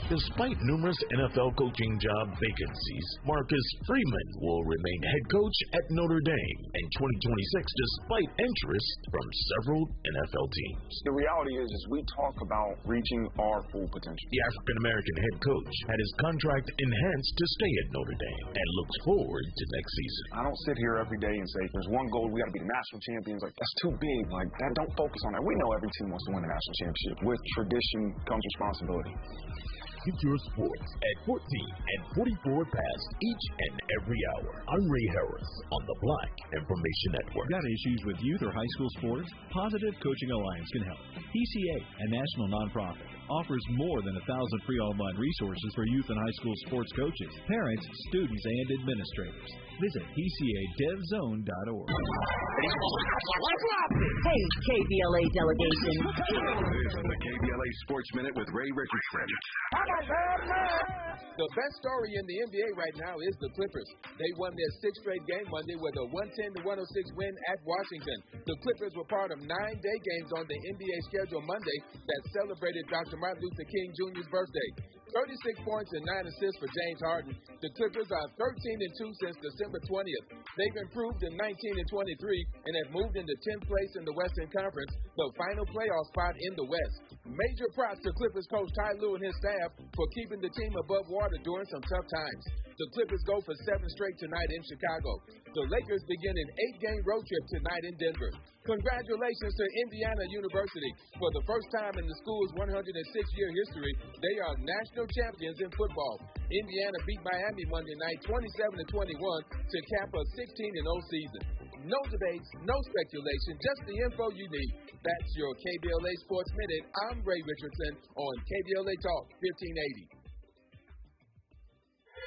Despite numerous NFL coaching job vacancies, Marcus Freeman will remain head coach at Notre Dame in 2026 despite interest from several NFL teams. The reality is we talk about reaching our full potential. The African-American head coach had his contract enhanced to stay at Notre Dame and looks forward to next season. I don't sit here every day and say, there's one goal, we got to be the national champions. Like, that's too big. Like, that, don't focus on that. We know every team wants to win a national championship. With tradition comes responsibility. Get your sports at 14 and 44 past each and every hour. I'm Ray Harris on the Black Information Network. Got issues with youth or high school sports? Positive Coaching Alliance can help. PCA, a national nonprofit, offers more than 1,000 free online resources for youth and high school sports coaches, parents, students, and administrators. Visit PCADevZone.org. Hey, KBLA delegation. This is the KBLA Sports Minute with Ray Richardson. The best story in the NBA right now is the Clippers. They won their sixth straight game Monday with a 110-106 win at Washington. The Clippers were part of 9 day games on the NBA schedule Monday that celebrated Dr. Martin Luther King Jr.'s birthday. 36 points and 9 assists for James Harden. The Clippers are 13-2 since December 20th. They've improved to 19-23 and have moved into 10th place in the Western Conference, the final playoff spot in the West. Major props to Clippers coach Ty Lue and his staff for keeping the team above water during some tough times. The Clippers go for 7 straight tonight in Chicago. The Lakers begin an 8-game road trip tonight in Denver. Congratulations to Indiana University. For the first time in the school's 106-year history, they are national champions in football. Indiana beat Miami Monday night 27-21 to cap a 16-0 season. No debates, no speculation, just the info you need. That's your KBLA Sports Minute. I'm Ray Richardson on KBLA Talk 1580.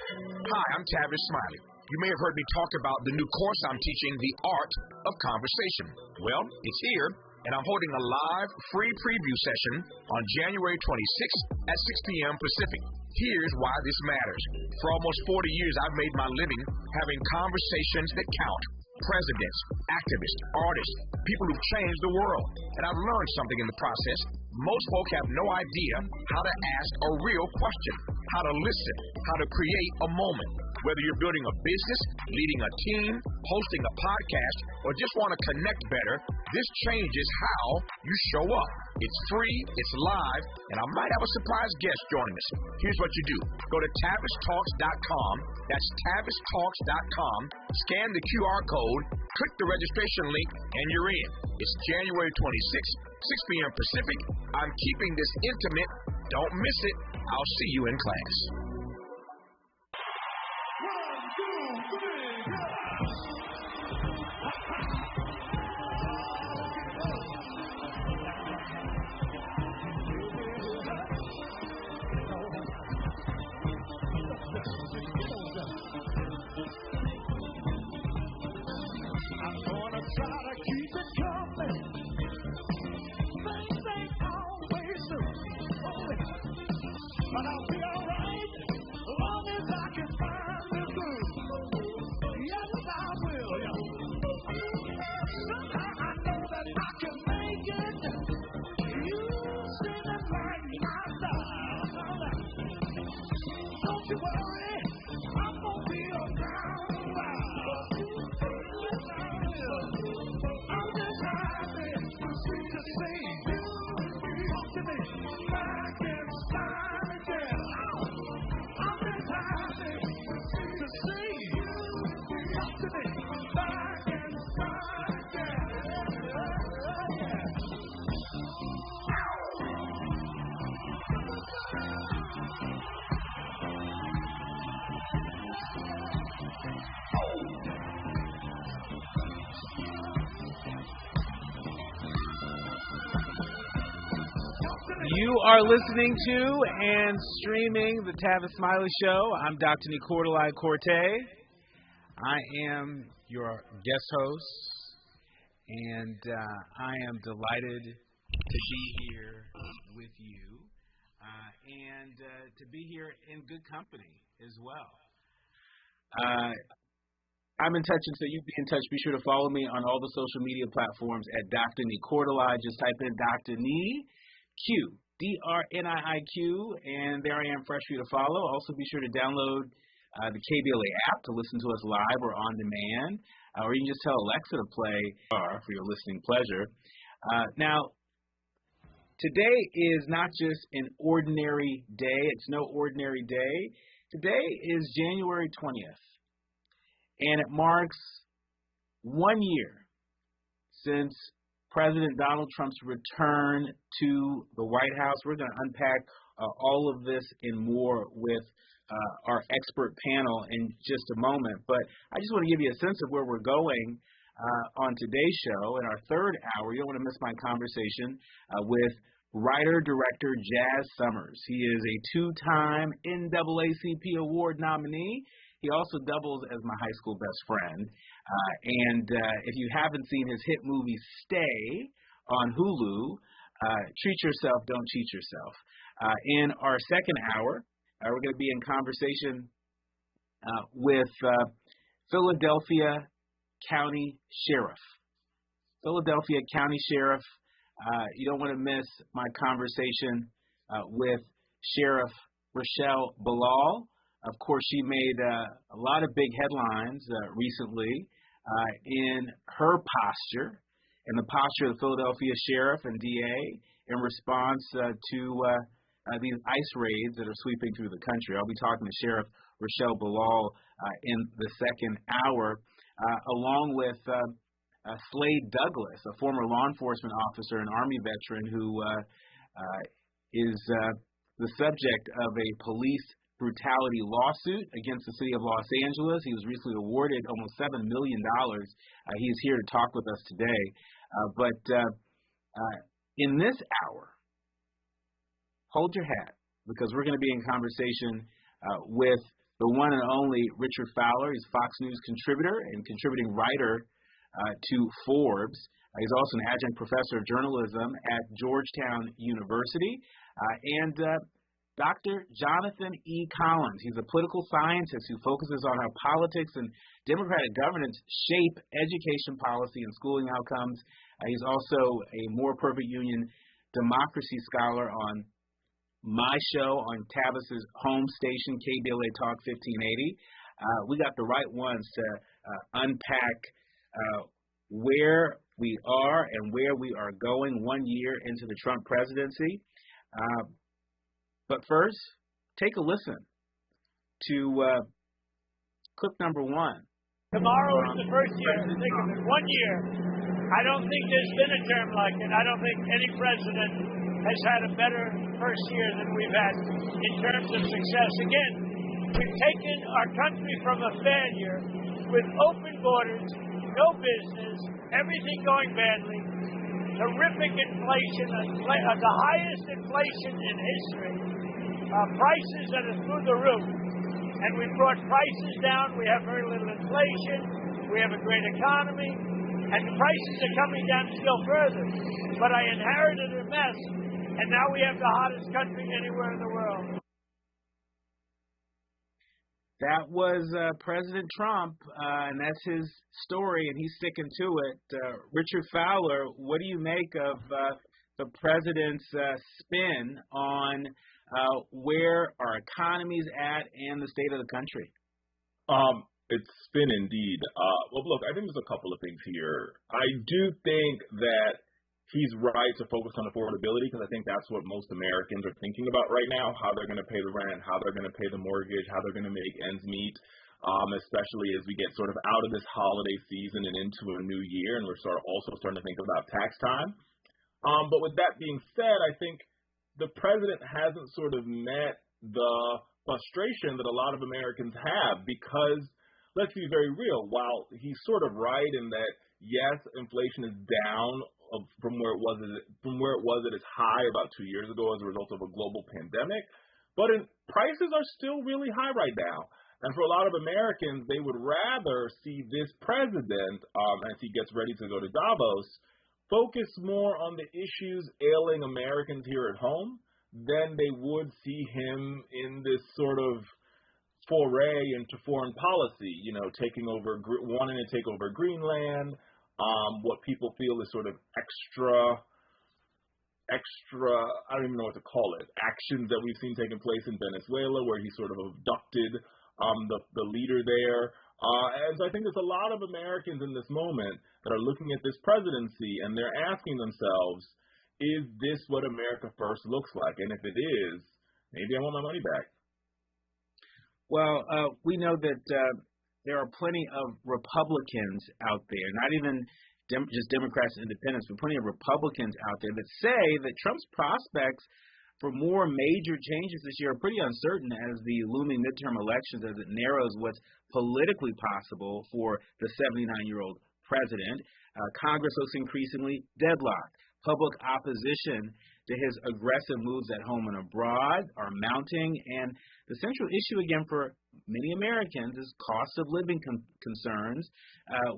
Hi, I'm Tavis, Smiley. You may have heard me talk about the new course I'm teaching, The Art of Conversation. Well, it's here, and I'm holding a live, free preview session on January 26th at 6 p.m. Pacific. Here's why this matters. For almost 40 years, I've made my living having conversations that count. Presidents, activists, artists, people who've changed the world. And I've learned something in the process. Most folk have no idea how to ask a real question, how to listen, how to create a moment. Whether you're building a business, leading a team, hosting a podcast, or just want to connect better, this changes how you show up. It's free, it's live, and I might have a surprise guest joining us. Here's what you do. Go to TavisTalks.com. That's TavisTalks.com. Scan the QR code, click the registration link, and you're in. It's January 26th, 6 p.m. Pacific. I'm keeping this intimate. Don't miss it. I'll see you in class. You are listening to and streaming the Tavis Smiley Show. I'm Dr. Nicordelai Corte. I am your guest host, and I am delighted to be here with you and to be here in good company as well. I'm in touch, and so you be in touch. Be sure to follow me on all the social media platforms at Dr. Nicordelai. Just type in Dr. Ni Q DRNIIQ, and there I am, fresh for you to follow. Also, be sure to download the KBLA app to listen to us live or on demand, or you can just tell Alexa to play for your listening pleasure. Now, today is not just an ordinary day. It's no ordinary day. Today is January 20th, and it marks 1 year since President Donald Trump's return to the White House. We're going to unpack all of this and more with our expert panel in just a moment. But I just want to give you a sense of where we're going on today's show. In our third hour, you don't want to miss my conversation with writer-director Jazz Summers. He is a two-time NAACP Award nominee. He also doubles as my high school best friend. And if you haven't seen his hit movie Stay on Hulu, treat yourself, don't cheat yourself. In our second hour, we're going to be in conversation with Philadelphia County Sheriff. Philadelphia County Sheriff, you don't want to miss my conversation with Sheriff Rochelle Bilal. Of course, she made a lot of big headlines recently in her posture, in the posture of the Philadelphia Sheriff and DA in response to these ICE raids that are sweeping through the country. I'll be talking to Sheriff Rochelle Bilal in the second hour, along with Slade Douglas, a former law enforcement officer and Army veteran who is the subject of a police brutality lawsuit against the city of Los Angeles. He was recently awarded almost $7 million. He is here to talk with us today. But in this hour, hold your hat, because we're going to be in conversation with the one and only Richard Fowler. He's a Fox News contributor and contributing writer to Forbes. He's also an adjunct professor of journalism at Georgetown University. And Dr. Jonathan E. Collins. He's a political scientist who focuses on how politics and democratic governance shape education policy and schooling outcomes. He's also a More Perfect Union democracy scholar on my show on Tavis's home station, KBLA Talk 1580. We got the right ones to unpack where we are and where we are going 1 year into the Trump presidency. But first, take a listen to clip number one. Tomorrow is the first year. Think of it, 1 year. I don't think there's been a term like it. I don't think any president has had a better first year than we've had in terms of success. Again, we've taken our country from a failure with open borders, no business, everything going badly, horrific inflation, the highest inflation in history, prices that are through the roof. And we brought prices down. We have very little inflation. We have a great economy. And the prices are coming down still further. But I inherited a mess, and now we have the hottest country anywhere in the world. That was President Trump, and that's his story, and he's sticking to it. Richard Fowler, what do you make of the president's spin on where our economy's at and the state of the country? It's spin indeed. Well, look, I think there's a couple of things here. I do think that he's right to focus on affordability, because I think that's what most Americans are thinking about right now, how they're going to pay the rent, how they're going to pay the mortgage, how they're going to make ends meet, especially as we get sort of out of this holiday season and into a new year, and we're also starting to think about tax time. But with that being said, I think the president hasn't sort of met the frustration that a lot of Americans have, because let's be very real, while he's sort of right in that, yes, inflation is down from where it was at its high about 2 years ago as a result of a global pandemic, but prices are still really high right now. And for a lot of Americans, they would rather see this president, as he gets ready to go to Davos, focus more on the issues ailing Americans here at home than they would see him in this sort of foray into foreign policy, wanting to take over Greenland, what people feel is sort of extra extra, I don't even know what to call it, actions that we've seen taking place in Venezuela, where he sort of abducted the leader there. And so I think there's a lot of Americans in this moment that are looking at this presidency and they're asking themselves, is this what America First looks like? And if it is, maybe I want my money back. Well, we know that there are plenty of Republicans out there, not even just Democrats and independents, but plenty of Republicans out there that say that Trump's prospects for more major changes this year are pretty uncertain as the looming midterm elections, as it narrows what's politically possible for the 79-year-old president. Congress looks increasingly deadlocked. Public opposition to his aggressive moves at home and abroad are mounting, and the central issue again for many Americans is cost of living concerns,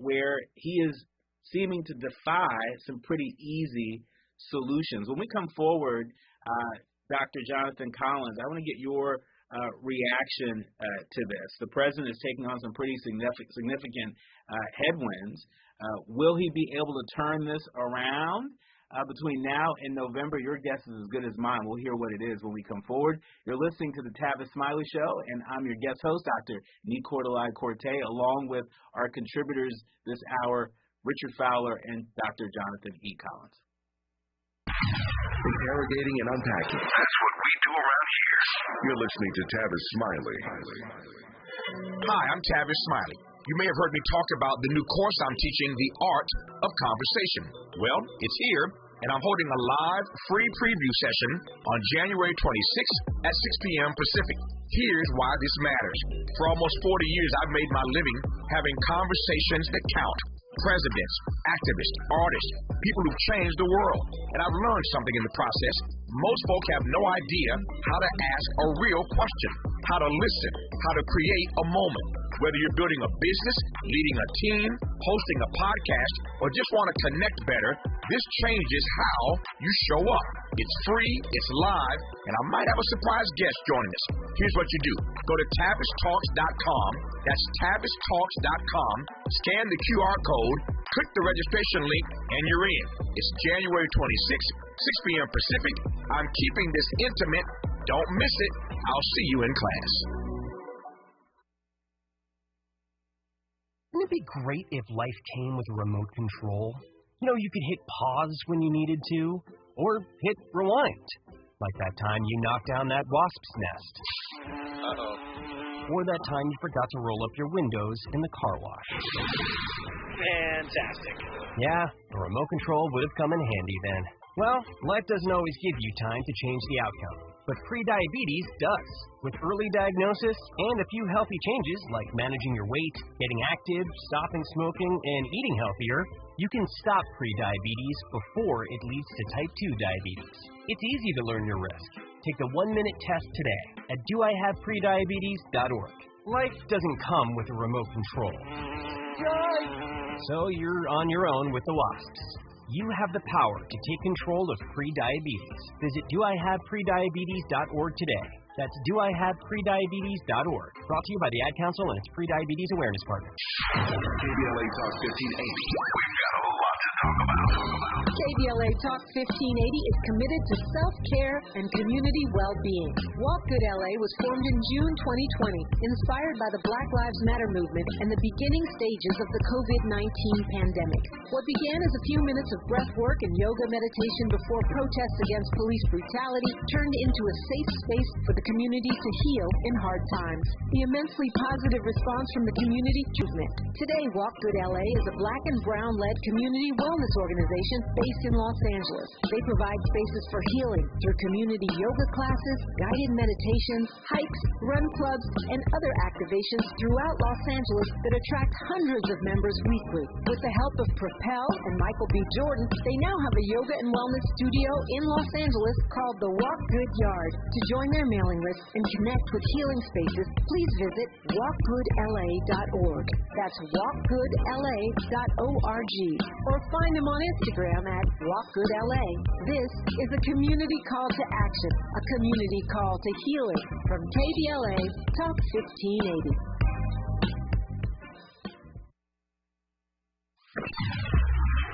where he is seeming to defy some pretty easy solutions. When we come forward, Dr. Jonathan Collins, I want to get your reaction to this. The president is taking on some pretty significant headwinds. Will he be able to turn this around between now and November? Your guess is as good as mine. We'll hear what it is when we come forward. You're listening to the Tavis Smiley Show, and I'm your guest host, Dr. Corte, along with our contributors this hour, Richard Fowler and Dr. Jonathan E. Collins. Interrogating and unpacking. That's what we do around here. You're listening to Tavis Smiley. Hi, I'm Tavis Smiley. You may have heard me talk about the new course I'm teaching, The Art of Conversation. Well, it's here, and I'm holding a live free preview session on January 26th at 6 p.m. Pacific. Here's why this matters. For almost 40 years, I've made my living having conversations that count. Presidents, activists, artists, people who've changed the world. And I've learned something in the process. Most folk have no idea how to ask a real question, how to listen, how to create a moment. Whether you're building a business, leading a team, hosting a podcast, or just want to connect better, this changes how you show up. It's free, it's live, and I might have a surprise guest joining us. Here's what you do. Go to TavisTalks.com. That's TavisTalks.com. Scan the QR code, click the registration link, and you're in. It's January 26th, 6 p.m. Pacific. I'm keeping this intimate. Don't miss it. I'll see you in class. Wouldn't it be great if life came with a remote control? You know, you could hit pause when you needed to, or hit rewind, like that time you knocked down that wasp's nest. Uh-oh. Or that time you forgot to roll up your windows in the car wash. Fantastic. Yeah, a remote control would have come in handy then. Well, life doesn't always give you time to change the outcome, but prediabetes does. With early diagnosis and a few healthy changes like managing your weight, getting active, stopping smoking, and eating healthier, you can stop prediabetes before it leads to type 2 diabetes. It's easy to learn your risk. Take the 1-minute test today at doihaveprediabetes.org. Life doesn't come with a remote control. So you're on your own with the wasps. You have the power to take control of prediabetes. Visit doihaveprediabetes.org today. That's doihaveprediabetes.org. Brought to you by the Ad Council and its Prediabetes Awareness Partner. KBLA Talk 1580. We've got a lot to talk about. KBLA Talk 1580 is committed to self-care and community well-being. Walk Good LA was formed in June 2020, inspired by the Black Lives Matter movement and the beginning stages of the COVID-19 pandemic. What began as a few minutes of breath work and yoga meditation before protests against police brutality turned into a safe space for the community to heal in hard times. The immensely positive response from the community movement. Today, Walk Good LA is a black and brown-led community wellness organization based in Los Angeles. They provide spaces for healing through community yoga classes, guided meditations, hikes, run clubs, and other activations throughout Los Angeles that attract hundreds of members weekly. With the help of Propel and Michael B. Jordan, they now have a yoga and wellness studio in Los Angeles called the Walk Good Yard. To join their mailing list and connect with healing spaces, please visit walkgoodla.org. That's walkgoodla.org. Or find them on Instagram at walkgoodla. This is a community call to action, a community call to healing from KBLA Talk 1580.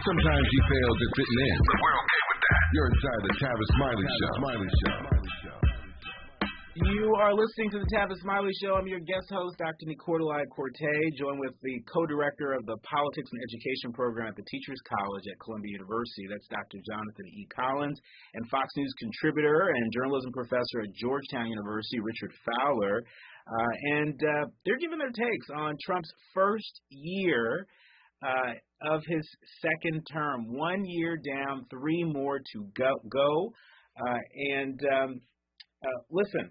Sometimes you fail to fit in, but we're okay with that. You're inside the Tavis Smiley Show. You are listening to the Tavis Smiley Show. I'm your guest host, Dr. Nicordelai Corte, joined with the co-director of the Politics and Education Program at the Teachers College at Columbia University. That's Dr. Jonathan E. Collins, and Fox News contributor and journalism professor at Georgetown University, Richard Fowler. They're giving their takes on Trump's first year of his second term. 1 year down, 3 more to go. Listen.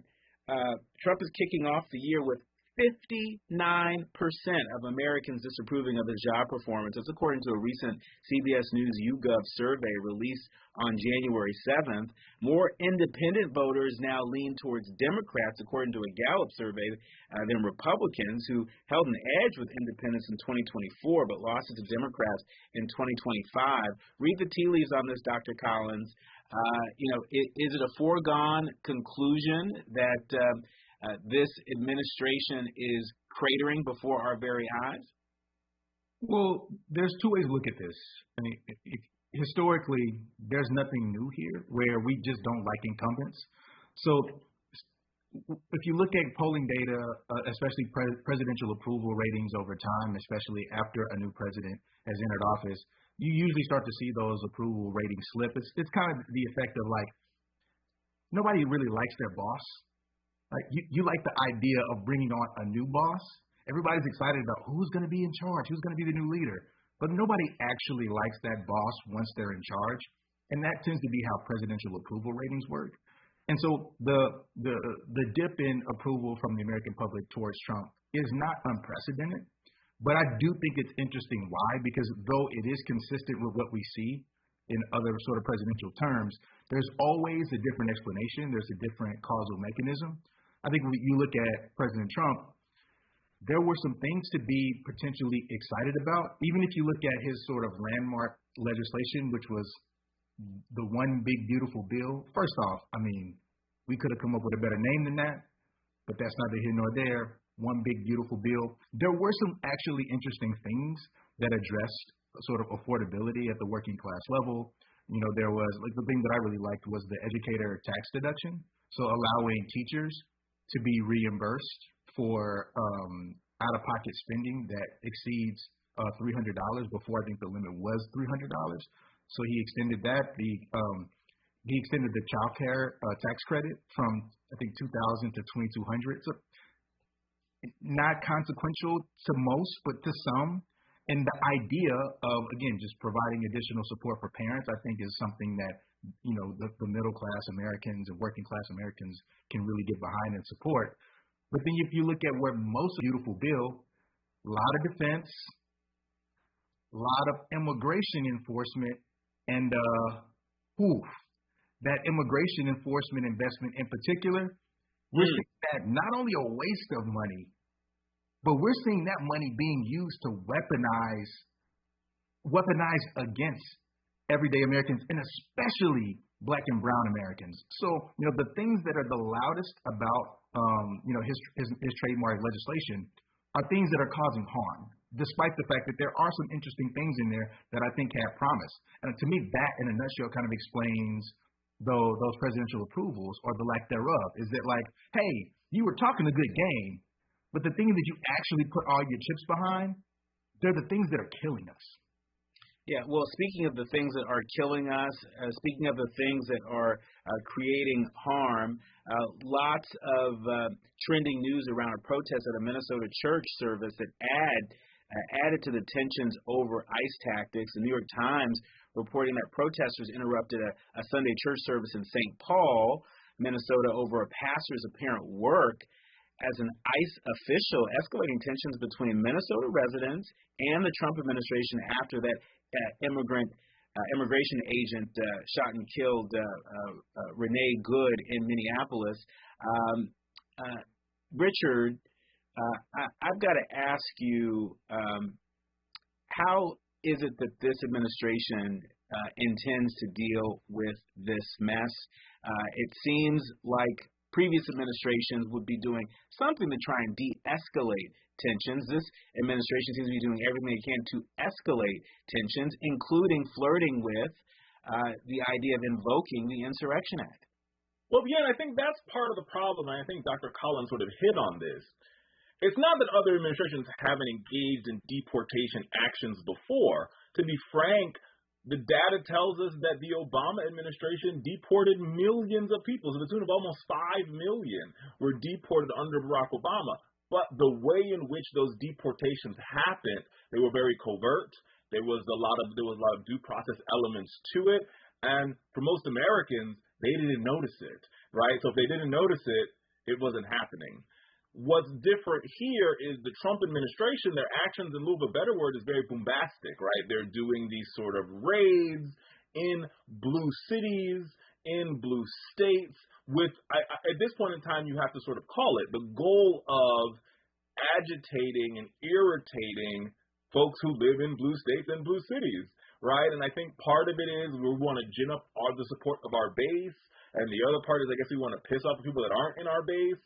Trump is kicking off the year with 59% of Americans disapproving of his job performance. That's according to a recent CBS News YouGov survey released on January 7th. More independent voters now lean towards Democrats, according to a Gallup survey, than Republicans, who held an edge with independents in 2024 but lost it to Democrats in 2025. Read the tea leaves on this, Dr. Collins. Is it a foregone conclusion that this administration is cratering before our very eyes? Well, there's two ways to look at this. I mean, historically, there's nothing new here where we just don't like incumbents. So if you look at polling data, especially presidential approval ratings over time, especially after a new president has entered office, you usually start to see those approval ratings slip. It's kind of the effect of like nobody really likes their boss. Like you like the idea of bringing on a new boss. Everybody's excited about who's going to be in charge, who's going to be the new leader. But nobody actually likes that boss once they're in charge. And that tends to be how presidential approval ratings work. And so the dip in approval from the American public towards Trump is not unprecedented. But I do think it's interesting. Why? Because though it is consistent with what we see in other sort of presidential terms, there's always a different explanation. There's a different causal mechanism. I think when you look at President Trump, there were some things to be potentially excited about. Even if you look at his sort of landmark legislation, which was the One Big Beautiful Bill. First off, I mean, we could have come up with a better name than that, but that's neither here nor there. One Big Beautiful Bill. There were some actually interesting things that addressed sort of affordability at the working class level. You know, there was like the thing that I really liked was the educator tax deduction. So allowing teachers to be reimbursed for out-of-pocket spending that exceeds $300. Before, I think the limit was $300. So he extended that. He extended the child care tax credit from I think $2,000 to $2,200. So not consequential to most, but to some. And the idea of, again, just providing additional support for parents, I think is something that, you know, the middle class Americans and working class Americans can really get behind and support. But then if you look at where most beautiful bill, a lot of defense, a lot of immigration enforcement, and that immigration enforcement investment in particular, we're seeing that not only a waste of money, but we're seeing that money being used to weaponize against everyday Americans, and especially Black and brown Americans. So, you know, the things that are the loudest about, his trademark legislation are things that are causing harm, despite the fact that there are some interesting things in there that I think have promise. And to me, that in a nutshell kind of explains those presidential approvals or the lack thereof. Is that like, hey, you were talking a good game, but the things that you actually put all your chips behind, they're the things that are killing us. Yeah, well, speaking of the things that are killing us, speaking of the things that are creating harm, lots of trending news around a protest at a Minnesota church service that added to the tensions over ICE tactics. The New York Times reporting that protesters interrupted a Sunday church service in St. Paul, Minnesota, over a pastor's apparent work as an ICE official, escalating tensions between Minnesota residents and the Trump administration after that immigration agent shot and killed Renee Good in Minneapolis. Richard, I've got to ask you, how is it that this administration intends to deal with this mess? It seems like previous administrations would be doing something to try and de-escalate tensions. This administration seems to be doing everything it can to escalate tensions, including flirting with the idea of invoking the Insurrection Act. Well, yeah, and I think that's part of the problem, and I think Dr. Collins sort of hit on this. It's not that other administrations haven't engaged in deportation actions before. To be frank, the data tells us that the Obama administration deported millions of people, to the tune of almost 5 million were deported under Barack Obama. But the way in which those deportations happened, they were very covert. There was a lot of due process elements to it, and for most Americans, they didn't notice it, right? So if they didn't notice it, it wasn't happening. What's different here is the Trump administration, their actions, in lieu of a better word, is very bombastic, right? They're doing these sort of raids in blue cities, in blue states, with, at this point in time, you have to sort of call it, the goal of agitating and irritating folks who live in blue states and blue cities, right? And I think part of it is we want to gin up the support of our base, and the other part is I guess we want to piss off the people that aren't in our base.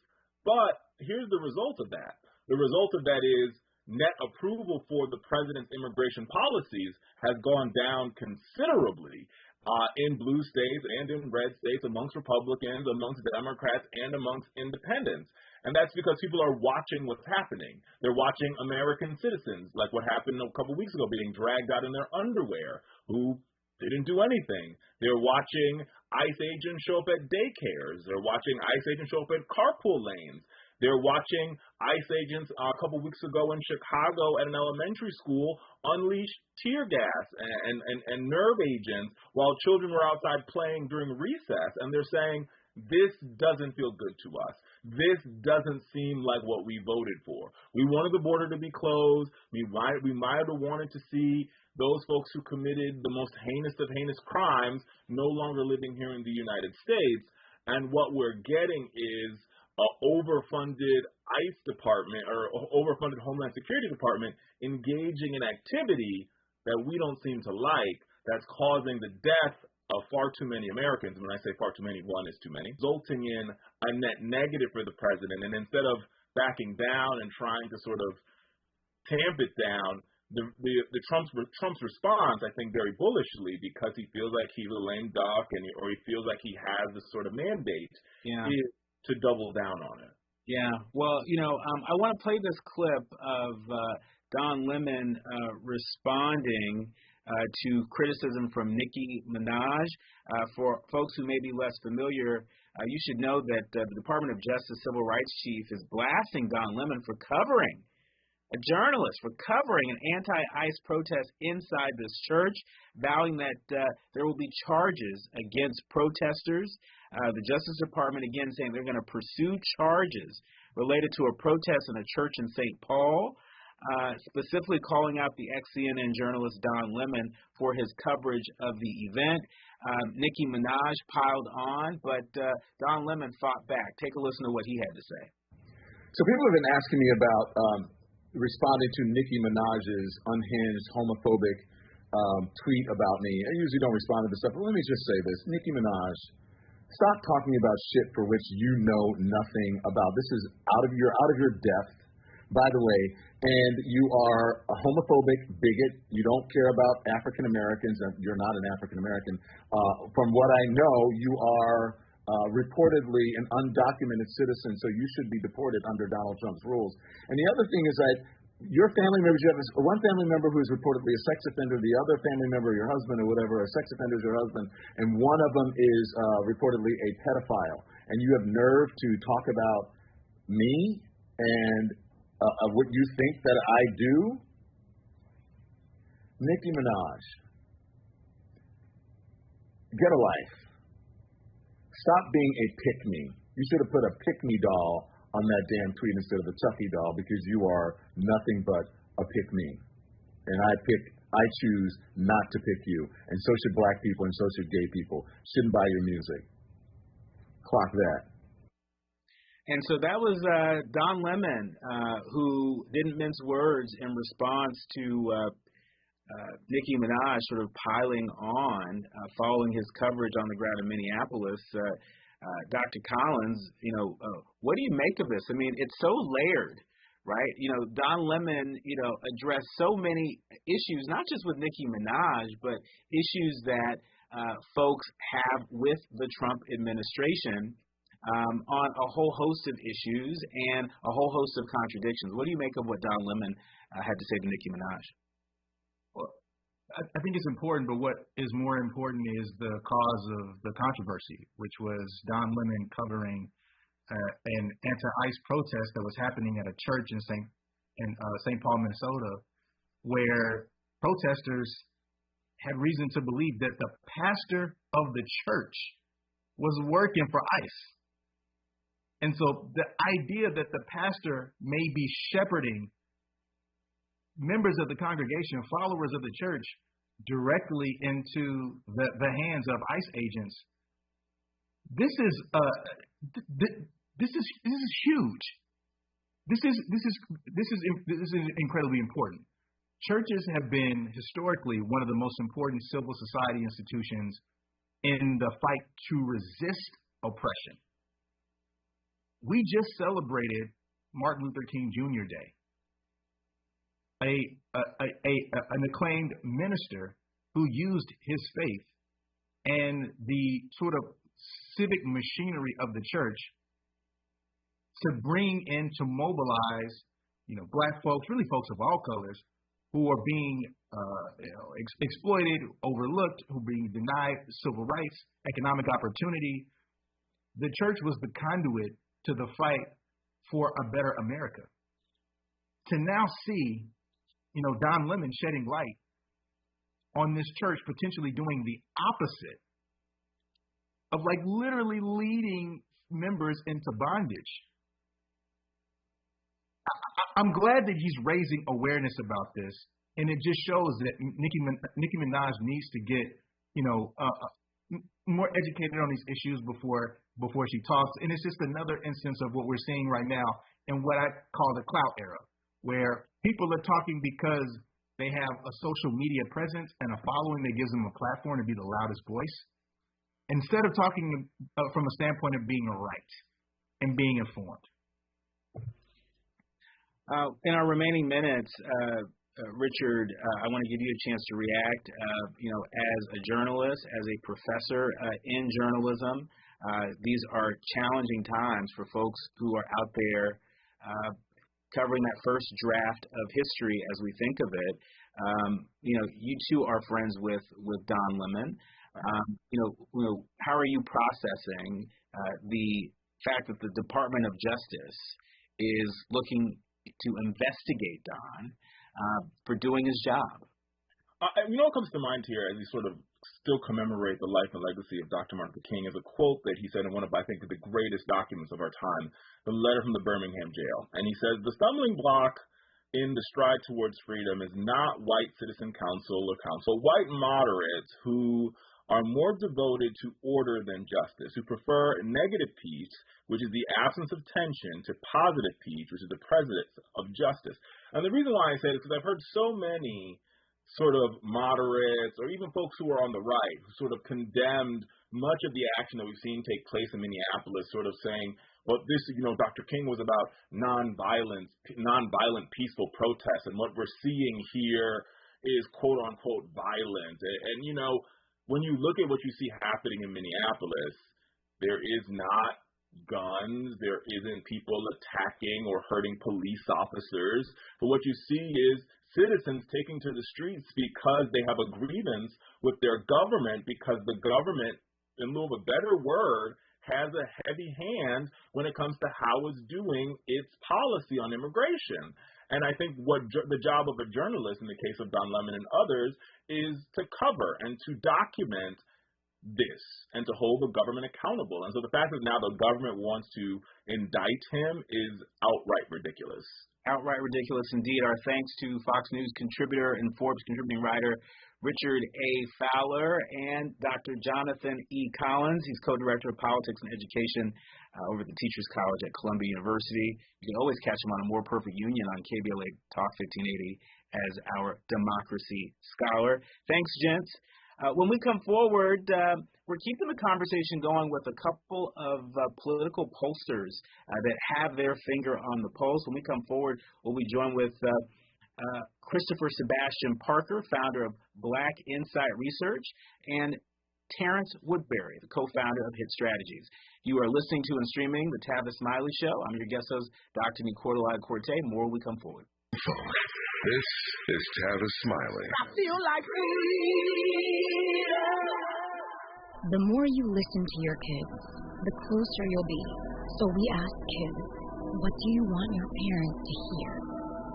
But here's the result of that. The result of that is net approval for the president's immigration policies has gone down considerably in blue states and in red states, amongst Republicans, amongst Democrats, and amongst independents. And that's because people are watching what's happening. They're watching American citizens, like what happened a couple weeks ago, being dragged out in their underwear, who didn't do anything. They're watching ICE agents show up at daycares. They're watching ICE agents show up at carpool lanes. They're watching ICE agents a couple weeks ago in Chicago at an elementary school unleash tear gas and nerve agents while children were outside playing during recess. And they're saying, this doesn't feel good to us. This doesn't seem like what we voted for. We wanted the border to be closed. We might have wanted to see those folks who committed the most heinous of heinous crimes no longer living here in the United States. And what we're getting is an overfunded ICE department or overfunded Homeland Security Department engaging in activity that we don't seem to like, that's causing the death of far too many Americans. When I say far too many, one is too many, resulting in a net negative for the president. And instead of backing down and trying to sort of tamp it down, Trump's response, I think, very bullishly, because he feels like he's a lame duck or he feels like he has this sort of mandate, is to double down on it. Yeah. Well, I want to play this clip of Don Lemon responding to criticism from Nicki Minaj. For folks who may be less familiar, you should know that the Department of Justice Civil Rights Chief is blasting Don Lemon for covering a journalist, for covering an anti-ICE protest inside this church, vowing that there will be charges against protesters. The Justice Department, again, saying they're going to pursue charges related to a protest in a church in St. Paul, specifically calling out the ex-CNN journalist Don Lemon for his coverage of the event. Nicki Minaj piled on, but Don Lemon fought back. Take a listen to what he had to say. So people have been asking me about responding to Nicki Minaj's unhinged, homophobic tweet about me. I usually don't respond to this stuff, but let me just say this. Nicki Minaj, stop talking about shit for which you know nothing about. This is out of your depth, by the way, and you are a homophobic bigot. You don't care about African Americans, and you're not an African American. From what I know, you are reportedly an undocumented citizen, so you should be deported under Donald Trump's rules. And the other thing is that your family members, you have one family member who is reportedly a sex offender, the other family member, your husband or whatever, a sex offender is your husband, and one of them is reportedly a pedophile. And you have nerve to talk about me and what you think that I do? Nicki Minaj, get a life. Stop being a pick-me. You should have put a pick-me doll on that damn tweet instead of a Chucky doll, because you are nothing but a pick-me. And I choose not to pick you. And so should black people and so should gay people. Shouldn't buy your music. Clock that. And so that was Don Lemon, who didn't mince words in response to Nicki Minaj sort of piling on following his coverage on the ground in Minneapolis. Dr. Collins, what do you make of this? I mean, it's so layered, right? Don Lemon, addressed so many issues, not just with Nicki Minaj, but issues that folks have with the Trump administration on a whole host of issues and a whole host of contradictions. What do you make of what Don Lemon had to say to Nicki Minaj? Well, I think it's important, but what is more important is the cause of the controversy, which was Don Lemon covering an anti-ICE protest that was happening at a church in St. Paul, Minnesota, where protesters had reason to believe that the pastor of the church was working for ICE. And so the idea that the pastor may be shepherding members of the congregation, followers of the church, directly into the hands of ICE agents, this is huge. This is incredibly important. Churches have been historically one of the most important civil society institutions in the fight to resist oppression. We just celebrated Martin Luther King Jr. Day. An acclaimed minister who used his faith and the sort of civic machinery of the church to bring in, to mobilize, black folks, really folks of all colors, who are being exploited, overlooked, who are being denied civil rights, economic opportunity. The church was the conduit to the fight for a better America. To now see, Don Lemon shedding light on this church potentially doing the opposite of literally leading members into bondage. I'm glad that he's raising awareness about this, and it just shows that Nicki Minaj needs to get, more educated on these issues before she talks. And it's just another instance of what we're seeing right now in what I call the clout era, where people are talking because they have a social media presence and a following that gives them a platform to be the loudest voice, instead of talking from a standpoint of being right and being informed. In our remaining minutes, Richard, I want to give you a chance to react. As a journalist, as a professor in journalism, these are challenging times for folks who are out there covering that first draft of history as we think of it. You too are friends with Don Lemon. How are you processing the fact that the Department of Justice is looking to investigate Don for doing his job? What comes to mind here as we sort of still commemorate the life and legacy of Dr. Martin Luther King is a quote that he said in one of, I think, the greatest documents of our time, the letter from the Birmingham jail. And he says, "The stumbling block in the stride towards freedom is not white citizen council or council, white moderates who are more devoted to order than justice, who prefer negative peace, which is the absence of tension, to positive peace, which is the presence of justice." And the reason why I say this is because I've heard so many sort of moderates or even folks who are on the right who sort of condemned much of the action that we've seen take place in Minneapolis, sort of saying, well, this, Dr. King was about nonviolent, peaceful protests, and what we're seeing here is quote unquote violence. And when you look at what you see happening in Minneapolis, there is not guns, there isn't people attacking or hurting police officers, but what you see is citizens taking to the streets because they have a grievance with their government, because the government, in lieu of a better word, has a heavy hand when it comes to how it's doing its policy on immigration. And I think what the job of a journalist, in the case of Don Lemon and others, is to cover and to document this and to hold the government accountable. And so the fact that now the government wants to indict him is outright ridiculous. Outright ridiculous indeed. Our thanks to Fox News contributor and Forbes contributing writer Richard A. Fowler and Dr. Jonathan E. Collins. He's co-director of politics and education over at the Teachers College at Columbia University. You can always catch him on A More Perfect Union on KBLA Talk 1580 as our democracy scholar. Thanks, gents. When we come forward, we're keeping the conversation going with a couple of political pollsters that have their finger on the pulse. When we come forward, we'll be joined with Christopher Sebastian Parker, founder of Black Insight Research, and Terrence Woodbury, the co-founder of Hit Strategies. You are listening to and streaming the Tavis Smiley Show. I'm your guest host, Dr. Nicordelai Corte. More we come forward. This is Tavis Smiley. I feel like freedom. The more you listen to your kids, the closer you'll be. So we ask kids, what do you want your parents to hear?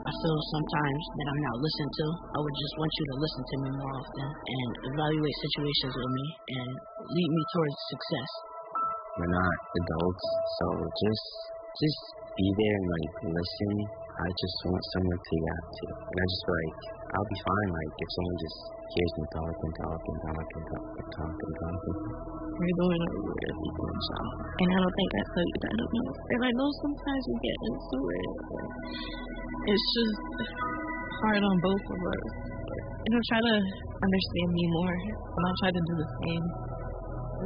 I feel sometimes that I'm not listened to. I would just want you to listen to me more often and evaluate situations with me and lead me towards success. We're not adults, so just be there and listen. I just want someone to react to. And I just feel like I'll be fine if someone just hears me talk. We're doing a really good job. And I don't think I tell you that enough. And I know sometimes we get into it. It's just hard on both of us. Try to understand me more. And I'll try to do the same.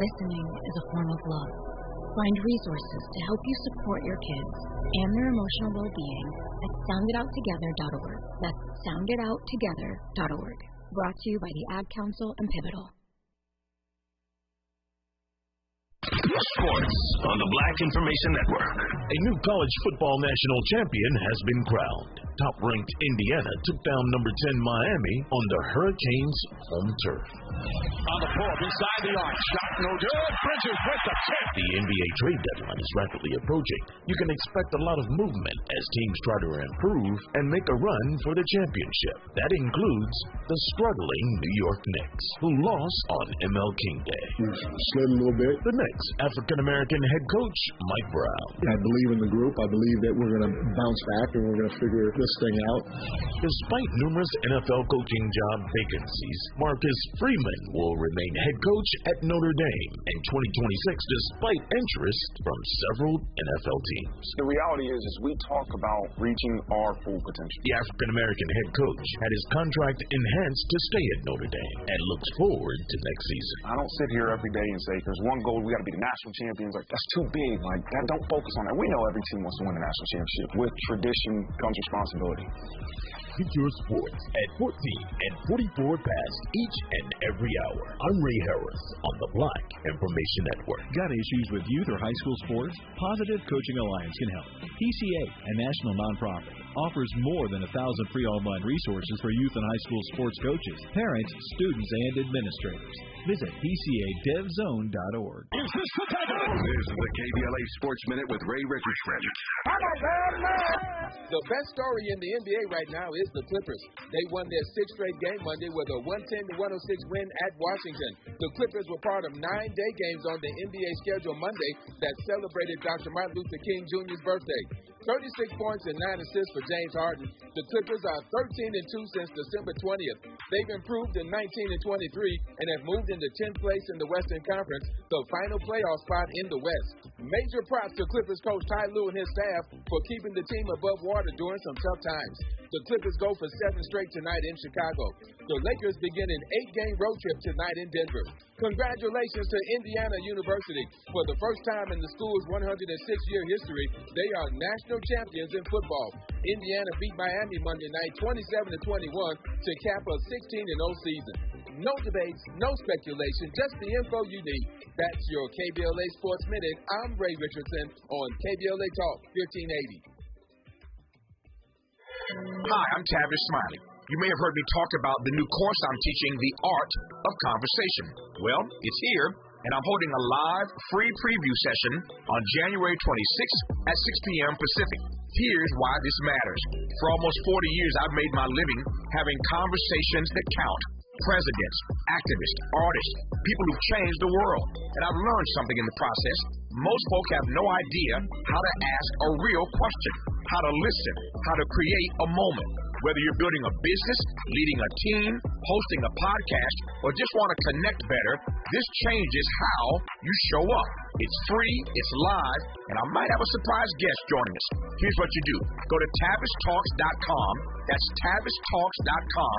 Listening is a form of love. Find resources to help you support your kids and their emotional well-being at sounditouttogether.org. That's sounditouttogether.org. Brought to you by the Ad Council and Pivotal. Sports on the Black Information Network. A new college football national champion has been crowned. Top-ranked Indiana took down number 10 Miami on the Hurricanes' home turf. On the pull, inside the arc. Shot no good. Bridges with the tip. The NBA trade deadline is rapidly approaching. You can expect a lot of movement as teams try to improve and make a run for the championship. That includes the struggling New York Knicks, who lost on ML King Day. Slid a little bit. The Knicks' African-American head coach, Mike Brown. I believe in the group. I believe that we're going to bounce back and we're going to figure this thing out. Despite numerous NFL coaching job vacancies, Marcus Freeman will remain head coach at Notre Dame in 2026 despite interest from several NFL teams. The reality is we talk about reaching our full potential. The African-American head coach had his contract enhanced to stay at Notre Dame and looks forward to next season. I don't sit here every day and say, there's one goal, we got to be the national champions. That's too big. That don't focus on that. We know every team wants to win the national championship. With tradition comes responsibility. Get your sports at 14 and 44 past each and every hour. I'm Ray Harris on the Black Information Network. Got issues with youth or high school sports? Positive Coaching Alliance can help. PCA, a national nonprofit, offers more than 1,000 free online resources for youth and high school sports coaches, parents, students, and administrators. Visit PCADevZone.org. This is the KBLA Sports Minute with Ray Richardson. The best story in the NBA right now is the Clippers. They won their sixth straight game Monday with a 110-106 win at Washington. The Clippers were part of 9 day games on the NBA schedule Monday that celebrated Dr. Martin Luther King Jr.'s birthday. 36 points and 9 assists for James Harden. The Clippers are 13-2 since December 20th. They've improved to 19-23 and have moved into 10th place in the Western Conference, the final playoff spot in the West. Major props to Clippers coach Ty Lue and his staff for keeping the team above water during some tough times. The Clippers go for 7 straight tonight in Chicago. The Lakers begin an 8-game road trip tonight in Denver. Congratulations to Indiana University. For the first time in the school's 106-year history, they are national champions in football. Indiana beat Miami Monday night 27-21 to cap a 16-0 season. No debates, no speculation, just the info you need. That's your KBLA Sports Minute. I'm Ray Richardson on KBLA Talk 1580. Hi, I'm Tavis Smiley. You may have heard me talk about the new course I'm teaching, The Art of Conversation. Well, it's here, and I'm holding a live, free preview session on January 26th at 6 p.m. Pacific. Here's why this matters. For almost 40 years, I've made my living having conversations that count. Presidents, activists, artists, people who've changed the world. And I've learned something in the process. Most folk have no idea how to ask a real question, how to listen, how to create a moment. Whether you're building a business, leading a team, hosting a podcast, or just want to connect better, this changes how you show up. It's free, it's live, and I might have a surprise guest joining us. Here's what you do. Go to TavisTalks.com. That's TavisTalks.com.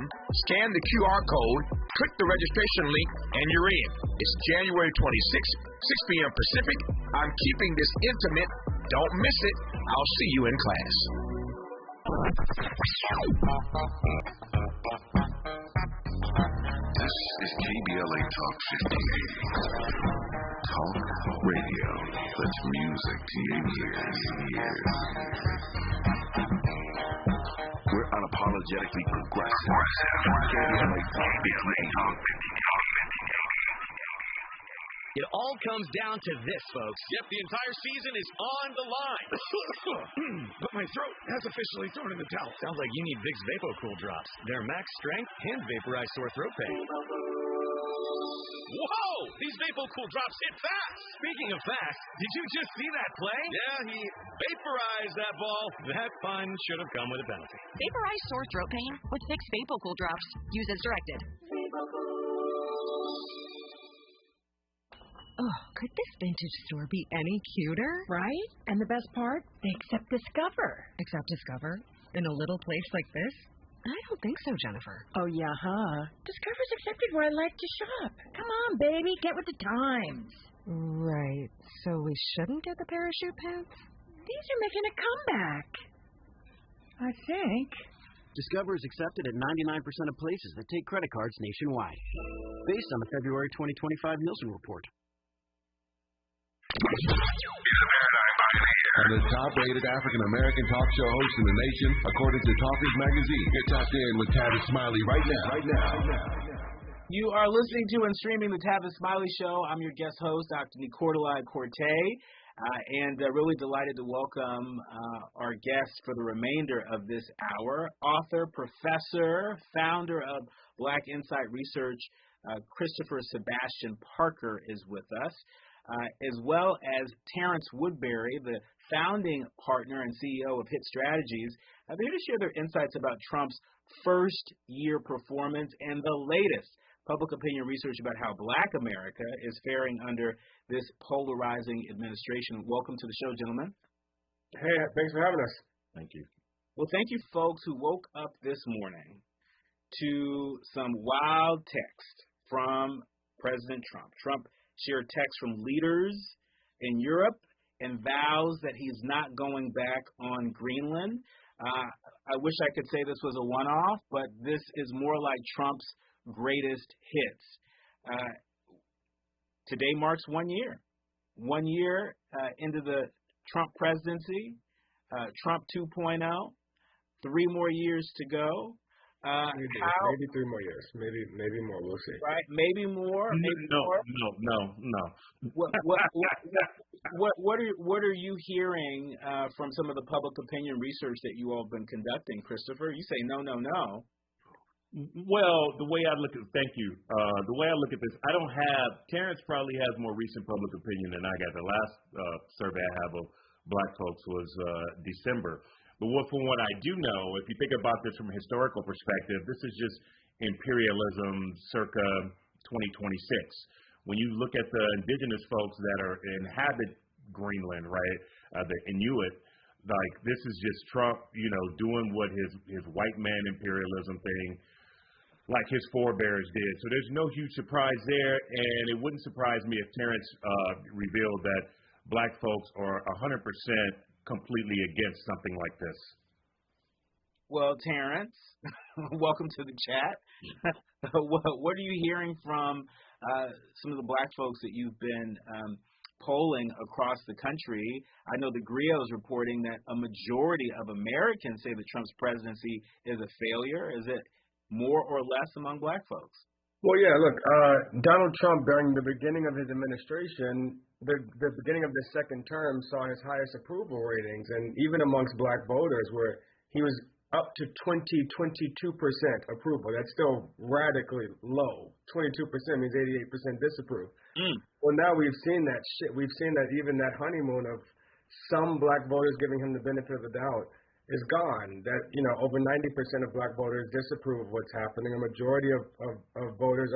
Scan the QR code, click the registration link, and you're in. It's January 26th, 6 p.m. Pacific. I'm keeping this intimate. Don't miss it. I'll see you in class. This is KBLA Talk 1580. Talk radio that's music to your ears. We're unapologetically progressive. KBLA Talk 1580. It all comes down to this, folks. Yep, the entire season is on the line. But my throat has officially thrown in the towel. Sounds like you need Vicks VapoCool drops. They're max strength and vaporize sore throat pain. Whoa! These VapoCool drops hit fast. Speaking of fast, did you just see that play? Yeah, he vaporized that ball. That fun should have come with a penalty. Vaporize sore throat pain with Vicks VapoCool drops. Use as directed. Oh, could this vintage store be any cuter? Right? And the best part? They accept Discover. Accept Discover? In a little place like this? I don't think so, Jennifer. Oh, yeah, huh? Discover's accepted where I like to shop. Come on, baby, get with the times. Right. So we shouldn't get the parachute pants? These are making a comeback. I think. Discover is accepted at 99% of places that take credit cards nationwide. Based on the February 2025 Nielsen report. And the top-rated African-American talk show host in the nation, according to Talkers Magazine. Get tapped in with Tavis Smiley right now. You are listening to and streaming the Tavis Smiley Show. I'm your guest host, Dr. Nicordelai Corte, and really delighted to welcome our guest for the remainder of this hour, author, professor, founder of Black Insight Research, Christopher Sebastian Parker is with us. As well as Terrence Woodbury, the founding partner and CEO of Hit Strategies. They're here to share their insights about Trump's first-year performance and the latest public opinion research about how Black America is faring under this polarizing administration. Welcome to the show, gentlemen. Hey, thanks for having us. Thank you. Well, thank you, folks, who woke up this morning to some wild text from President Trump. Trump shared text from leaders in Europe and vows that he's not going back on Greenland. I wish I could say this was a one-off, but this is more like Trump's greatest hits. Today marks 1 year. 1 year into the Trump presidency, Trump 2.0, 3 more years to go. Maybe 3 more years. Maybe more. We'll see. Right? Maybe more. Maybe No. What are you hearing from some of the public opinion research that you all have been conducting, Christopher? You say no. Well, the way I look at this, I don't have. Terrence probably has more recent public opinion than I got. The last survey I have of Black folks was December. But from what I do know, if you think about this from a historical perspective, this is just imperialism circa 2026. When you look at the indigenous folks that inhabit Greenland, right, the Inuit, like this is just Trump, doing what his white man imperialism thing, like his forebears did. So there's no huge surprise there, and it wouldn't surprise me if Terrence revealed that Black folks are 100% completely against something like this. Well, Terrence, welcome to the chat. What are you hearing from some of the Black folks that you've been polling across the country? I know the Griot is reporting that a majority of Americans say that Trump's presidency is a failure. Is it more or less among Black folks? Well, yeah, look, Donald Trump, during the beginning of his administration, the beginning of the second term saw his highest approval ratings, and even amongst Black voters, where he was up to 22% approval. That's still radically low. 22% means 88% disapprove. Well, now we've seen that shit. We've seen that even that honeymoon of some Black voters giving him the benefit of the doubt is gone. That, over 90% of Black voters disapprove of what's happening. A majority of voters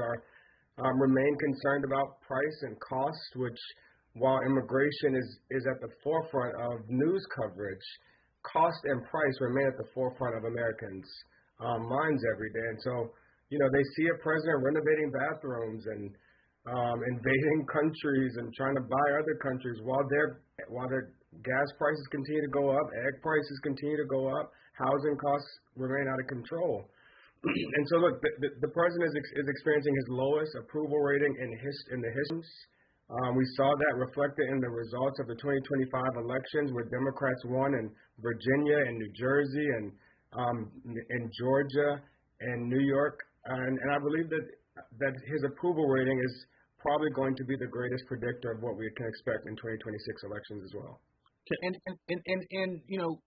remain concerned about price and cost, which, while immigration is at the forefront of news coverage, cost and price remain at the forefront of Americans' minds every day. And so, they see a president renovating bathrooms and invading countries and trying to buy other countries while their gas prices continue to go up, egg prices continue to go up, housing costs remain out of control. And so, look, the president is experiencing his lowest approval rating in the history. We saw that reflected in the results of the 2025 elections, where Democrats won in Virginia and New Jersey and in Georgia and New York. And I believe that his approval rating is probably going to be the greatest predictor of what we can expect in 2026 elections as well. And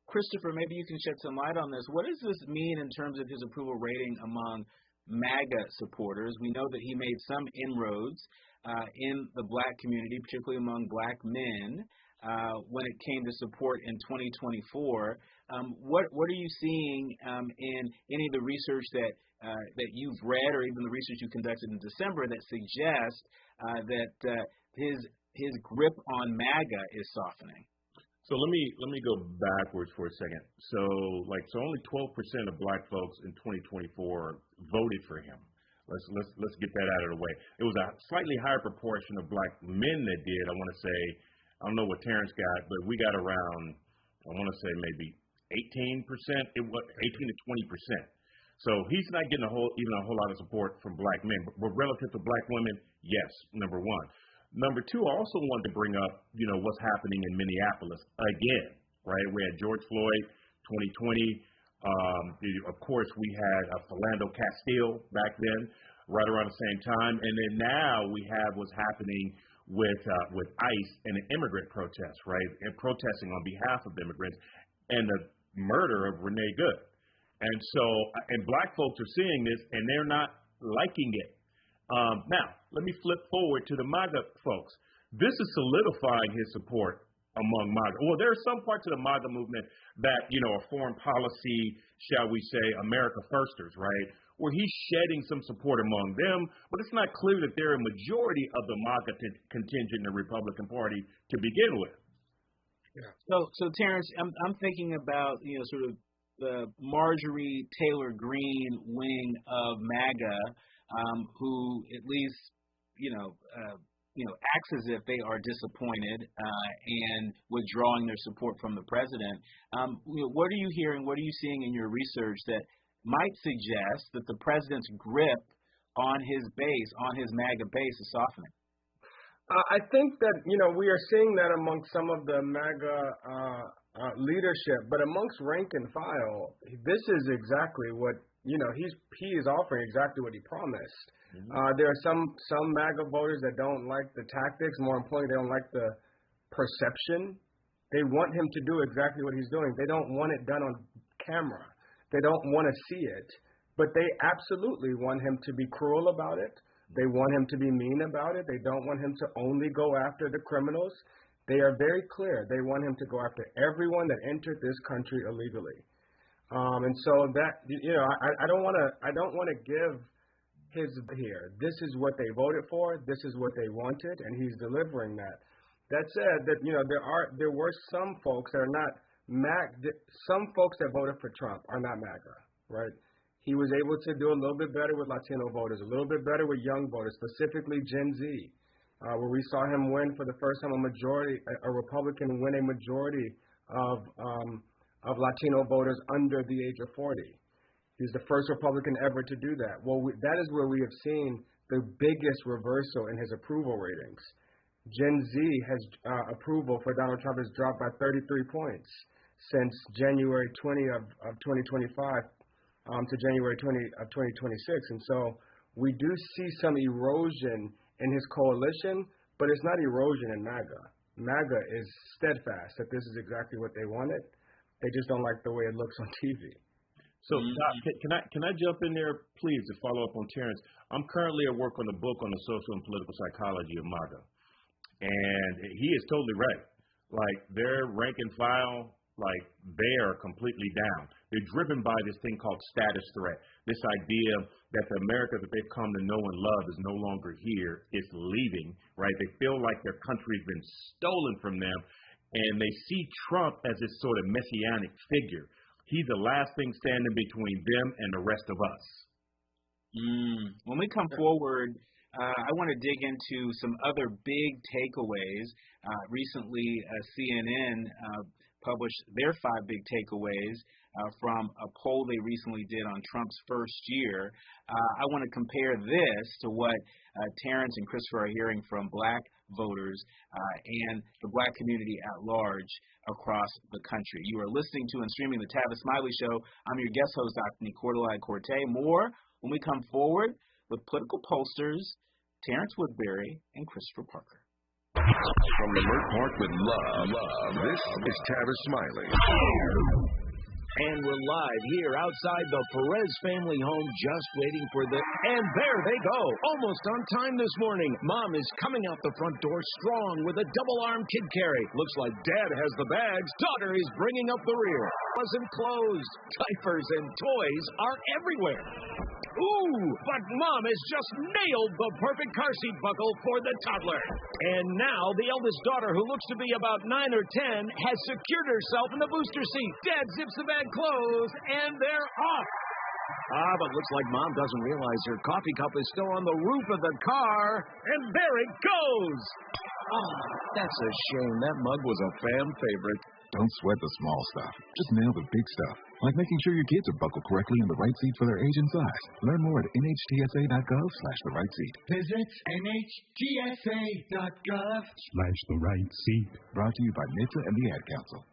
Christopher, maybe you can shed some light on this. What does this mean in terms of his approval rating among MAGA supporters? We know that he made some inroads in the black community, particularly among black men, when it came to support in 2024. What are you seeing in any of the research that you've read, or even the research you conducted in December, that suggests that his grip on MAGA is softening? So let me go backwards for a second. So only 12% of black folks in 2024 voted for him. Let's get that out of the way. It was a slightly higher proportion of black men that did. I want to say, I don't know what Terrence got, but we got around, I want to say maybe 18%. It was 18 to 20%. So he's not getting even a whole lot of support from black men. But relative to black women, yes, number one. Number two, I also wanted to bring up, what's happening in Minneapolis again, right? We had George Floyd, 2020. Of course, we had Philando Castile back then, right around the same time. And then now we have what's happening with ICE and the immigrant protests, right? And protesting on behalf of immigrants, and the murder of Renee Good. And black folks are seeing this, and they're not liking it. Now, let me flip forward to the MAGA folks. This is solidifying his support among MAGA. Well, there are some parts of the MAGA movement that, are foreign policy, shall we say, America firsters, right, where he's shedding some support among them, but it's not clear that they're a majority of the MAGA contingent in the Republican Party to begin with. Yeah. So Terrence, I'm thinking about, sort of the Marjorie Taylor Greene wing of MAGA, who at least, acts as if they are disappointed and withdrawing their support from the president. What are you hearing? What are you seeing in your research that might suggest that the president's grip on his base, on his MAGA base, is softening? I think that, we are seeing that amongst some of the MAGA leadership, but amongst rank and file, this is exactly what, he is offering exactly what he promised. There are some MAGA voters that don't like the tactics. More importantly, they don't like the perception. They want him to do exactly what he's doing. They don't want it done on camera. They don't want to see it, but they absolutely want him to be cruel about it. They want him to be mean about it. They don't want him to only go after the criminals. They are very clear. They want him to go after everyone that entered this country illegally. And so that, I don't want to give his here. This is what they voted for. This is what they wanted, and he's delivering that. That said, that there were some folks that are not some folks that voted for Trump are not MAGA, right? He was able to do a little bit better with Latino voters, a little bit better with young voters, specifically Gen Z, where we saw him win for the first time a Republican win a majority of Latino voters under the age of 40. He's the first Republican ever to do that. Well, that is where we have seen the biggest reversal in his approval ratings. Gen Z approval for Donald Trump has dropped by 33 points since January 20 of 2025 to January 20 of 2026. And so we do see some erosion in his coalition, but it's not erosion in MAGA. MAGA is steadfast that this is exactly what they wanted. They just don't like the way it looks on TV. So, Doc, can I jump in there, please, to follow up on Terrence? I'm currently at work on a book on the social and political psychology of MAGA. And he is totally right. Like, their rank and file, they are completely down. They're driven by this thing called status threat, this idea that the America that they've come to know and love is no longer here. It's leaving, right? They feel like their country's been stolen from them, and they see Trump as this sort of messianic figure. He's the last thing standing between them and the rest of us. When we come forward, I want to dig into some other big takeaways. Recently, CNN published their 5 big takeaways from a poll they recently did on Trump's first year. I want to compare this to what Terrence and Christopher are hearing from black voters and the black community at large across the country. You are listening to and streaming the Tavis Smiley Show. I'm your guest host, Dr. Nicordelai Corte. More when we come forward with political pollsters Terrence Woodbury and Christopher Parker. From the Mert Park with love, this is Tavis Smiley. And we're live here outside the Perez family home, just waiting for the... And there they go, almost on time this morning. Mom is coming out the front door strong with a double-arm kid carry. Looks like Dad has the bags. Daughter is bringing up the rear. Wasn't closed. Diapers and toys are everywhere. Ooh, but Mom has just nailed the perfect car seat buckle for the toddler. And now the eldest daughter, who looks to be about 9 or 10, has secured herself in the booster seat. Dad zips the bag closed, and they're off. But looks like Mom doesn't realize her coffee cup is still on the roof of the car, and there it goes. That's a shame. That mug was a fan favorite. Don't sweat the small stuff. Just nail the big stuff, like making sure your kids are buckled correctly in the right seat for their age and size. Learn more at nhtsa.gov/the right seat. Visit nhtsa.gov/the right seat. Brought to you by NHTSA and the Ad Council.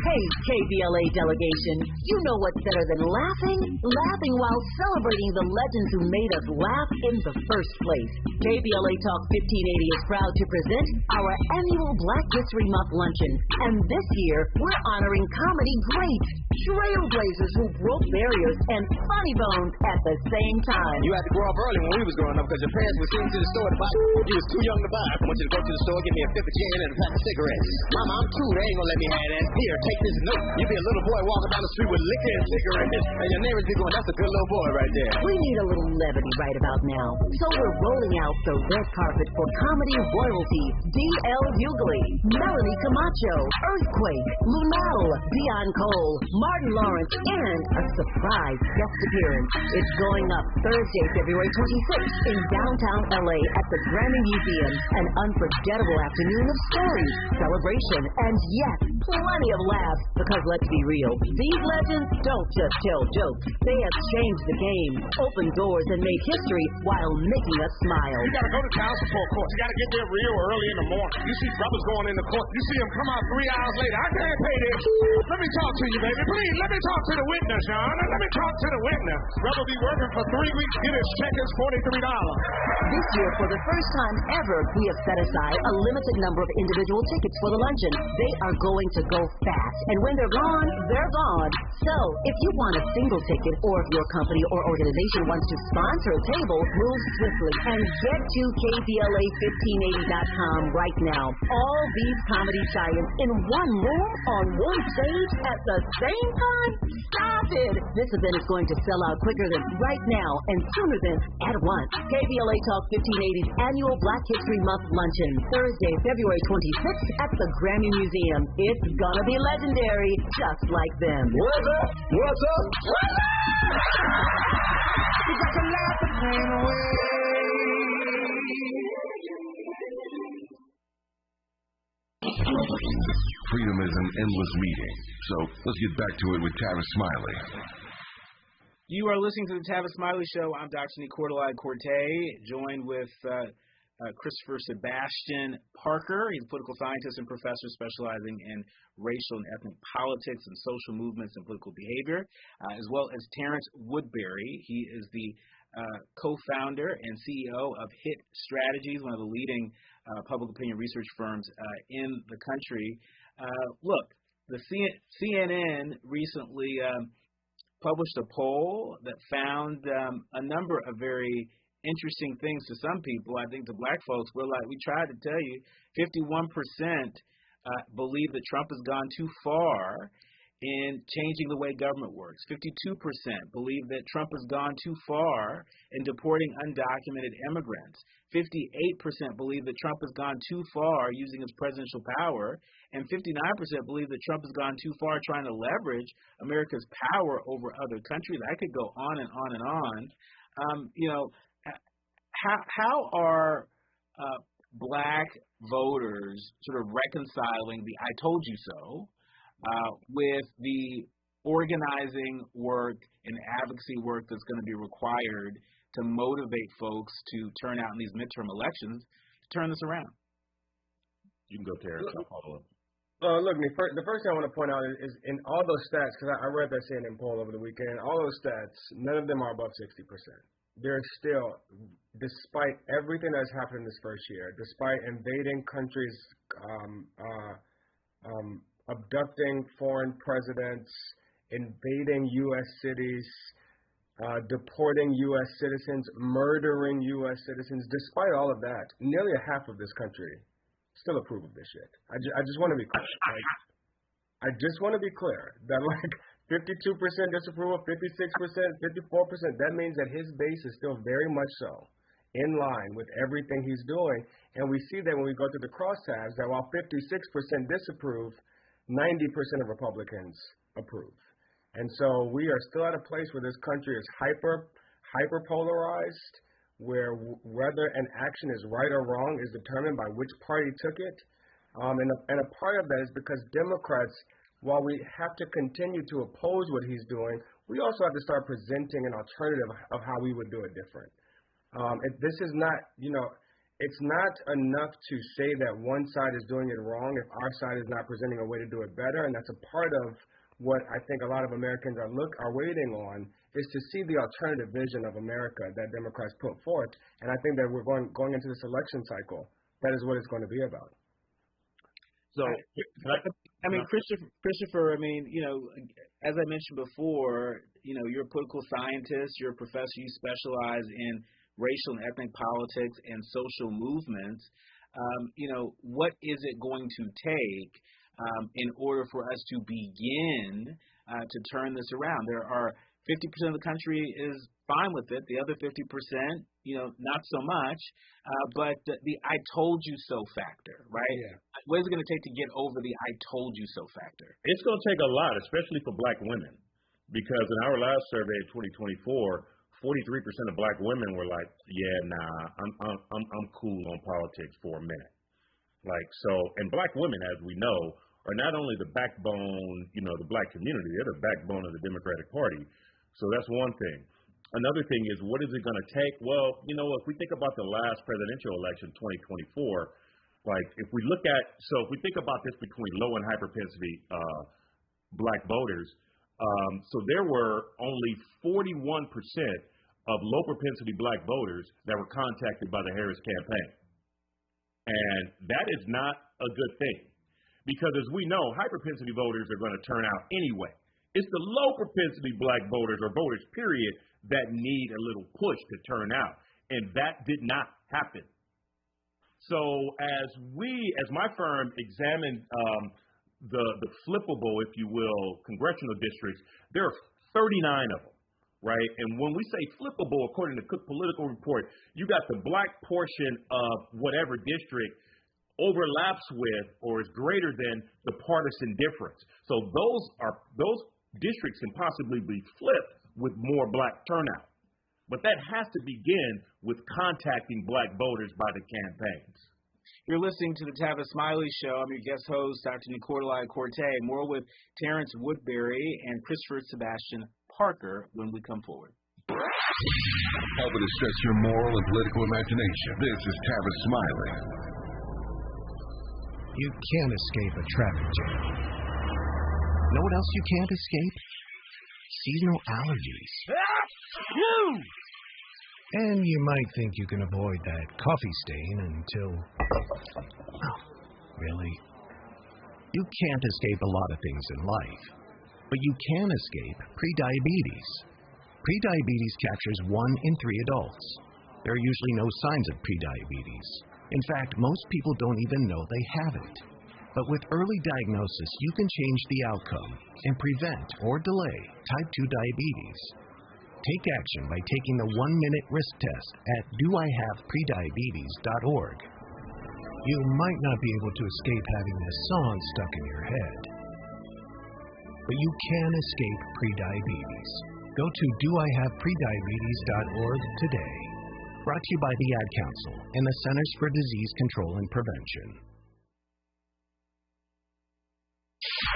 Hey, KBLA delegation, you know what's better than laughing? Laughing while celebrating the legends who made us laugh in the first place. KBLA Talk 1580 is proud to present our annual Black History Month luncheon. And this year, we're honoring comedy greats, trailblazers who broke barriers and funny bones at the same time. You had to grow up early when we was growing up because your parents would send you to the store to buy. You was too young to buy. I want you to go to the store, give me a fifth of gin and a pack of cigarettes. Mama, I'm two. They ain't gonna let me have that. Here, take this note. You be a little boy walking down the street with liquor and cigarettes, and your neighbors be going, that's a good little boy right there. We need a little levity right about now. So we're rolling out the red carpet for comedy royalty. D.L. Hughley, Melanie Camacho, Earthquake, Lunel, Dion Cole, Martin Lawrence, and a surprise guest appearance. It's going up Thursday, February 26th in downtown L.A. at the Grammy Museum. An unforgettable afternoon of stories, celebration, and yes, plenty of laughs. Because let's be real, these legends don't just tell jokes. They have changed the game, opened doors, and made history while making us smile. You gotta go to child support court. You gotta get there real early in the morning. You see brothers going in the court. You see them come out 3 hours later. I can't pay this. Let me talk to you, baby. Please, let me talk to the witness, John. Let me talk to the witness. Brother be working for 3 weeks, get his check is $43. This year, for the first time ever, we have set aside a limited number of individual tickets for the luncheon. They are going to go fast, and when they're gone, they're gone. So, if you want a single ticket, or if your company or organization wants to sponsor a table, move swiftly and get to KBLA1580.com right now. All these comedy giants in one room on one stage at the same time? Stop it! This event is going to sell out quicker than right now and sooner than at once. KBLA Talk 1580's annual Black History Month luncheon, Thursday, February 26th at the Grammy Museum. It's gonna be legendary, just like them. What's up? What's up? What's up? You got to laugh the pain away. Freedom is an endless meeting, so let's get back to it with Tavis Smiley. You are listening to the Tavis Smiley Show. I'm Dr. Nicordelai Corte, joined with Christopher Sebastian Parker. He's a political scientist and professor specializing in racial and ethnic politics and social movements and political behavior, as well as Terrence Woodbury. He is the co-founder and CEO of HIT Strategies, one of the leading public opinion research firms in the country. Look, the CNN recently published a poll that found a number of very interesting things to some people. I think the black folks were like, we tried to tell you, 51% believe that Trump has gone too far in changing the way government works. 52% believe that Trump has gone too far in deporting undocumented immigrants. 58% believe that Trump has gone too far using his presidential power. And 59% believe that Trump has gone too far trying to leverage America's power over other countries. I could go on and on and on. How are black voters sort of reconciling the "I told you so" with the organizing work and advocacy work that's going to be required to motivate folks to turn out in these midterm elections to turn this around? You can go, Terrence. I'll follow up. Look, the first thing I want to point out is in all those stats, because I read that CNN poll over the weekend, all those stats, none of them are above 60%. There's still, despite everything that's happened this first year, despite invading countries, abducting foreign presidents, invading U.S. cities, deporting U.S. citizens, murdering U.S. citizens, despite all of that, nearly a half of this country still approve of this shit. I just want to be clear. I just want to be clear that 52% disapproval, 56%, 54%, that means that his base is still very much so in line with everything he's doing. And we see that when we go through the crosstabs that while 56% disapprove, 90% of Republicans approve. And so we are still at a place where this country is hyper polarized, where whether an action is right or wrong is determined by which party took it. And a part of that is because Democrats, while we have to continue to oppose what he's doing, we also have to start presenting an alternative of how we would do it different. This is not, it's not enough to say that one side is doing it wrong if our side is not presenting a way to do it better. And that's a part of what I think a lot of Americans are waiting on, is to see the alternative vision of America that Democrats put forth. And I think that we're going into this election cycle. That is what it's going to be about. So, Christopher, as I mentioned before, you're a political scientist, you're a professor, you specialize in racial and ethnic politics and social movements. What is it going to take in order for us to begin to turn this around? There are 50% of the country is fine with it. The other 50%, not so much. But the "I told you so" factor, right? Yeah. What is it going to take to get over the "I told you so" factor? It's going to take a lot, especially for black women, because in our last survey in 2024, 43% of black women were like, "Yeah, nah, I'm cool on politics for a minute." And black women, as we know, are not only the backbone, the black community, they're the backbone of the Democratic Party. So that's one thing. Another thing is, what is it going to take? Well, if we think about the last presidential election, 2024, if we think about this between low and high propensity black voters, so there were only 41% of low propensity black voters that were contacted by the Harris campaign. And that is not a good thing, because as we know, high propensity voters are going to turn out anyway. It's the low propensity black voters, or voters period, that need a little push to turn out. And that did not happen. So as my firm examined the flippable, if you will, congressional districts, there are 39 of them, right? And when we say flippable, according to Cook Political Report, you got the black portion of whatever district overlaps with or is greater than the partisan difference. So those districts can possibly be flipped with more black turnout. But that has to begin with contacting black voters by the campaigns. You're listening to the Tavis Smiley Show. I'm your guest host, Dr. Nicolai Corte. More with Terrence Woodbury and Christopher Sebastian Parker when we come forward. Helping to stretch your moral and political imagination. This is Tavis Smiley. You can't escape a traffic jam. Know what else you can't escape? Seasonal allergies. And you might think you can avoid that coffee stain until... Oh, really? You can't escape a lot of things in life, but you can escape prediabetes. Prediabetes captures 1 in 3 adults. There are usually no signs of prediabetes. In fact, most people don't even know they have it. But with early diagnosis, you can change the outcome and prevent or delay type 2 diabetes. Take action by taking the 1-minute risk test at doihaveprediabetes.org. You might not be able to escape having this song stuck in your head, but you can escape prediabetes. Go to doihaveprediabetes.org today. Brought to you by the Ad Council and the Centers for Disease Control and Prevention.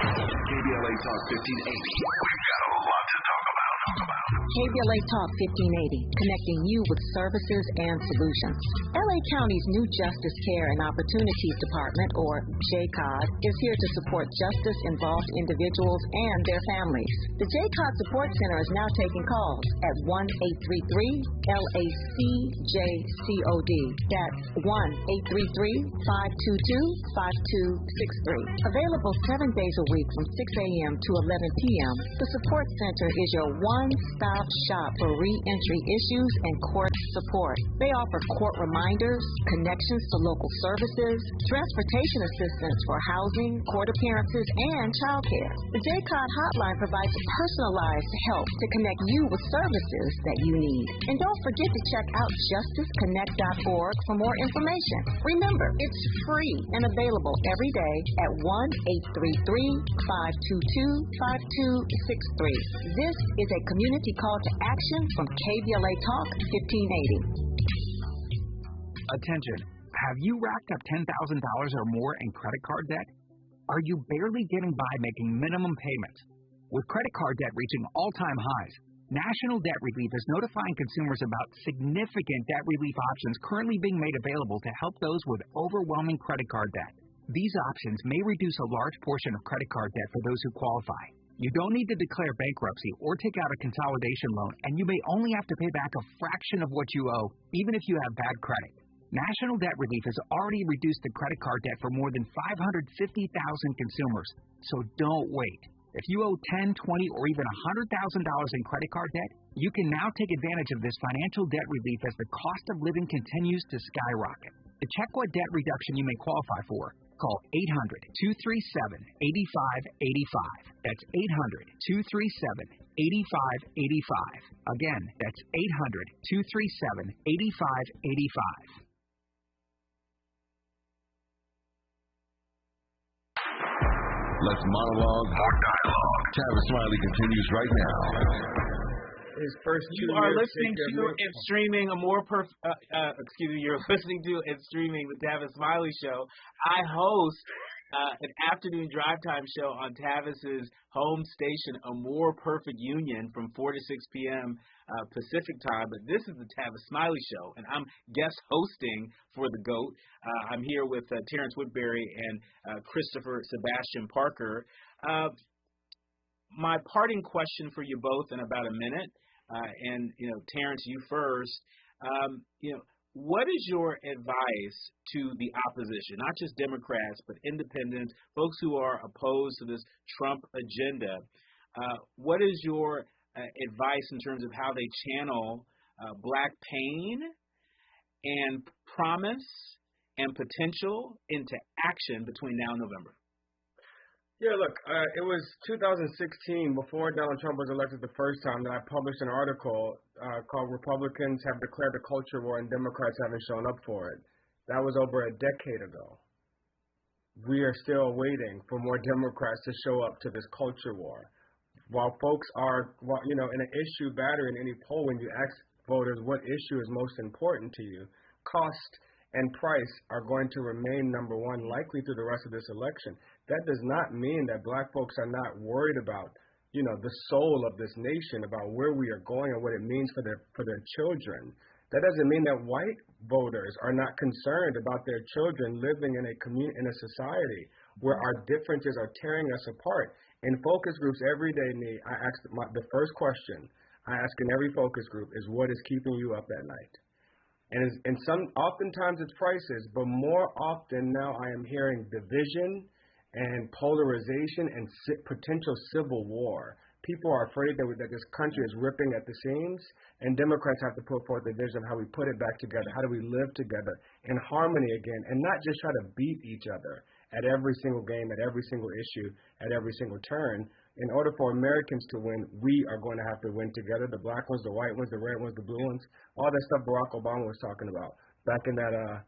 KBLA Talk 1580. We've got a lot to talk about. KBLA Talk 1580, connecting you with services and solutions. LA County's new Justice Care and Opportunities Department, or JCOD, is here to support justice-involved individuals and their families. The JCOD Support Center is now taking calls at 1-833-LACJCOD. That's 1-833-522-5263. Available 7 days a week from 6 a.m. to 11 p.m., the Support Center is your one-stop shop for reentry issues and court support. They offer court reminders, connections to local services, transportation assistance for housing, court appearances, and childcare. The JCOD hotline provides personalized help to connect you with services that you need. And don't forget to check out justiceconnect.org for more information. Remember, it's free and available every day at 1-833-522-5263. This is a community call to action from KBLA Talk 1580. Attention. Have you racked up $10,000 or more in credit card debt? Are you barely getting by making minimum payments? With credit card debt reaching all-time highs, National Debt Relief is notifying consumers about significant debt relief options currently being made available to help those with overwhelming credit card debt. These options may reduce a large portion of credit card debt for those who qualify. You don't need to declare bankruptcy or take out a consolidation loan, and you may only have to pay back a fraction of what you owe, even if you have bad credit. National Debt Relief has already reduced the credit card debt for more than 550,000 consumers, so don't wait. If you owe $10,000, $20,000, or even $100,000 in credit card debt, you can now take advantage of this financial debt relief as the cost of living continues to skyrocket. To check what debt reduction you may qualify for, call 800-237-8585. That's 800-237-8585. Again, that's 800-237-8585. Less monologue, more dialogue. Tavis Smiley continues right now. His first 2 You are years listening to and streaming a more perfect. You're listening to and streaming the Tavis Smiley Show. I host an afternoon drive time show on Tavis's home station, A More Perfect Union, from 4 to 6 p.m. Pacific time. But this is the Tavis Smiley Show, and I'm guest hosting for the GOAT. I'm here with Terrence Woodbury and Christopher Sebastian Parker. My parting question for you both in about a minute, and Terrence, you first. What is your advice to the opposition, not just Democrats, but independents, folks who are opposed to this Trump agenda? What is your advice in terms of how they channel black pain and promise and potential into action between now and November? Yeah, look, it was 2016, before Donald Trump was elected the first time, that I published an article called Republicans Have Declared a Culture War and Democrats Haven't Shown Up for It. That was over a decade ago. We are still waiting for more Democrats to show up to this culture war. While folks are, in an issue battery in any poll, when you ask voters what issue is most important to you, cost and price are going to remain number one likely through the rest of this election. That does not mean that black folks are not worried about, the soul of this nation, about where we are going and what it means for their children. That doesn't mean that white voters are not concerned about their children living in in a society where our differences are tearing us apart. In focus groups every day, I ask the first question I ask in every focus group is, what is keeping you up at night? And oftentimes it's prices, but more often now I am hearing division and polarization and potential civil war. People are afraid that this country is ripping at the seams, and Democrats have to put forth a vision of how we put it back together. How do we live together in harmony again, and not just try to beat each other at every single game, at every single issue, at every single turn. In order for Americans to win, we are going to have to win together. The black ones, the white ones, the red ones, the blue ones, all that stuff Barack Obama was talking about back in that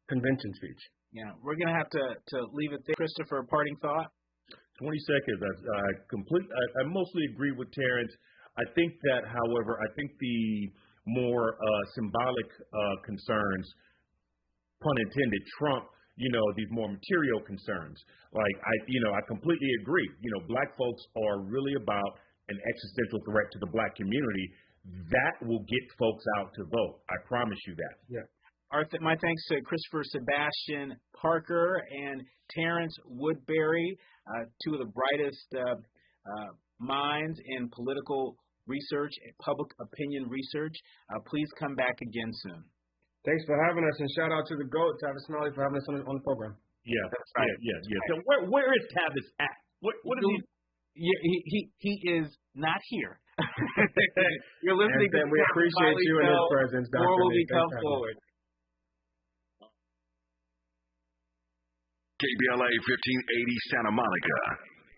convention speech. Yeah, we're going to have to leave it there. Christopher, parting thought? 20 seconds. I mostly agree with Terrence. I think that, however, the more symbolic concerns, pun intended, trump, these more material concerns. Like, I completely agree. Black folks are really about an existential threat to the black community. That will get folks out to vote. I promise you that. Yeah. My thanks to Christopher Sebastian Parker and Terrence Woodbury, two of the brightest minds in political research and public opinion research. Please come back again soon. Thanks for having us, and shout out to the GOAT, Tavis Smiley, for having us on the program. Yeah, that's right. Yeah. So where is Tavis at? What is he? Yeah, he is not here. You're listening to we appreciate you and his presence, Dr. More will Lee. come forward. KBLA 1580 Santa Monica.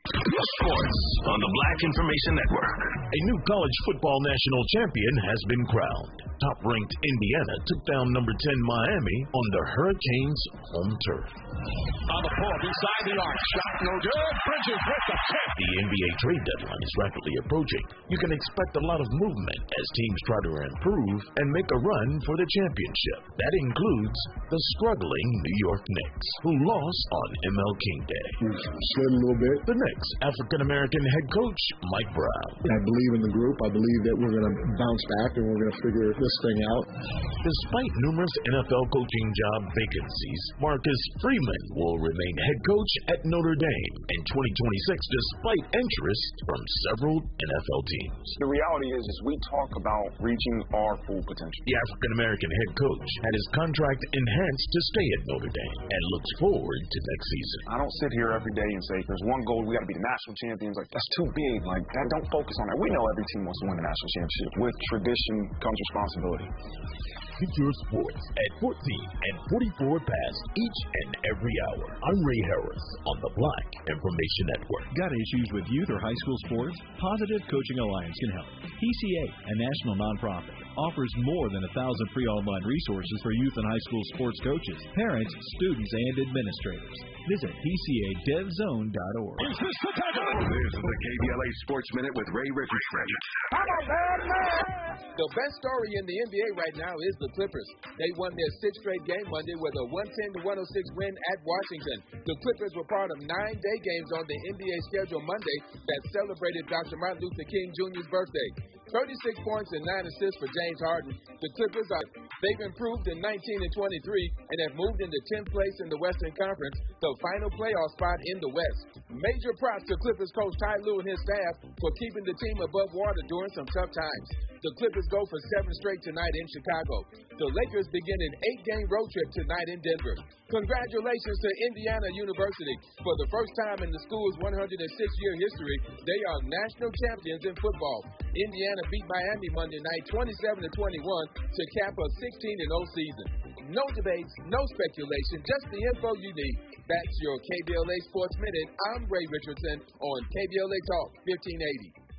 Sports on the Black Information Network. A new college football national champion has been crowned. Top-ranked Indiana took down number 10 Miami on the Hurricanes' home turf. On the pull, inside the arc. Shot no good. Bridges with the tip. The NBA trade deadline is rapidly approaching. You can expect a lot of movement as teams try to improve and make a run for the championship. That includes the struggling New York Knicks, who lost on MLK Day. We've slid a little bit. The Knicks' African-American head coach, Mike Brown. I believe in the group. I believe that we're going to bounce back and we're going to figure this thing out. Despite numerous NFL coaching job vacancies, Marcus Freeman will remain head coach at Notre Dame in 2026 despite interest from several NFL teams. The reality is we talk about reaching our full potential. The African-American head coach had his contract enhanced to stay at Notre Dame and looks forward to next season. I don't sit here every day and say, there's one goal, we got to be the national champions. Like, that's too big. Like, that, don't focus on that. We know every team wants to win the national championship. With tradition comes responsibility. Get your sports at 14 and 44 past each and every hour. I'm Ray Harris on the Black Information Network. Got issues with youth or high school sports? Positive Coaching Alliance can help. PCA, a national nonprofit, offers more than 1,000 free online resources for youth and high school sports coaches, parents, students, and administrators. Visit PCADevZone.org. This is the KBLA Sports Minute with Ray Richardson. The best story in the NBA right now is the Clippers. They won their sixth straight game Monday with a 110-106 win at Washington. The Clippers were part of 9 day games on the NBA schedule Monday that celebrated Dr. Martin Luther King Jr.'s birthday. 36 points and 9 assists for James Harden. The Clippers they've improved in 19 and 23 and have moved into 10th place in the Western Conference, the final playoff spot in the West. Major props to Clippers coach Ty Lue and his staff for keeping the team above water during some tough times. The Clippers go for 7 straight tonight in Chicago. The Lakers begin an 8-game road trip tonight in Denver. Congratulations to Indiana University. For the first time in the school's 106-year history, they are national champions in football. Indiana beat Miami Monday night 27-21 to cap a 16-0 season. No debates, no speculation, just the info you need. That's your KBLA Sports Minute. I'm Ray Richardson on KBLA Talk 1580.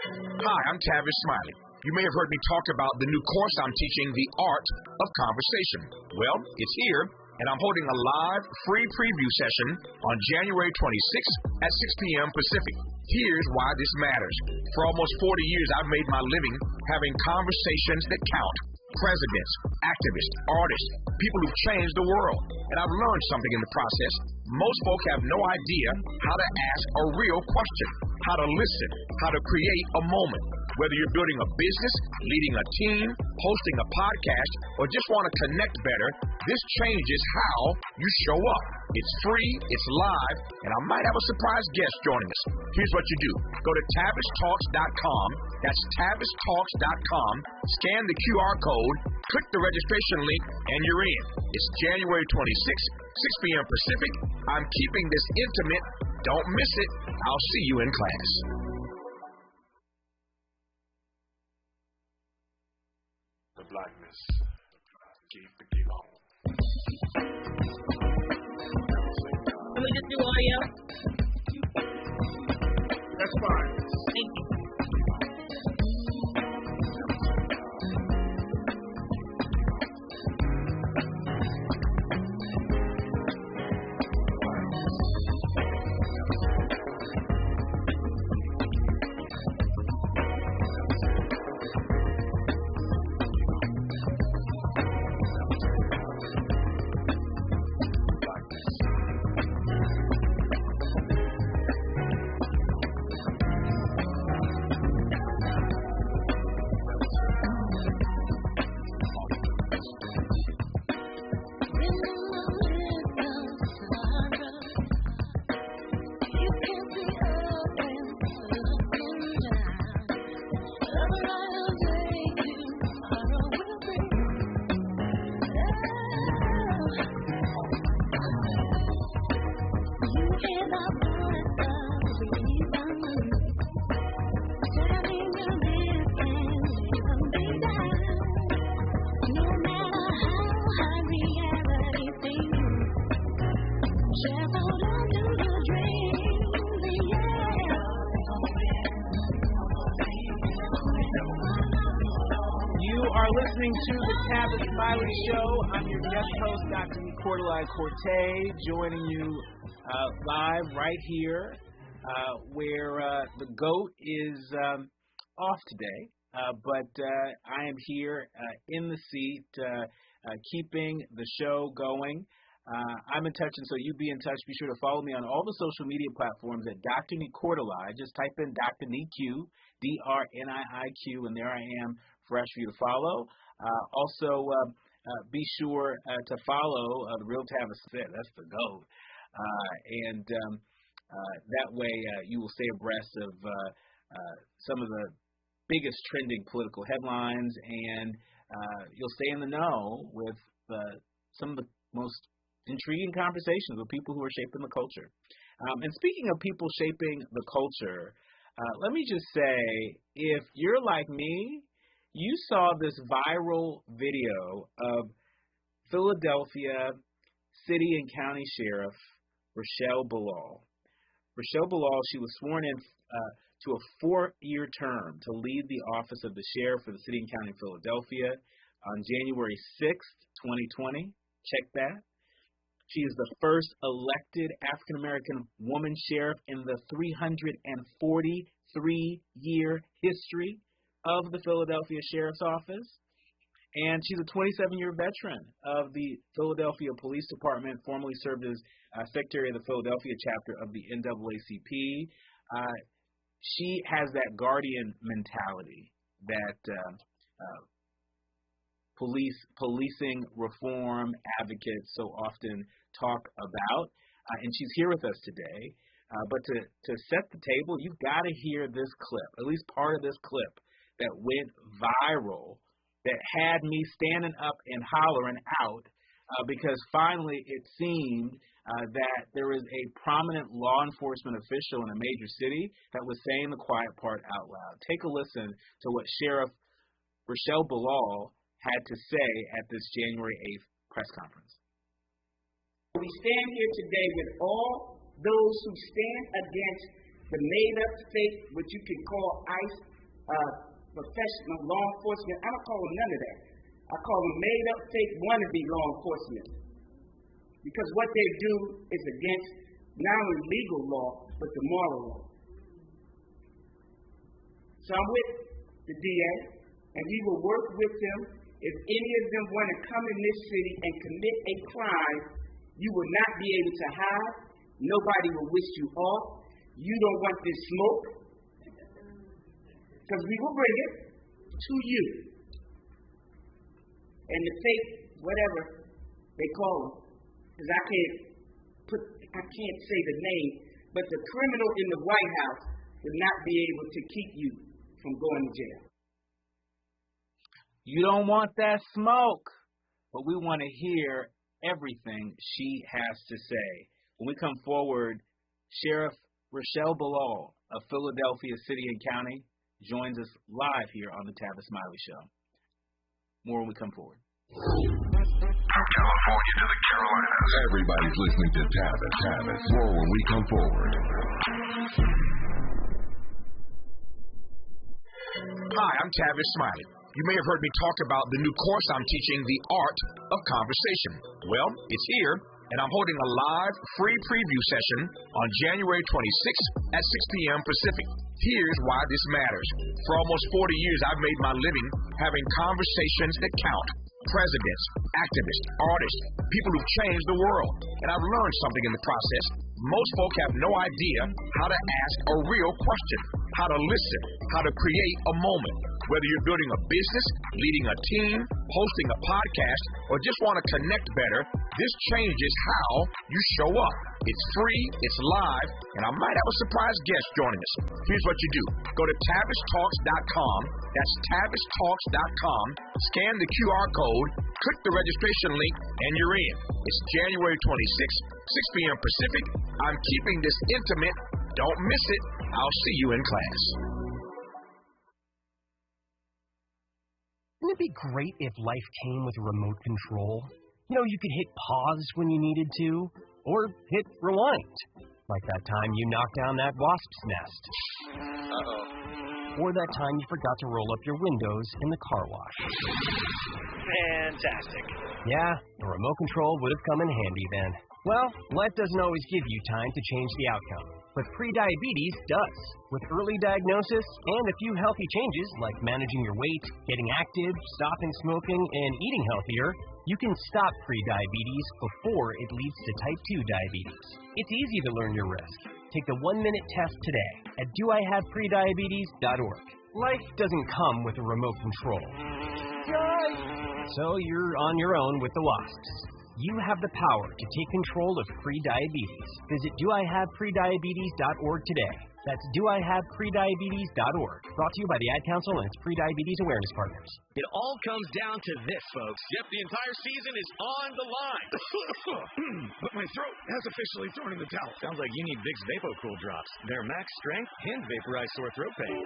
Hi, I'm Tavis Smiley. You may have heard me talk about the new course I'm teaching, The Art of Conversation. Well, it's here, and I'm holding a live, free preview session on January 26th at 6 p.m. Pacific. Here's why this matters. For almost 40 years, I've made my living having conversations that count. Presidents, activists, artists, people who've changed the world. And I've learned something in the process. Most folk have no idea how to ask a real question, how to listen, how to create a moment. Whether you're building a business, leading a team, hosting a podcast, or just want to connect better, this changes how you show up. It's free, it's live, and I might have a surprise guest joining us. Here's what you do. Go to TavisTalks.com. That's TavisTalks.com. Scan the QR code, click the registration link, and you're in. It's January 26th, 6 p.m. Pacific. I'm keeping this intimate. Don't miss it. I'll see you in class. The blackness gave the game on. Can we just do audio? That's fine. Thank you. Listening to the Tavis Smiley Show. I'm your guest host, Dr. Nicordelai Corte, joining you live right here where the GOAT is off today. But I am here in the seat, keeping the show going. I'm in touch, and so you be in touch. Be sure to follow me on all the social media platforms at Dr. Nicordelai. Just type in Dr. Niq, DRNIIQ, and there I am, fresh for you to follow. Also, be sure to follow the Real Tavis. That's the GOAT. And that way you will stay abreast of some of the biggest trending political headlines, and you'll stay in the know with some of the most intriguing conversations with people who are shaping the culture. And speaking of people shaping the culture, let me just say, if you're like me, you saw this viral video of Philadelphia City and County Sheriff Rochelle Bilal. Rochelle Bilal, she was sworn in to a 4-year term to lead the office of the sheriff for the City and County of Philadelphia on January 6th, 2020. Check that. She is the first elected African-American woman sheriff in the 343-year history of the Philadelphia Sheriff's Office. And she's a 27-year veteran of the Philadelphia Police Department, formerly served as Secretary of the Philadelphia chapter of the NAACP. She has that guardian mentality that policing reform advocates so often talk about, and she's here with us today. But to set the table, you've got to hear this clip, at least part of this clip that went viral, that had me standing up and hollering out because finally it seemed that there is a prominent law enforcement official in a major city that was saying the quiet part out loud. Take a listen to what Sheriff Rochelle Bilal had to say at this January 8th press conference. We stand here today with all those who stand against the made-up fake, what you could call ICE, professional law enforcement. I don't call them none of that. I call them made-up fake wannabe law enforcement. Because what they do is against not only legal law, but the moral law. So I'm with the DA, and we will work with them. If any of them want to come in this city and commit a crime, you will not be able to hide. Nobody will wish you off. You don't want this smoke. Because we will bring it to you. And the fake, whatever they call them, because I can't say the name, but the criminal in the White House will not be able to keep you from going to jail. You don't want that smoke, but we want to hear everything she has to say. When we come forward, Sheriff Rochelle Bilal of Philadelphia City and County joins us live here on the Tavis Smiley Show. More when we come forward. From California to the Carolinas, everybody's listening to Tavis. More when we come forward. Hi, I'm Tavis Smiley. You may have heard me talk about the new course I'm teaching, The Art of Conversation. Well, it's here, and I'm holding a live, free preview session on January 26th at 6 p.m. Pacific. Here's why this matters. For almost 40 years, I've made my living having conversations that count. Presidents, activists, artists, people who've changed the world. And I've learned something in the process. Most folk have no idea how to ask a real question, how to listen, how to create a moment. Whether you're building a business, leading a team, hosting a podcast, or just want to connect better, this changes how you show up. It's free, it's live, and I might have a surprise guest joining us. Here's what you do. Go to TavisTalks.com. That's TavisTalks.com. Scan the QR code, click the registration link, and you're in. It's January 26th, 6 p.m. Pacific. I'm keeping this intimate. Don't miss it. I'll see you in class. Wouldn't it be great if life came with a remote control? You know, you could hit pause when you needed to, or hit rewind. Like that time you knocked down that wasp's nest. Or that time you forgot to roll up your windows in the car wash. Fantastic. Yeah, a remote control would have come in handy then. Well, life doesn't always give you time to change the outcome, but prediabetes does. With early diagnosis and a few healthy changes like managing your weight, getting active, stopping smoking, and eating healthier, you can stop prediabetes before it leads to type 2 diabetes. It's easy to learn your risk. Take the 1-minute test today at doihaveprediabetes.org. Life doesn't come with a remote control. So you're on your own with the wasps. You have the power to take control of prediabetes. Visit doihaveprediabetes.org today. That's doihaveprediabetes.org. Brought to you by the Ad Council and its Prediabetes Awareness Partners. It all comes down to this, folks. Yep, the entire season is on the line. But my throat has officially thrown in the towel. Sounds like you need Vicks VapoCool drops. They're max strength and vaporize sore throat pain.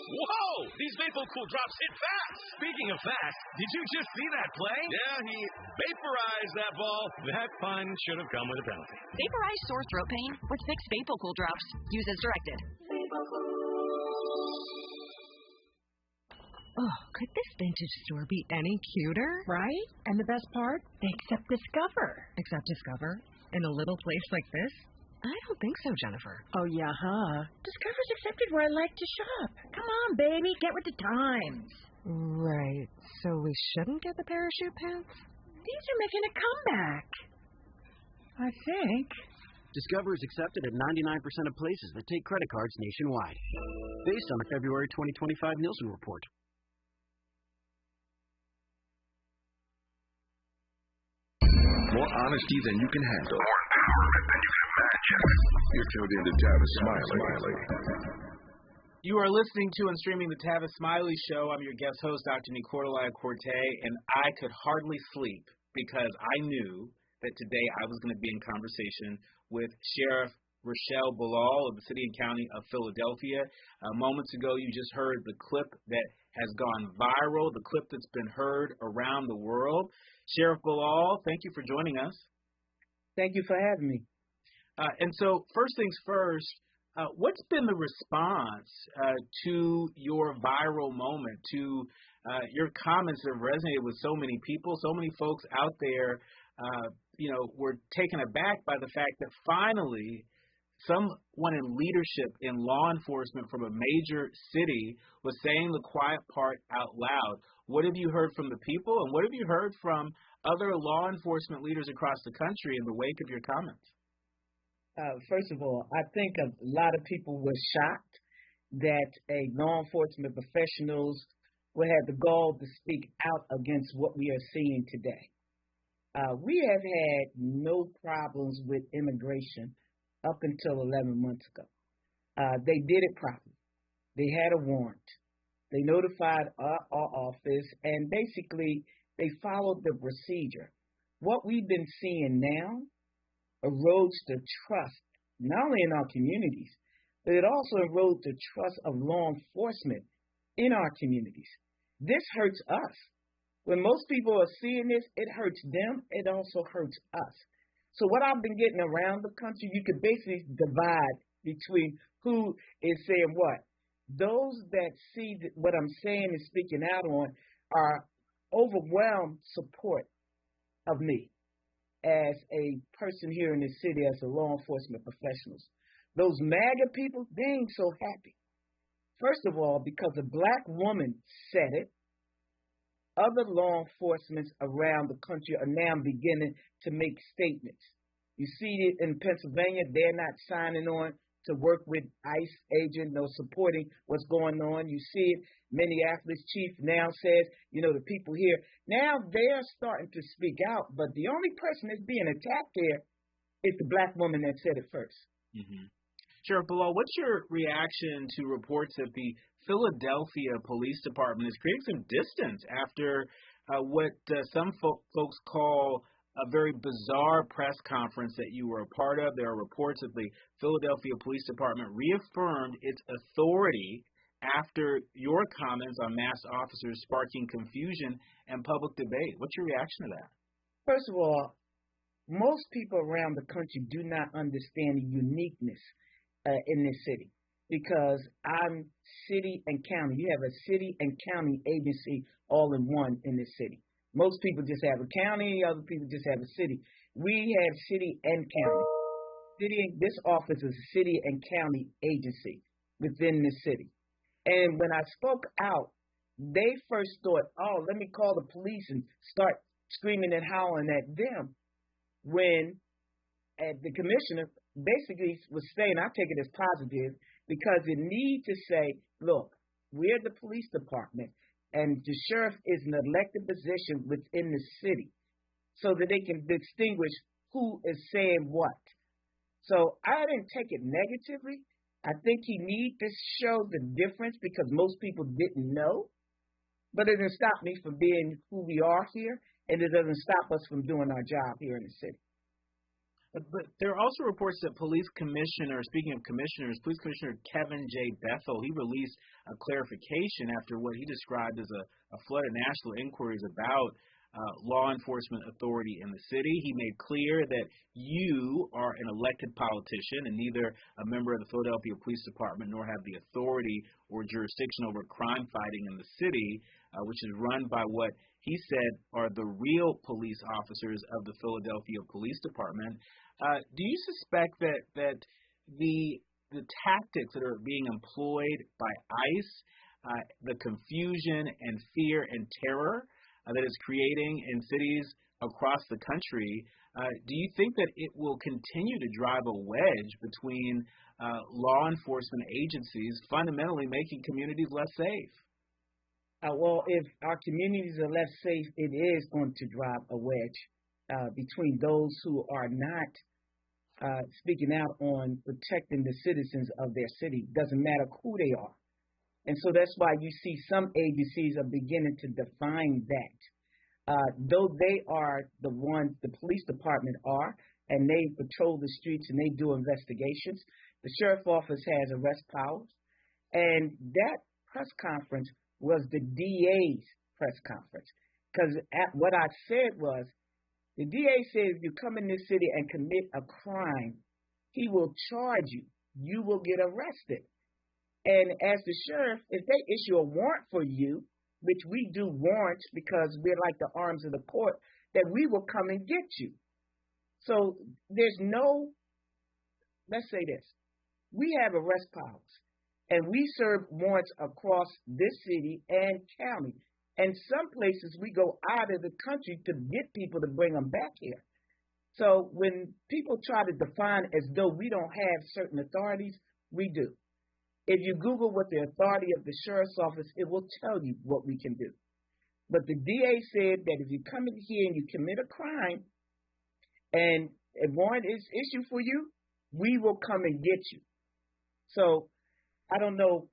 Whoa! These VapoCool drops hit fast! Speaking of fast, did you just see that play? Yeah, he vaporized that ball. That fun should have come with a penalty. Vaporize sore throat pain with Vicks VapoCool drops. Use as directed. Oh, could this vintage store be any cuter? Right? And the best part? They accept Discover. Accept Discover? In a little place like this? I don't think so, Jennifer. Oh, yeah, huh? Discover's accepted where I like to shop. Come on, baby, get with the times. Right. So we shouldn't get the parachute pants? These are making a comeback. I think. Discover is accepted at 99% of places that take credit cards nationwide. Based on the February 2025 Nielsen report. More honesty than you can handle. More empowerment than you can imagine. You're tuned in to Tavis Smiley. You are listening to and streaming the Tavis Smiley Show. I'm your guest host, Dr. Nicordelai Corte, and I could hardly sleep because I knew that today I was going to be in conversation with Sheriff Rochelle Bilal of the City and County of Philadelphia. Moments ago, you just heard the clip that has gone viral, the clip that's been heard around the world. Sheriff Bilal, thank you for joining us. Thank you for having me. And so, first things first, what's been the response to your viral moment, to your comments that have resonated with so many people, so many folks out there, were taken aback by the fact that finally someone in leadership in law enforcement from a major city was saying the quiet part out loud. What have you heard from the people, and what have you heard from other law enforcement leaders across the country in the wake of your comments? First of all, I think a lot of people were shocked that a law enforcement professionals will have the gall to speak out against what we are seeing today. We have had no problems with immigration up until 11 months ago. They did it properly. They had a warrant. They notified our office, and basically they followed the procedure. What we've been seeing now erodes the trust, not only in our communities, but it also erodes the trust of law enforcement in our communities. This hurts us. When most people are seeing this, it hurts them. It also hurts us. So what I've been getting around the country, you could basically divide between who is saying what. Those that see what I'm saying and speaking out on are overwhelmed support of me as a person here in the city, as a law enforcement professionals. Those MAGA people, they ain't so happy. First of all, because a black woman said it, other law enforcement around the country are now beginning to make statements. You see it in Pennsylvania, they're not signing on to work with ICE agent or supporting what's going on. You see it, Minneapolis chief now says, the people here, now they're starting to speak out, but the only person that's being attacked there is the black woman that said it first. Mm-hmm. Sheriff Bilal, what's your reaction to reports that the Philadelphia Police Department is creating some distance after what some folks call a very bizarre press conference that you were a part of. There are reports that the Philadelphia Police Department reaffirmed its authority after your comments on masked officers sparking confusion and public debate. What's your reaction to that? First of all, most people around the country do not understand the uniqueness in this city because I'm city and county. You have a city and county agency all in one in this city. Most people just have a county, other people just have a city. We have city and county. This office is a city and county agency within the city. And when I spoke out, they first thought, oh, let me call the police and start screaming and howling at them. When the commissioner basically was saying, I take it as positive, because it need to say, look, we're the police department, and the sheriff is an elected position within the city, so that they can distinguish who is saying what. So I didn't take it negatively. I think he need to show the difference because most people didn't know. But it doesn't stop me from being who we are here, and it doesn't stop us from doing our job here in the city. But there are also reports that Police Commissioner Kevin J. Bethel, he released a clarification after what he described as a flood of national inquiries about law enforcement authority in the city. He made clear that you are an elected politician and neither a member of the Philadelphia Police Department nor have the authority or jurisdiction over crime fighting in the city, which is run by what he said are the real police officers of the Philadelphia Police Department. Do you suspect that the tactics that are being employed by ICE, the confusion and fear and terror that is creating in cities across the country, do you think that it will continue to drive a wedge between law enforcement agencies, fundamentally making communities less safe? Well, if our communities are less safe, it is going to drive a wedge between those who are not speaking out on protecting the citizens of their city. Doesn't matter who they are. And so that's why you see some agencies are beginning to define that. Though they are the ones, the police department are, and they patrol the streets and they do investigations, the sheriff's office has arrest powers. And that press conference was the DA's press conference. Because what I said was, the DA said if you come in this city and commit a crime, he will charge you. You will get arrested. And as the sheriff, if they issue a warrant for you, which we do warrants because we're like the arms of the court, that we will come and get you. So there's no, let's say this, we have arrest powers, and we serve warrants across this city and county. And some places we go out of the country to get people to bring them back here. So when people try to define as though we don't have certain authorities, we do. If you Google what the authority of the sheriff's office, it will tell you what we can do. But the DA said that if you come in here and you commit a crime and a warrant is issued for you, we will come and get you. So I don't know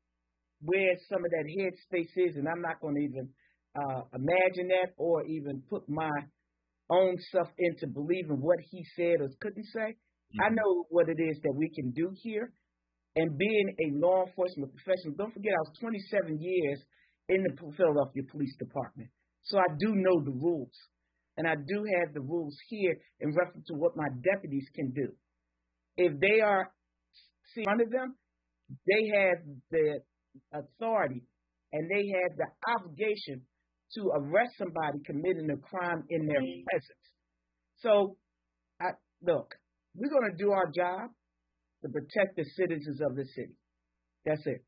where some of that headspace is, and I'm not going to even imagine that or even put my own stuff into believing what he said or couldn't say. Mm-hmm. I know what it is that we can do here. And being a law enforcement professional, don't forget I was 27 years in the Philadelphia Police Department. So I do know the rules. And I do have the rules here in reference to what my deputies can do. If they are in front of them, they have the authority and they have the obligation to arrest somebody committing a crime in their presence. So, look, we're going to do our job to protect the citizens of the city. That's it.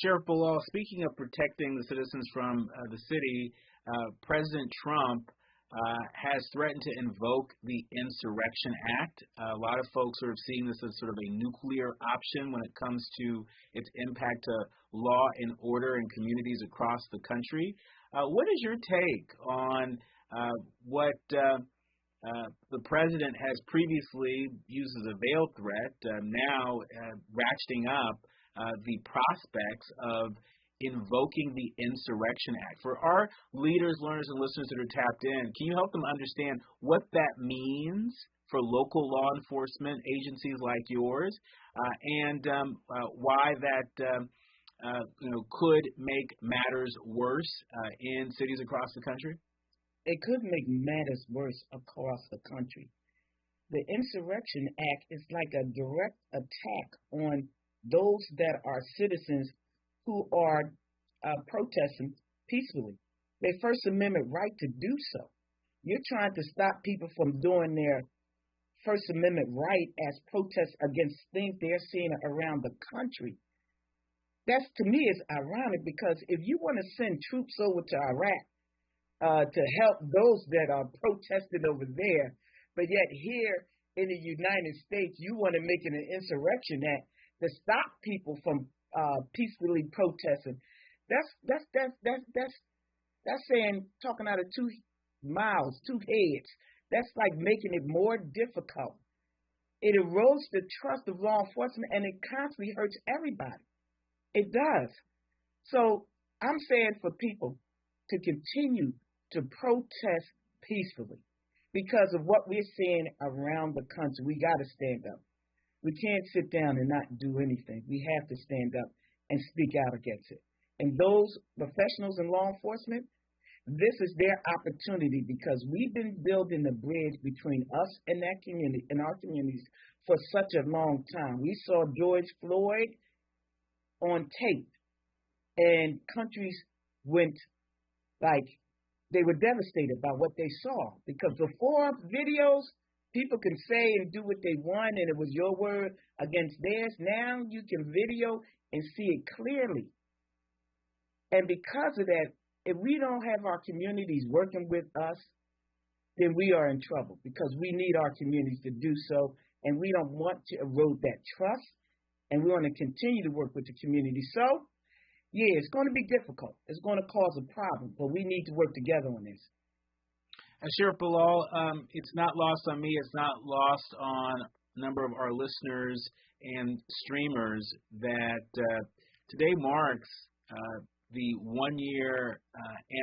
Sheriff Bilal, speaking of protecting the citizens from the city, President Trump has threatened to invoke the Insurrection Act. A lot of folks are seeing this as sort of a nuclear option when it comes to its impact to law and order in communities across the country. What is your take on what the president has previously used as a veiled threat, now ratcheting up the prospects of invoking the Insurrection Act. For our leaders, learners, and listeners that are tapped in, can you help them understand what that means for local law enforcement agencies like yours, and why that could make matters worse in cities across the country? It could make matters worse across the country. The Insurrection Act is like a direct attack on those that are citizens who are protesting peacefully. Their First Amendment right to do so. You're trying to stop people from doing their First Amendment right as protests against things they're seeing around the country. That's, to me, is ironic, because if you want to send troops over to Iraq to help those that are protesting over there, but yet here in the United States you want to make it an insurrection act to stop people from peacefully protesting. That's saying, talking out of two mouths, two heads. That's like making it more difficult. It erodes the trust of law enforcement, and it constantly hurts everybody. It does. So I'm saying for people to continue to protest peacefully because of what we're seeing around the country. We got to stand up. We can't sit down and not do anything. We have to stand up and speak out against it. And those professionals in law enforcement, this is their opportunity, because we've been building the bridge between us and that community, and our communities, for such a long time. We saw George Floyd on tape, and countries went like they were devastated by what they saw, because before videos, people can say and do what they want, and it was your word against theirs. Now you can video and see it clearly. And because of that, if we don't have our communities working with us, then we are in trouble, because we need our communities to do so, and we don't want to erode that trust, and we want to continue to work with the community. So, yeah, it's going to be difficult. It's going to cause a problem, but we need to work together on this. Sheriff Bilal, it's not lost on me, it's not lost on a number of our listeners and streamers that today marks the 1-year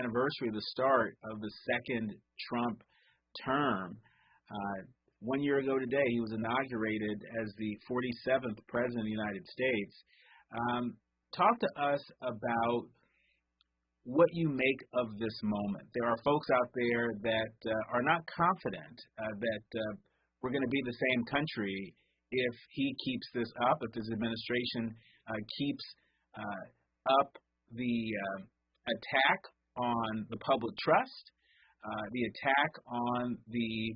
anniversary of the start of the second Trump term. 1 year ago today, he was inaugurated as the 47th President of the United States. Talk to us about what you make of this moment. There are folks out there that are not confident that we're going to be the same country if he keeps this up, if his administration keeps up the attack on the public trust, the attack on the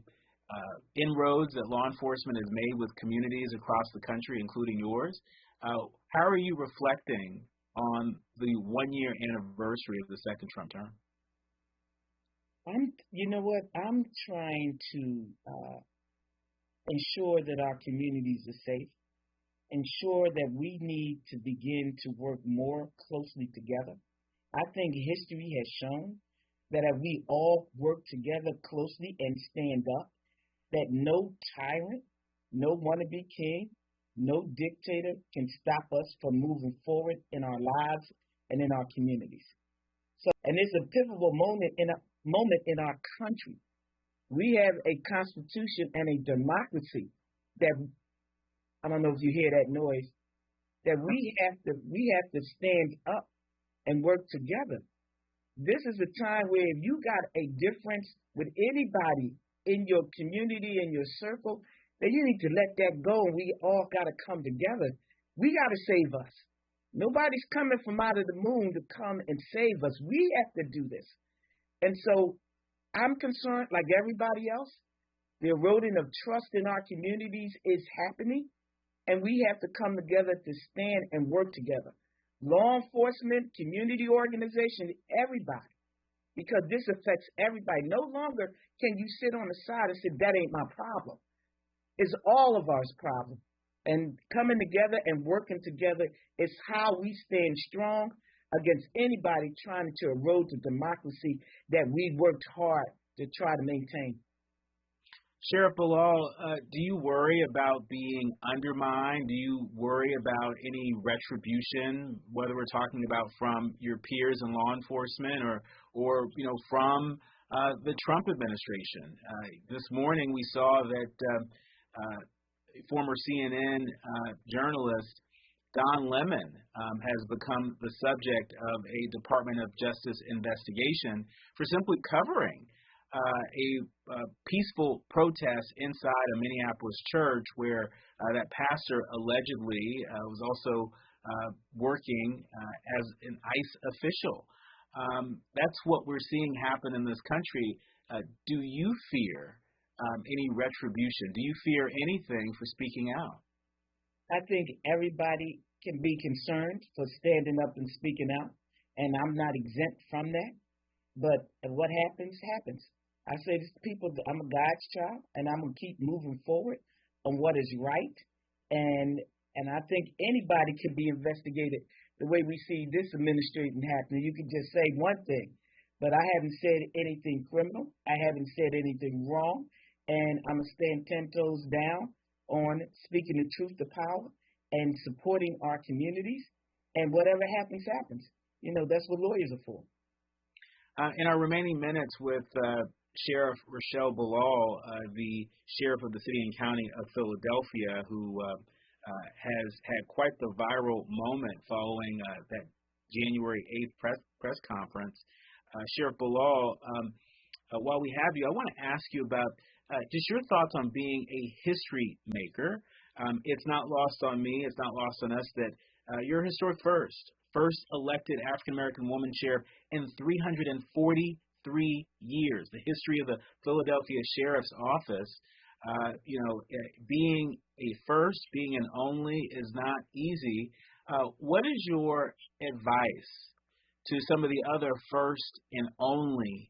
inroads that law enforcement has made with communities across the country, including yours. How are you reflecting on the 1-year anniversary of the second Trump term? You know what? I'm trying to ensure that our communities are safe, ensure that we need to begin to work more closely together. I think history has shown that if we all work together closely and stand up, that no tyrant, no wannabe king, no dictator can stop us from moving forward in our lives and in our communities. So, and it's a pivotal moment in our country. We have a constitution and a democracy that, I don't know if you hear that noise, that we have to stand up and work together. This is a time where if you got a difference with anybody in your community, in your circle, then you need to let that go, and we all got to come together. We got to save us. Nobody's coming from out of the moon to come and save us. We have to do this. And so I'm concerned, like everybody else, the eroding of trust in our communities is happening, and we have to come together to stand and work together. Law enforcement, community organizations, everybody, because this affects everybody. No longer can you sit on the side and say, that ain't my problem. It's all of our problem. And coming together and working together is how we stand strong against anybody trying to erode the democracy that we worked hard to try to maintain. Sheriff Bilal, do you worry about being undermined? Do you worry about any retribution, whether we're talking about from your peers in law enforcement or from the Trump administration? This morning we saw that former CNN journalist Don Lemon has become the subject of a Department of Justice investigation for simply covering a peaceful protest inside a Minneapolis church where that pastor allegedly was also working as an ICE official. That's what we're seeing happen in this country. Do you fear any retribution? Do you fear anything for speaking out? I think everybody can be concerned for standing up and speaking out, and I'm not exempt from that. But what happens, happens. I say to people, I'm a God's child, and I'm going to keep moving forward on what is right. And I think anybody can be investigated the way we see this administration happening. You can just say one thing, but I haven't said anything criminal. I haven't said anything wrong, and I'm going to stand 10 toes down on speaking the truth to power and supporting our communities. And whatever happens, happens. That's what lawyers are for. In our remaining minutes with Sheriff Rochelle Bilal, the sheriff of the city and county of Philadelphia, who has had quite the viral moment following that January 8th press conference. Sheriff Bilal, while we have you, I want to ask you about just your thoughts on being a history maker. It's not lost on me, it's not lost on us that you're a historic first elected African-American woman sheriff in 343 years. The history of the Philadelphia Sheriff's Office, being a first, being an only is not easy. What is your advice to some of the other first and only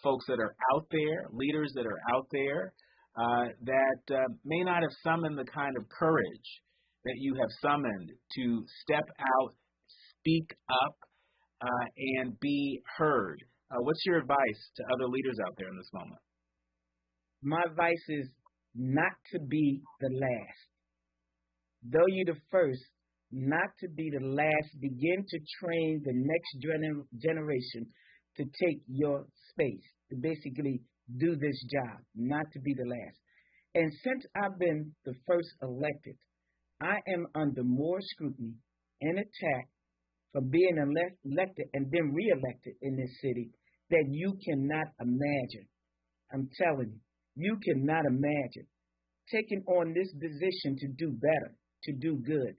folks that are out there, leaders that are out there, that may not have summoned the kind of courage that you have summoned to step out, speak up, and be heard? What's your advice to other leaders out there in this moment? My advice is not to be the last. Though you're the first, not to be the last. Begin to train the next generation to take your space, to basically do this job, not to be the last. And since I've been the first elected, I am under more scrutiny and attack for being elected and then reelected in this city that you cannot imagine. I'm telling you, you cannot imagine taking on this position to do better, to do good.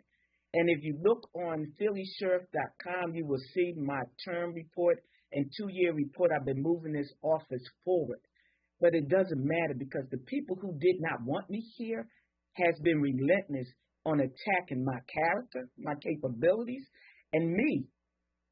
And if you look on phillysheriff.com, you will see my term report and 2-year report. I've been moving this office forward. But it doesn't matter because the people who did not want me here has been relentless on attacking my character, my capabilities, and me.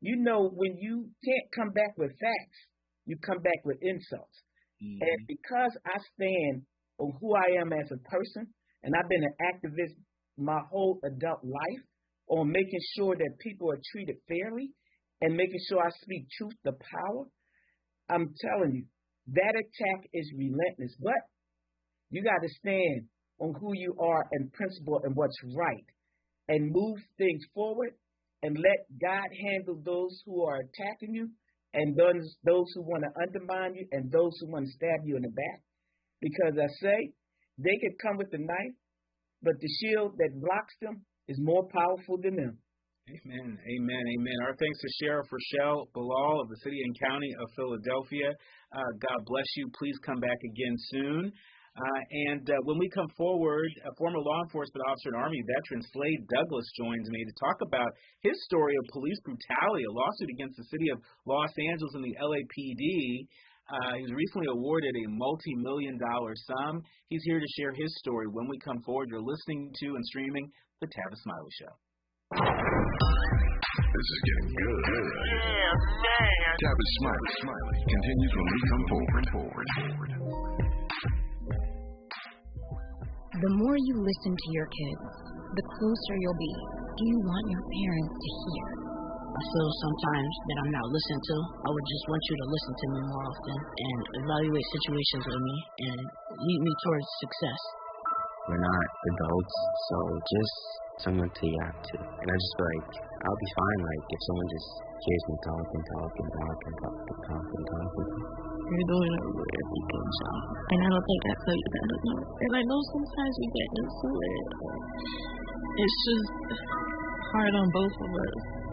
When you can't come back with facts, you come back with insults. Mm-hmm. And because I stand on who I am as a person, and I've been an activist my whole adult life on making sure that people are treated fairly and making sure I speak truth to power, I'm telling you, that attack is relentless. But you got to stand on who you are and principle and what's right and move things forward and let God handle those who are attacking you and those who want to undermine you and those who want to stab you in the back. Because I say they could come with the knife, but the shield that blocks them is more powerful than them. Amen, amen, amen. Our thanks to Sheriff Rochelle Bilal of the City and County of Philadelphia. God bless you. Please come back again soon. And when we come forward, a former law enforcement officer and Army veteran, Slade Douglas, joins me to talk about his story of police brutality, a lawsuit against the city of Los Angeles and the LAPD. He was recently awarded a multi-million-dollar sum. He's here to share his story. When we come forward, you're listening to and streaming The Tavis Smiley Show. This is getting good. Yeah, man. Tavis Smiley continues when we come forward. The more you listen to your kids, the closer you'll be. Do you want your parents to hear? I feel sometimes that I'm not listened to. I would just want you to listen to me more often and evaluate situations with me and lead me towards success. We're not adults, so just someone to yap to. And I just feel like I'll be fine, like, if someone just hears me talk and talk and talk and talk and talk and talk and talk. You're doing a really good job. And I don't think I tell you that enough. And I know sometimes we get into it. It's just hard on both of us.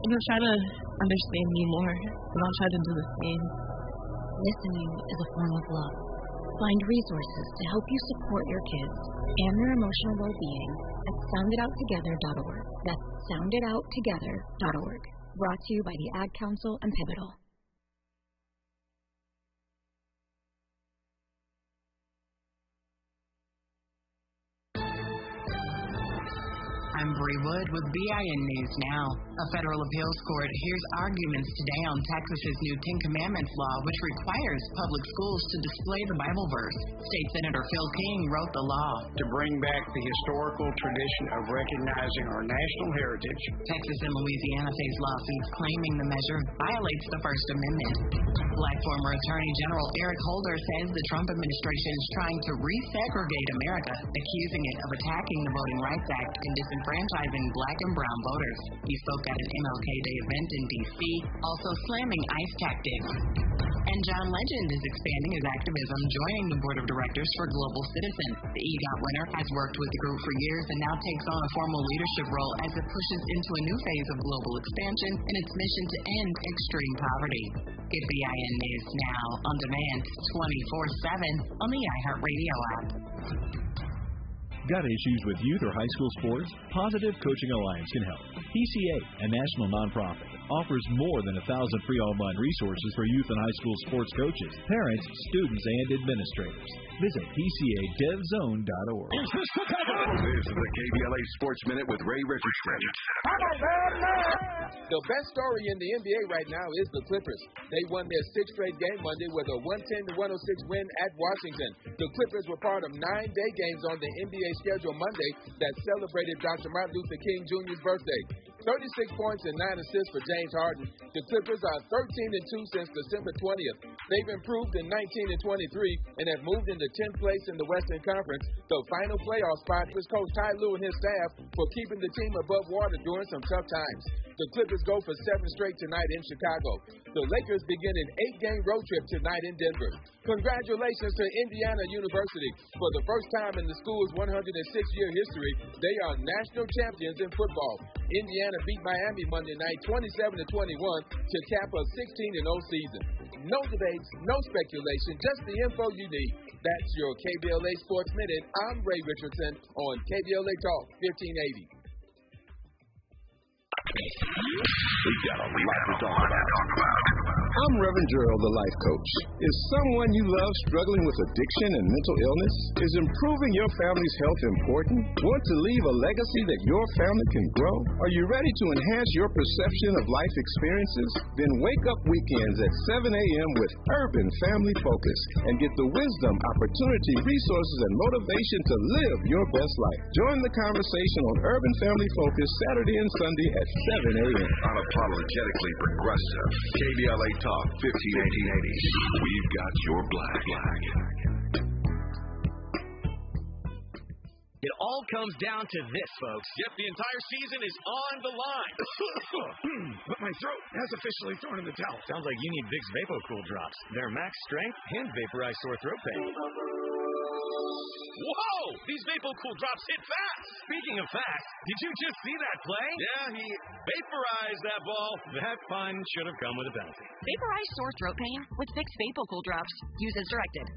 I'm going to try to understand me more, and I'll try to do the same. Listening is a form of love. Find resources to help you support your kids and their emotional well-being at sounditouttogether.org. That's sounditouttogether.org. Brought to you by the Ad Council and Pivotal. I'm Bree Wood with BIN News Now. A federal appeals court hears arguments today on Texas's new Ten Commandments law, which requires public schools to display the Bible verse. State Senator Phil King wrote the law to bring back the historical tradition of recognizing our national heritage. Texas and Louisiana face lawsuits claiming the measure violates the First Amendment. Black former Attorney General Eric Holder says the Trump administration is trying to resegregate America, accusing it of attacking the Voting Rights Act and disenfranchising black and brown voters. He spoke at an MLK Day event in D.C., also slamming ICE tactics. And John Legend is expanding his activism, joining the board of directors for Global Citizen. The EGOT winner has worked with the group for years and now takes on a formal leadership role as it pushes into a new phase of global expansion in its mission to end extreme poverty. Get BIN News now on demand 24/7 on the iHeartRadio app. Got issues with youth or high school sports? Positive Coaching Alliance can help. PCA, a national nonprofit, offers more than 1,000 free online resources for youth and high school sports coaches, parents, students, and administrators. Visit PCADevZone.org. This is the KBLA Sports Minute with Ray Richardson. The best story in the NBA right now is the Clippers. They won their sixth straight game Monday with a 110-106 win at Washington. The Clippers were part of 9 day games on the NBA schedule Monday that celebrated Dr. Martin Luther King Jr.'s birthday. 36 points and 9 assists for James Harden. The Clippers are 13-2 since December 20th. They've improved in 19-23 and have moved into 10th place in the Western Conference. The final playoff spot was Coach Ty Lue and his staff for keeping the team above water during some tough times. The Clippers go for 7 straight tonight in Chicago. The Lakers begin an 8-game road trip tonight in Denver. Congratulations to Indiana University. For the first time in the school's 106-year history, they are national champions in football. Indiana beat Miami Monday night 27-21 to cap a 16-0 season. No debates, no speculation, just the info you need. That's your KBLA Sports Minute. I'm Ray Richardson on KBLA Talk 1580. We've got a lot to talk about. I'm Reverend Gerald, the life coach. Is someone you love struggling with addiction and mental illness? Is improving your family's health important? Want to leave a legacy that your family can grow? Are you ready to enhance your perception of life experiences? Then wake up weekends at 7 a.m. with Urban Family Focus and get the wisdom, opportunity, resources, and motivation to live your best life. Join the conversation on Urban Family Focus Saturday and Sunday at 7 a.m. Unapologetically progressive. KBLA Talk 1580. We've got your black. It all comes down to this, folks. Yep, the entire season is on the line. But my throat has officially thrown in the towel. Sounds like you need Vicks VapoCool drops. Their max strength and vaporize sore throat pain. Whoa! These VapoCool drops hit fast. Speaking of fast, did you just see that play? Yeah, he vaporized that ball. That fun should have come with a penalty. Vaporize sore throat pain with Vicks VapoCool drops. Use as directed.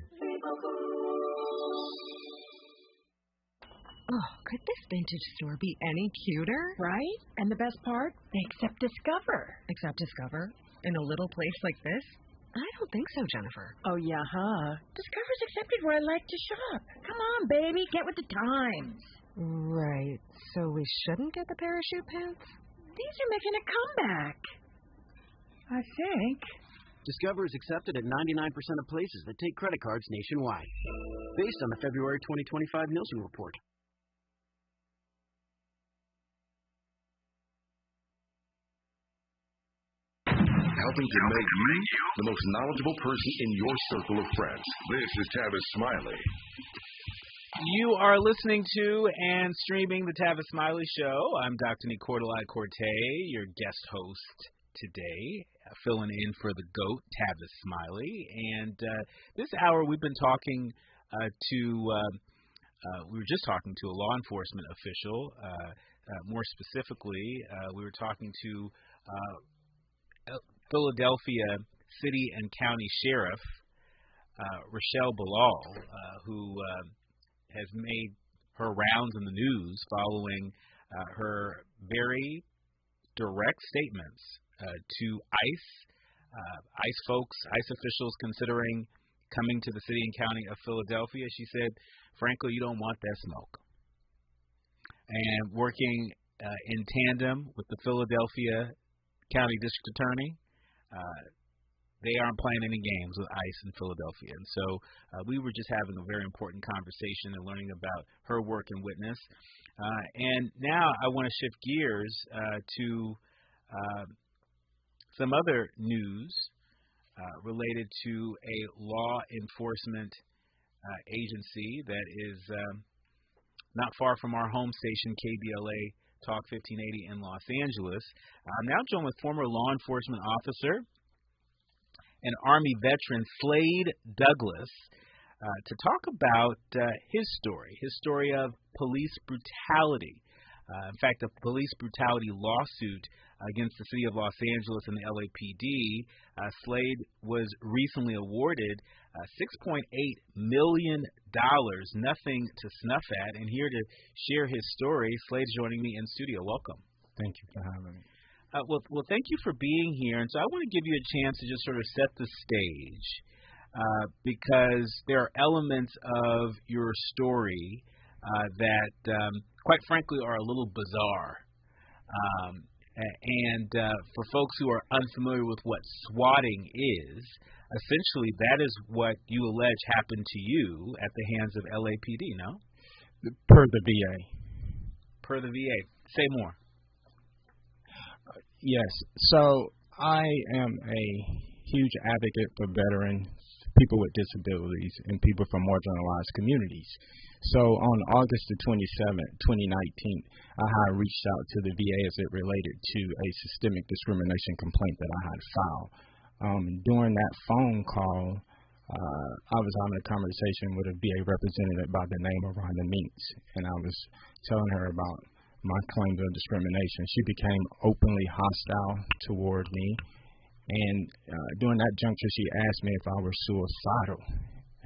Oh, could this vintage store be any cuter? Right? And the best part? They accept Discover. Accept Discover? In a little place like this? I don't think so, Jennifer. Oh, yeah, huh? Discover's accepted where I like to shop. Come on, baby, get with the times. Right, so we shouldn't get the parachute pants? These are making a comeback. I think. Discover is accepted at 99% of places that take credit cards nationwide. Based on the February 2025 Nielsen report. helping to make you the most knowledgeable person in your circle of friends. This is Tavis Smiley. You are listening to and streaming the Tavis Smiley Show. I'm Dr. Corte, your guest host today, filling in for the GOAT, Tavis Smiley. And this hour we've been talking we were just talking to a law enforcement official. More specifically, we were talking to Philadelphia City and County Sheriff Rochelle Bilal, who has made her rounds in the news following her very direct statements to ICE folks, ICE officials considering coming to the city and county of Philadelphia. She said, frankly, you don't want that smoke. And working in tandem with the Philadelphia County District Attorney, they aren't playing any games with ICE in Philadelphia. And so we were just having a very important conversation and learning about her work and witness. And now I want to shift gears to some other news related to a law enforcement agency that is not far from our home station, KBLA Talk 1580 in Los Angeles. I'm now joined with former law enforcement officer and Army veteran Slade Douglas to talk about his story of police brutality. In fact, a police brutality lawsuit against the city of Los Angeles and the LAPD. Slade was recently awarded $6.8 million, nothing to snuff at. And here to share his story, Slade's joining me in studio. Welcome. Thank you for having me. Well, thank you for being here. And so I want to give you a chance to just sort of set the stage because there are elements of your story that, quite frankly, are a little bizarre. And for folks who are unfamiliar with what swatting is, essentially that is what you allege happened to you at the hands of LAPD, no? Per the VA. Per the VA. Say more. Yes. So I am a huge advocate for veterans, people with disabilities, and people from marginalized communities. So on August the 27th, 2019, I had reached out to the VA as it related to a systemic discrimination complaint that I had filed. During that phone call, I was having a conversation with a VA representative by the name of Rhonda Meeks, and I was telling her about my claims of discrimination. She became openly hostile toward me, and during that juncture, she asked me if I were suicidal.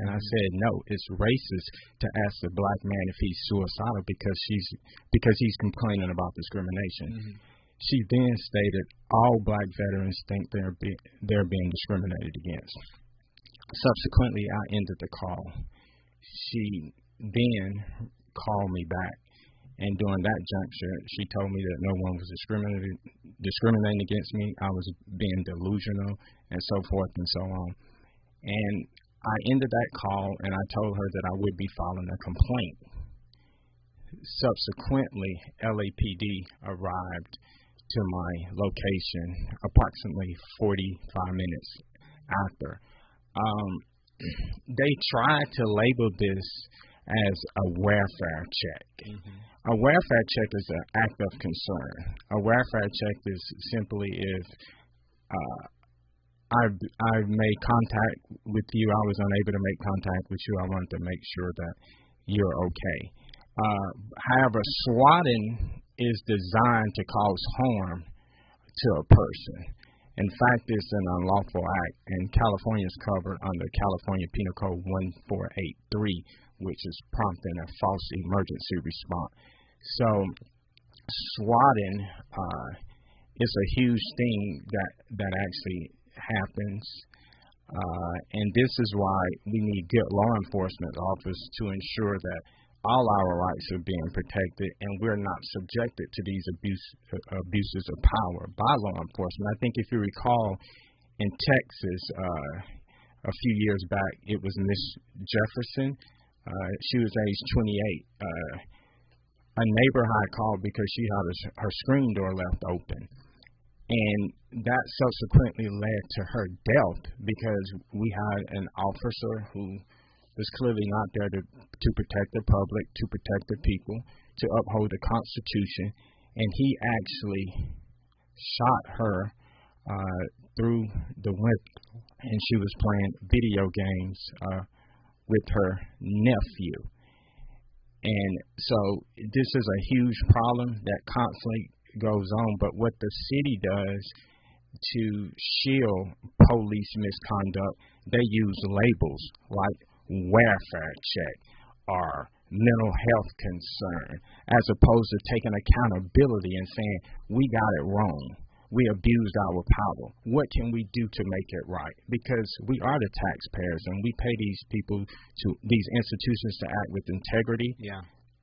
And I said, no, it's racist to ask a black man if he's suicidal because he's complaining about discrimination. Mm-hmm. She then stated all black veterans think they're being discriminated against. Subsequently, I ended the call. She then called me back, and during that juncture, she told me that no one was discriminating against me. I was being delusional and so forth and so on. And I ended that call, and I told her that I would be filing a complaint. Subsequently, LAPD arrived to my location approximately 45 minutes after. They tried to label this as a welfare check. Mm-hmm. A welfare check is an act of concern. A welfare check is simply if I've made contact with you, I was unable to make contact with you, I wanted to make sure that you're okay. However, swatting is designed to cause harm to a person. In fact, it's an unlawful act, and California is covered under California Penal Code 1483, which is prompting a false emergency response. So, swatting is a huge thing that actually happens, and this is why we need good law enforcement officers to ensure that all our rights are being protected and we're not subjected to these abuses of power by law enforcement. I think if you recall, in Texas, a few years back, it was Miss Jefferson. She was age 28. A neighbor had called because she had her screen door left open. And that subsequently led to her death because we had an officer who was clearly not there to protect the public, to protect the people, to uphold the Constitution, and he actually shot her through the window, and she was playing video games with her nephew. And so this is a huge problem that constantly goes on, but what the city does to shield police misconduct, they use labels like welfare check or mental health concern, as opposed to taking accountability and saying, we got it wrong. We abused our power. What can we do to make it right? Because we are the taxpayers, and we pay these people, these institutions, to act with integrity,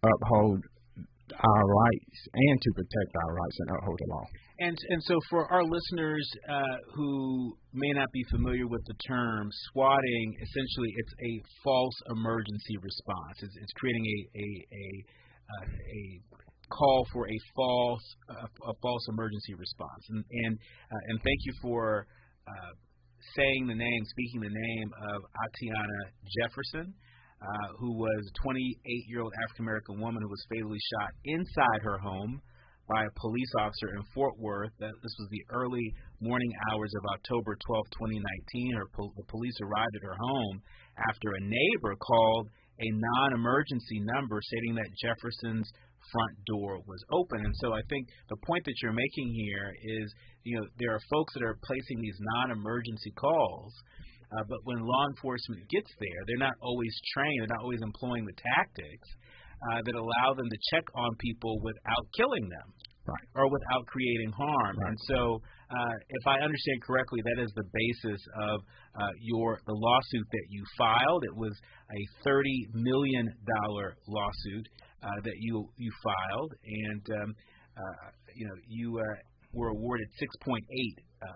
uphold our rights, and to protect our rights and uphold the law. And so for our listeners who may not be familiar with the term, swatting, essentially it's a false emergency response. It's creating a call for a false emergency response. And thank you for speaking the name of Atiana Jefferson, who was a 28-year-old African-American woman who was fatally shot inside her home by a police officer in Fort Worth. This was the early morning hours of October 12, 2019. The police arrived at her home after a neighbor called a non-emergency number stating that Jefferson's front door was open. And so I think the point that you're making here is, there are folks that are placing these non-emergency calls, but when law enforcement gets there, they're not always trained, they're not always employing the tactics that allow them to check on people without killing them, or without creating harm. And so if I understand correctly, that is the basis of the lawsuit that you filed. It was a $30 million lawsuit that you filed, and you were awarded $6.8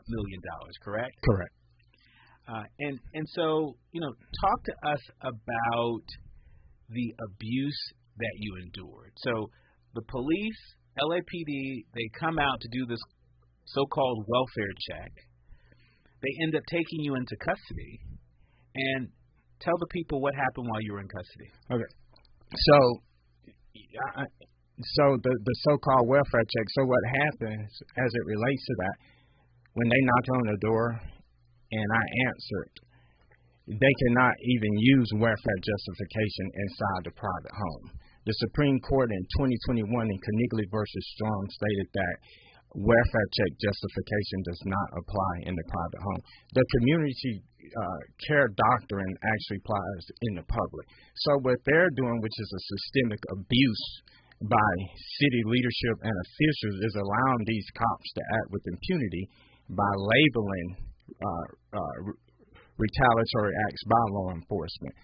million, correct? Correct. And so, talk to us about the abuse that you endured. So the police, LAPD, they come out to do this so-called welfare check. They end up taking you into custody. And tell the people what happened while you were in custody. Okay. So the so-called welfare check, so what happens as it relates to that, when they knock on the door and I answered, they cannot even use welfare justification inside the private home. The Supreme Court in 2021 in Connigley versus Strong stated that welfare check justification does not apply in the private home. The community care doctrine actually applies in the public. So what they're doing, which is a systemic abuse by city leadership and officials, is allowing these cops to act with impunity by labeling retaliatory acts by law enforcement.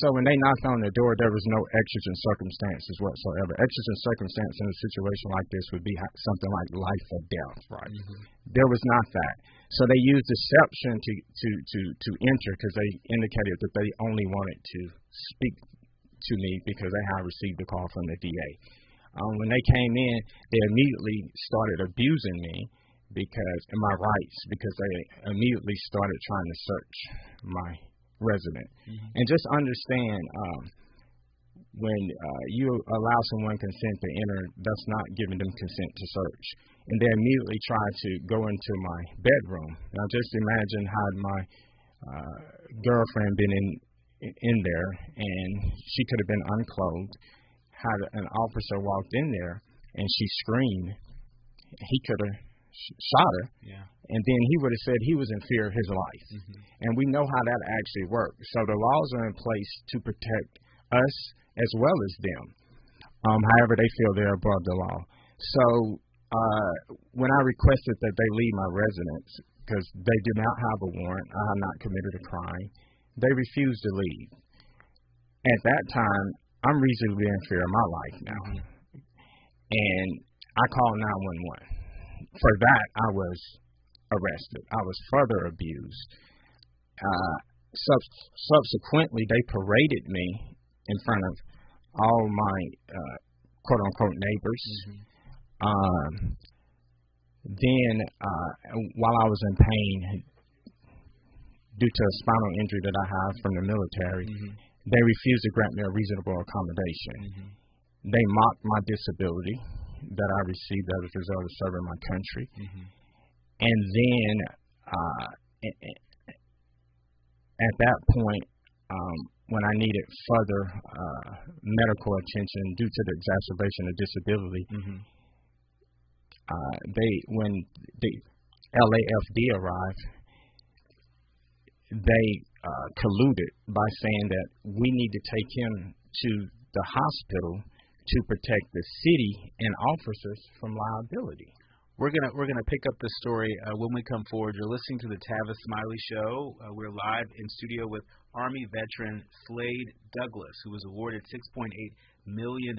So when they knocked on the door, there was no exigent circumstances whatsoever. Exigent circumstance in a situation like this would be something like life or death, right? Mm-hmm. There was not that. So they used deception to enter, because they indicated that they only wanted to speak to me because they had received a call from the DA. When they came in, they immediately started abusing me because they immediately started trying to search my resident. Mm-hmm. And just understand, when you allow someone consent to enter, that's not giving them consent to search. And they immediately try to go into my bedroom. Now just imagine had my girlfriend been in there, and she could have been unclothed, had an officer walked in there and she screamed, he could have shot her, and then he would have said he was in fear of his life. Mm-hmm. And we know how that actually works. So the laws are in place to protect us as well as them. However, they feel they're above the law. So when I requested that they leave my residence because they did not have a warrant, I had not committed a crime, they refused to leave. At that time, I'm reasonably in fear of my life now. Mm-hmm. And I called 911. For that, I was arrested. I was further abused. Subsequently, they paraded me in front of all my quote-unquote neighbors. Mm-hmm. Then, while I was in pain due to a spinal injury that I have from the military, they refused to grant me a reasonable accommodation. They mocked my disability that I received as a result of serving my country. And then, at that point, when I needed further medical attention due to the exacerbation of disability, when the LAFD arrived, they colluded by saying that we need to take him to the hospital to protect the city and officers from liability. We're gonna pick up the story when we come forward. You're listening to the Tavis Smiley Show. We're live in studio with Army veteran Slade Douglas, who was awarded $6.8 million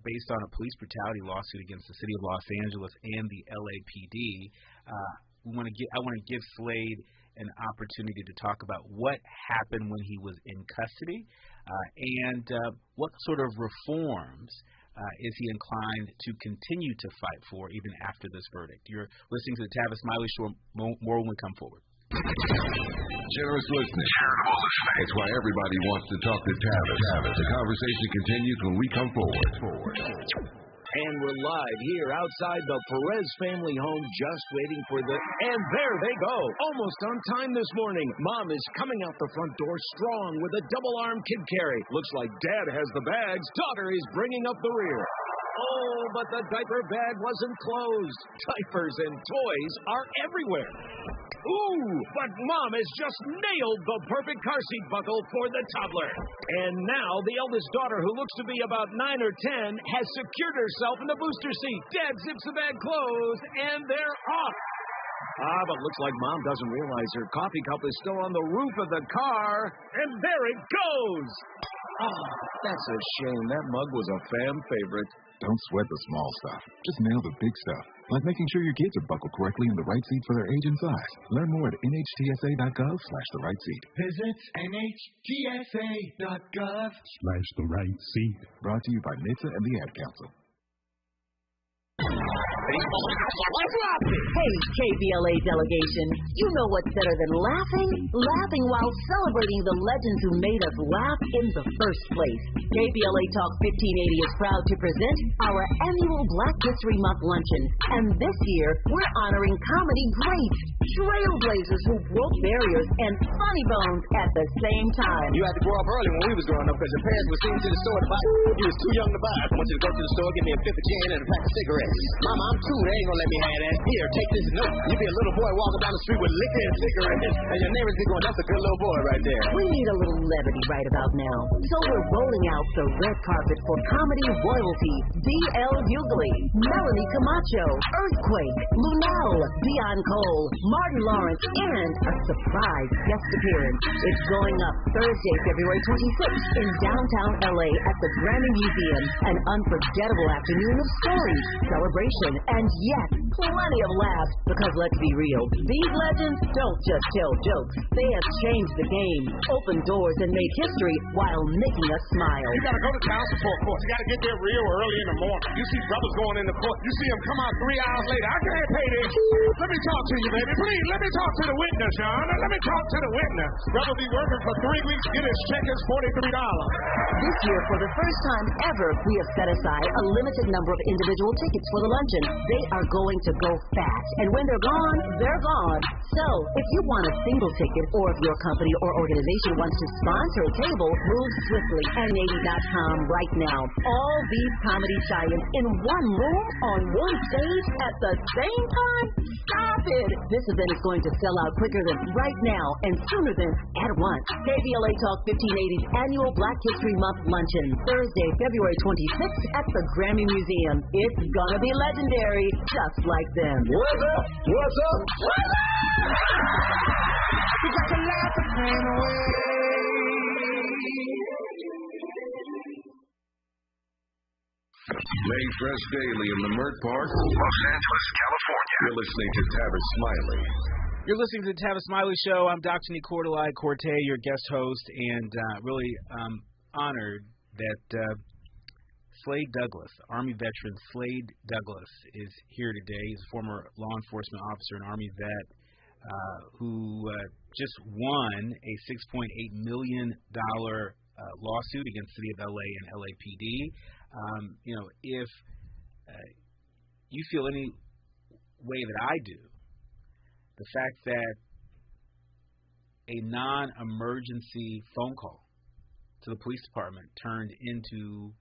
based on a police brutality lawsuit against the city of Los Angeles and the LAPD. I want to give Slade an opportunity to talk about what happened when he was in custody and what sort of reforms is he inclined to continue to fight for even after this verdict. You're listening to the Tavis Smiley Show. More when we come forward. Generous listening. That's why everybody wants to talk to Tavis. The conversation continues when we come forward. And we're live here outside the Perez family home, just waiting for and there they go. Almost on time this morning. Mom is coming out the front door strong with a double-arm kid carry. Looks like Dad has the bags. Daughter is bringing up the rear. Oh, but the diaper bag wasn't closed. Diapers and toys are everywhere. Ooh, but Mom has just nailed the perfect car seat buckle for the toddler. And now the eldest daughter, who looks to be about 9 or 10, has secured herself in the booster seat. Dad zips the bag closed, and they're off. But looks like Mom doesn't realize her coffee cup is still on the roof of the car. And there it goes. That's a shame. That mug was a fan favorite. Don't sweat the small stuff. Just nail the big stuff. Like making sure your kids are buckled correctly in the right seat for their age and size. Learn more at nhtsa.gov/the right seat. Visit nhtsa.gov/the right seat. Brought to you by NHTSA and the Ad Council. Hey, KBLA delegation, you know what's better than laughing? Laughing while celebrating the legends who made us laugh in the first place. KBLA Talk 1580 is proud to present our annual Black History Month luncheon. And this year, we're honoring comedy greats, trailblazers who broke barriers and funny bones at the same time. You had to grow up early when we was growing up because your parents would send you to the store to buy. You was too young to buy. I want you to go to the store, give me a fifth of gin and a pack of cigarettes. Mama, I'm 2. They ain't gonna let me have that. Here, take this note. You be a little boy walking down the street with liquor and cigarettes, and your neighbors be going, that's a good little boy right there. We need a little levity right about now. So we're rolling out the red carpet for comedy royalty. D.L. Hughley, Melanie Camacho, Earthquake, Lunel, Dion Cole, Martin Lawrence, and a surprise guest appearance. It's going up Thursday, February 26th in downtown L.A. at the Grammy Museum. An unforgettable afternoon of stories, celebration, and yes, plenty of laughs. Because let's be real, these legends don't just tell jokes. They have changed the game, opened doors, and made history while making us smile. You gotta go to child support court. You gotta get there real early in the morning. You see brothers going into court. You see them come out 3 hours later. I can't pay this. Let me talk to you, baby. Please, let me talk to the witness, John. Let me talk to the witness. Brother be working for 3 weeks, get his check is $43. This year, for the first time ever, we have set aside a limited number of individual tickets for the luncheon. They are going to go fast, and when they're gone, they're gone. So, if you want a single ticket, or if your company or organization wants to sponsor a table, move swiftly at Navy.com right now. All these comedy giants in one room on one stage at the same time? Stop it! This event is going to sell out quicker than right now and sooner than at once. KBLA Talk 1580's annual Black History Month luncheon, Thursday, February 26th at the Grammy Museum. It's gonna be legendary, just like them. What's up? What's up? What's up? We got to laugh the pain away. Made fresh daily in the Mert Park, Los Angeles, California. You're listening to Tavis Smiley. You're listening to the Tavis Smiley Show. I'm Dr. Nicordelai Corte, your guest host, and really honored that Slade Douglas, Army veteran Slade Douglas, is here today. He's a former law enforcement officer and Army vet who just won a $6.8 million lawsuit against the city of LA and LAPD. If you feel any way that I do, the fact that a non-emergency phone call to the police department turned into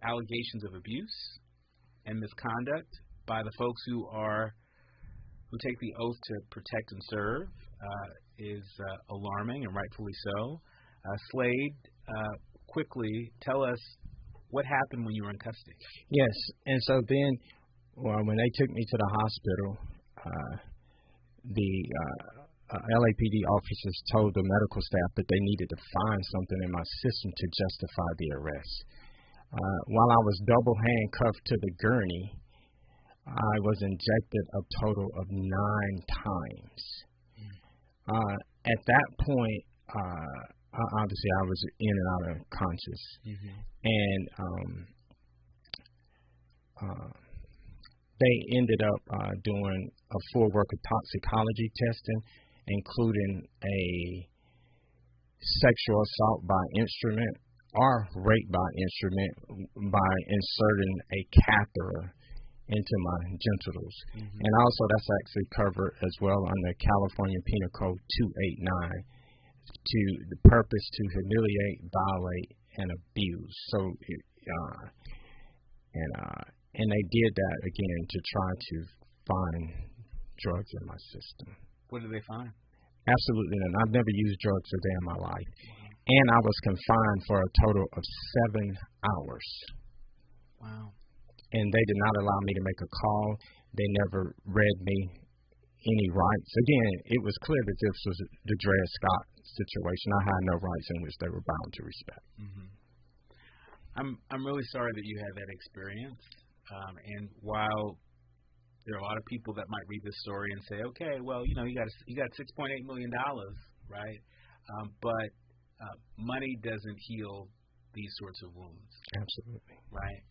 allegations of abuse and misconduct by the folks who take the oath to protect and serve is alarming, and rightfully so. Slade, quickly tell us what happened when you were in custody. Yes, and so then, when they took me to the hospital, the LAPD officers told the medical staff that they needed to find something in my system to justify the arrest. While I was double handcuffed to the gurney, I was injected a total of 9 times. At that point, obviously I was in and out of conscious. And they ended up doing a full work of toxicology testing, including a sexual assault by instrument or rape by instrument by inserting a catheter into my genitals. And also that's actually covered as well under California Penal Code 289 to the purpose to humiliate, violate, and abuse. So, and they did that again to try to find drugs in my system. What did they find? Absolutely none. I've never used drugs a day in my life. And I was confined for a total of 7 hours. Wow. And they did not allow me to make a call. They never read me any rights. Again, it was clear that this was the Dred Scott situation. I had no rights in which they were bound to respect. I'm really sorry that you had that experience. And while there are a lot of people that might read this story and say, okay, well, you got $6.8 million, right? But money doesn't heal these sorts of wounds. Absolutely. Right?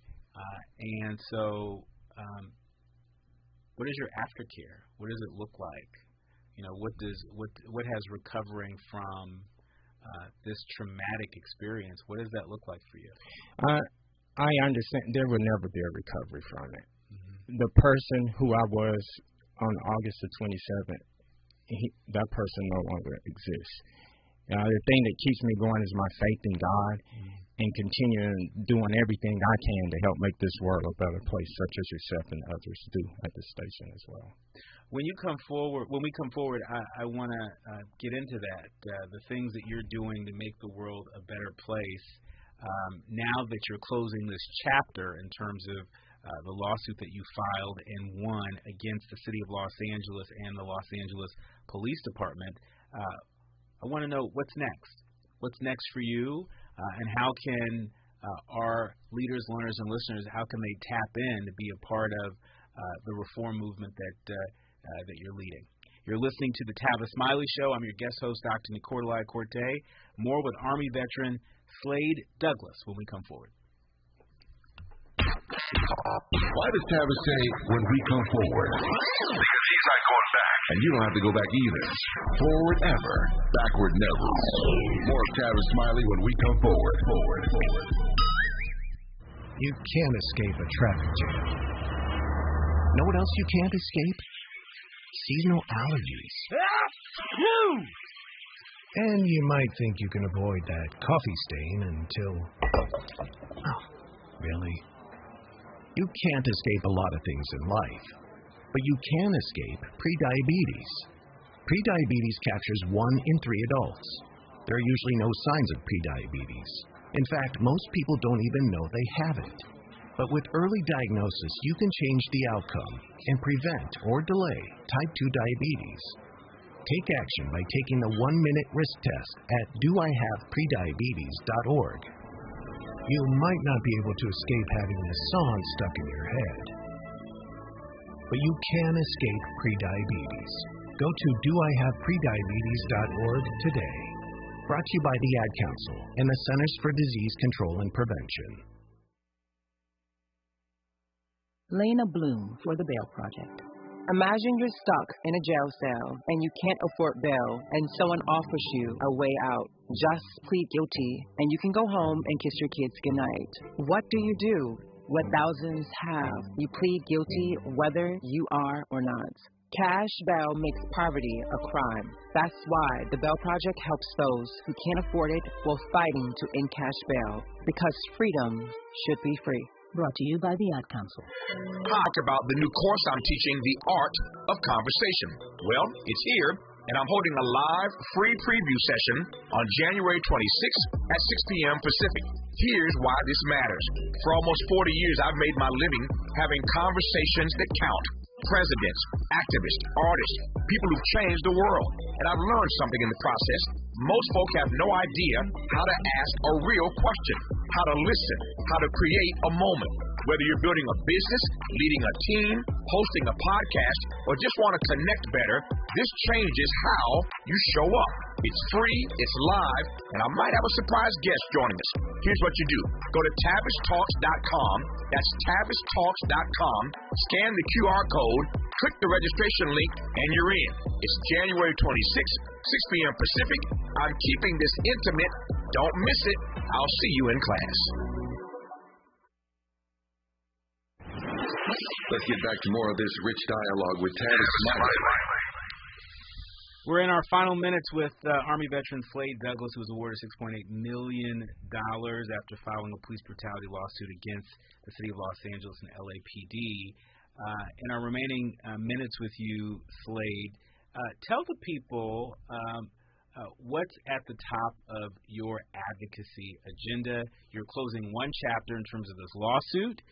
And so what is your aftercare? What does it look like? What has recovering from this traumatic experience, what does that look like for you? I understand there will never be a recovery from it. The person who I was on August the 27th, that person no longer exists. The thing that keeps me going is my faith in God and continuing doing everything I can to help make this world a better place, such as yourself and others do at the station as well. When we come forward, I want to get into that, the things that you're doing to make the world a better place. Now that you're closing this chapter in terms of the lawsuit that you filed and won against the City of Los Angeles and the Los Angeles Police Department, I want to know what's next. What's next for you, and how can our leaders, learners, and listeners, how can they tap in to be a part of the reform movement that you're leading? You're listening to the Tavis Smiley Show. I'm your guest host, Dr. Nicolai Corte. More with Army veteran Slade Douglas when we come forward. Why does Tavis say, when we come forward? Because he's not going back. And you don't have to go back either. Forward ever, backward never. More of Tavis Smiley when we come forward. You can't escape a traffic jam. Know what else you can't escape? Seasonal allergies. And you might think you can avoid that coffee stain until... Oh, really? You can't escape a lot of things in life, but you can escape prediabetes. Prediabetes captures 1 in 3 adults. There are usually no signs of prediabetes. In fact, most people don't even know they have it. But with early diagnosis, you can change the outcome and prevent or delay type 2 diabetes. Take action by taking the 1-minute risk test at doihaveprediabetes.org. You might not be able to escape having this song stuck in your head, but you can escape prediabetes. Go to doihaveprediabetes.org today. Brought to you by the Ad Council and the Centers for Disease Control and Prevention. Lena Bloom for the Bail Project. Imagine you're stuck in a jail cell and you can't afford bail and someone offers you a way out. Just plead guilty and you can go home and kiss your kids goodnight. What do you do? What thousands have. You plead guilty whether you are or not. Cash bail makes poverty a crime. That's why the Bail Project helps those who can't afford it while fighting to end cash bail. Because freedom should be free. Brought to you by the Ad Council. Talk about the new course I'm teaching, The Art of Conversation. Well, it's here, and I'm holding a live free preview session on January 26th at 6 p.m. Pacific. Here's why this matters. For almost 40 years, I've made my living having conversations that count. Presidents, activists, artists, people who've changed the world. And I've learned something in the process. Most folk have no idea how to ask a real question, how to listen, how to create a moment. Whether you're building a business, leading a team, hosting a podcast, or just want to connect better, this changes how you show up. It's free, it's live, and I might have a surprise guest joining us. Here's what you do. Go to TavisTalks.com. That's TavisTalks.com. Scan the QR code, click the registration link, and you're in. It's January 26th, 6 p.m. Pacific. I'm keeping this intimate. Don't miss it. I'll see you in class. Let's get back to more of this rich dialogue with Tavis Smiley. We're in our final minutes with Army veteran Slade Douglas, who was awarded $6.8 million after filing a police brutality lawsuit against the city of Los Angeles and LAPD. In our remaining minutes with you, Slade, tell the people what's at the top of your advocacy agenda. You're closing one chapter in terms of this lawsuit,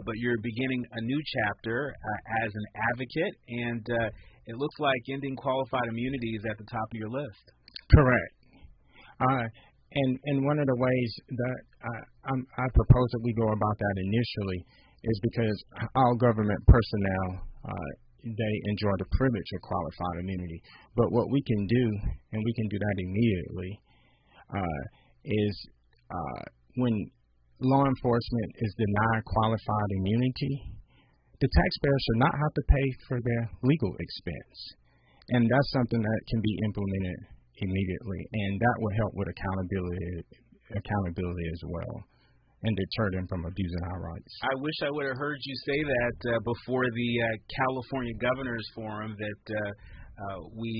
but you're beginning a new chapter as an advocate, and it looks like ending qualified immunity is at the top of your list. Correct. And one of the ways that I propose that we go about that initially is because all government personnel, they enjoy the privilege of qualified immunity. But what we can do, and we can do that immediately, is when law enforcement is denied qualified immunity, the taxpayer should not have to pay for their legal expense. And that's something that can be implemented immediately, and that will help with accountability as well, and deter them from abusing our rights. I wish I would have heard you say that before the California Governors Forum that we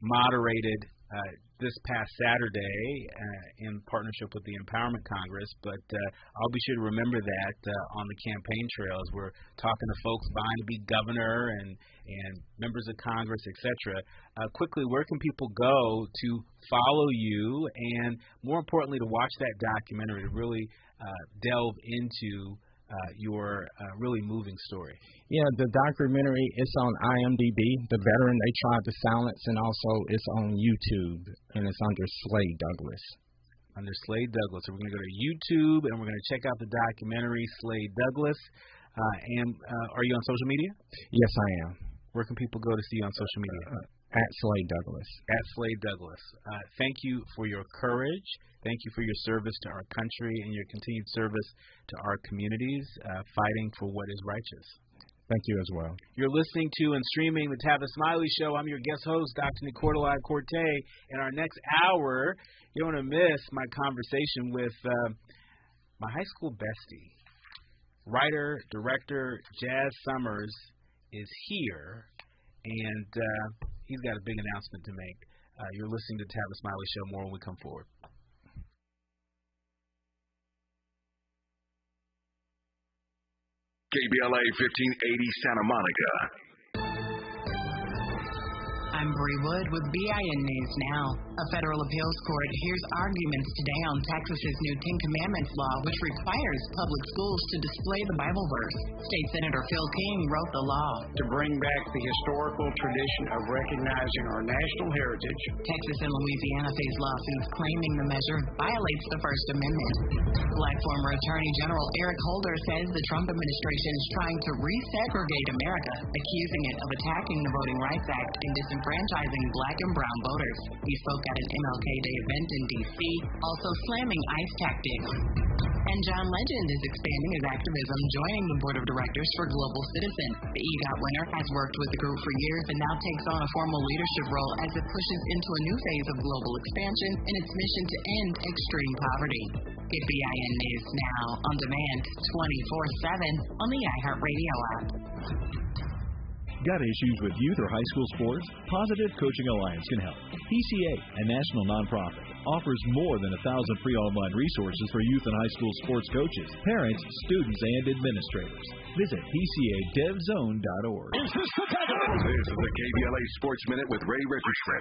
moderated this past Saturday in partnership with the Empowerment Congress, but I'll be sure to remember that on the campaign trail as we're talking to folks vying to be governor and members of Congress, etc. Quickly, where can people go to follow you and, more importantly, to watch that documentary, to really delve into your really moving story? Yeah, the documentary is on IMDb, The Veteran They Tried to Silence, and also it's on YouTube, and it's under Slade Douglas. Under Slade Douglas. So we're going to go to YouTube, and we're going to check out the documentary, Slade Douglas. And are you on social media? Yes, I am. Where can people go to see you on social media? At Slade Douglas. At Slade Douglas. Thank you for your courage. Thank you for your service to our country and your continued service to our communities, fighting for what is righteous. Thank you as well. You're listening to and streaming the Tavis Smiley Show. I'm your guest host, Dr. Nicordelai Corte. In our next hour, you don't want to miss my conversation with my high school bestie. Writer, director, Jazz Summers is here, and he's got a big announcement to make. You're listening to Tavis Smiley Show. More when we come forward. KBLA 1580 Santa Monica. I'm Bree Wood with BIN News Now. A federal appeals court hears arguments today on Texas's new Ten Commandments law, which requires public schools to display the Bible verse. State Senator Phil King wrote the law to bring back the historical tradition of recognizing our national heritage. Texas and Louisiana face lawsuits claiming the measure violates the First Amendment. Black former Attorney General Eric Holder says the Trump administration is trying to resegregate America, accusing it of attacking the Voting Rights Act and disenfranchising black and brown voters. He spoke at an MLK Day event in D.C., also slamming ICE tactics. And John Legend is expanding his activism, joining the board of directors for Global Citizen. The EGOT winner has worked with the group for years and now takes on a formal leadership role as it pushes into a new phase of global expansion in its mission to end extreme poverty. Get BIN News now on demand 24/7 on the iHeartRadio app. Got issues with youth or high school sports? Positive Coaching Alliance can help. PCA, a national nonprofit, offers more than 1,000 free online resources for youth and high school sports coaches, parents, students, and administrators. Visit PCADevZone.org. This is the KBLA Sports Minute with Ray Richardson.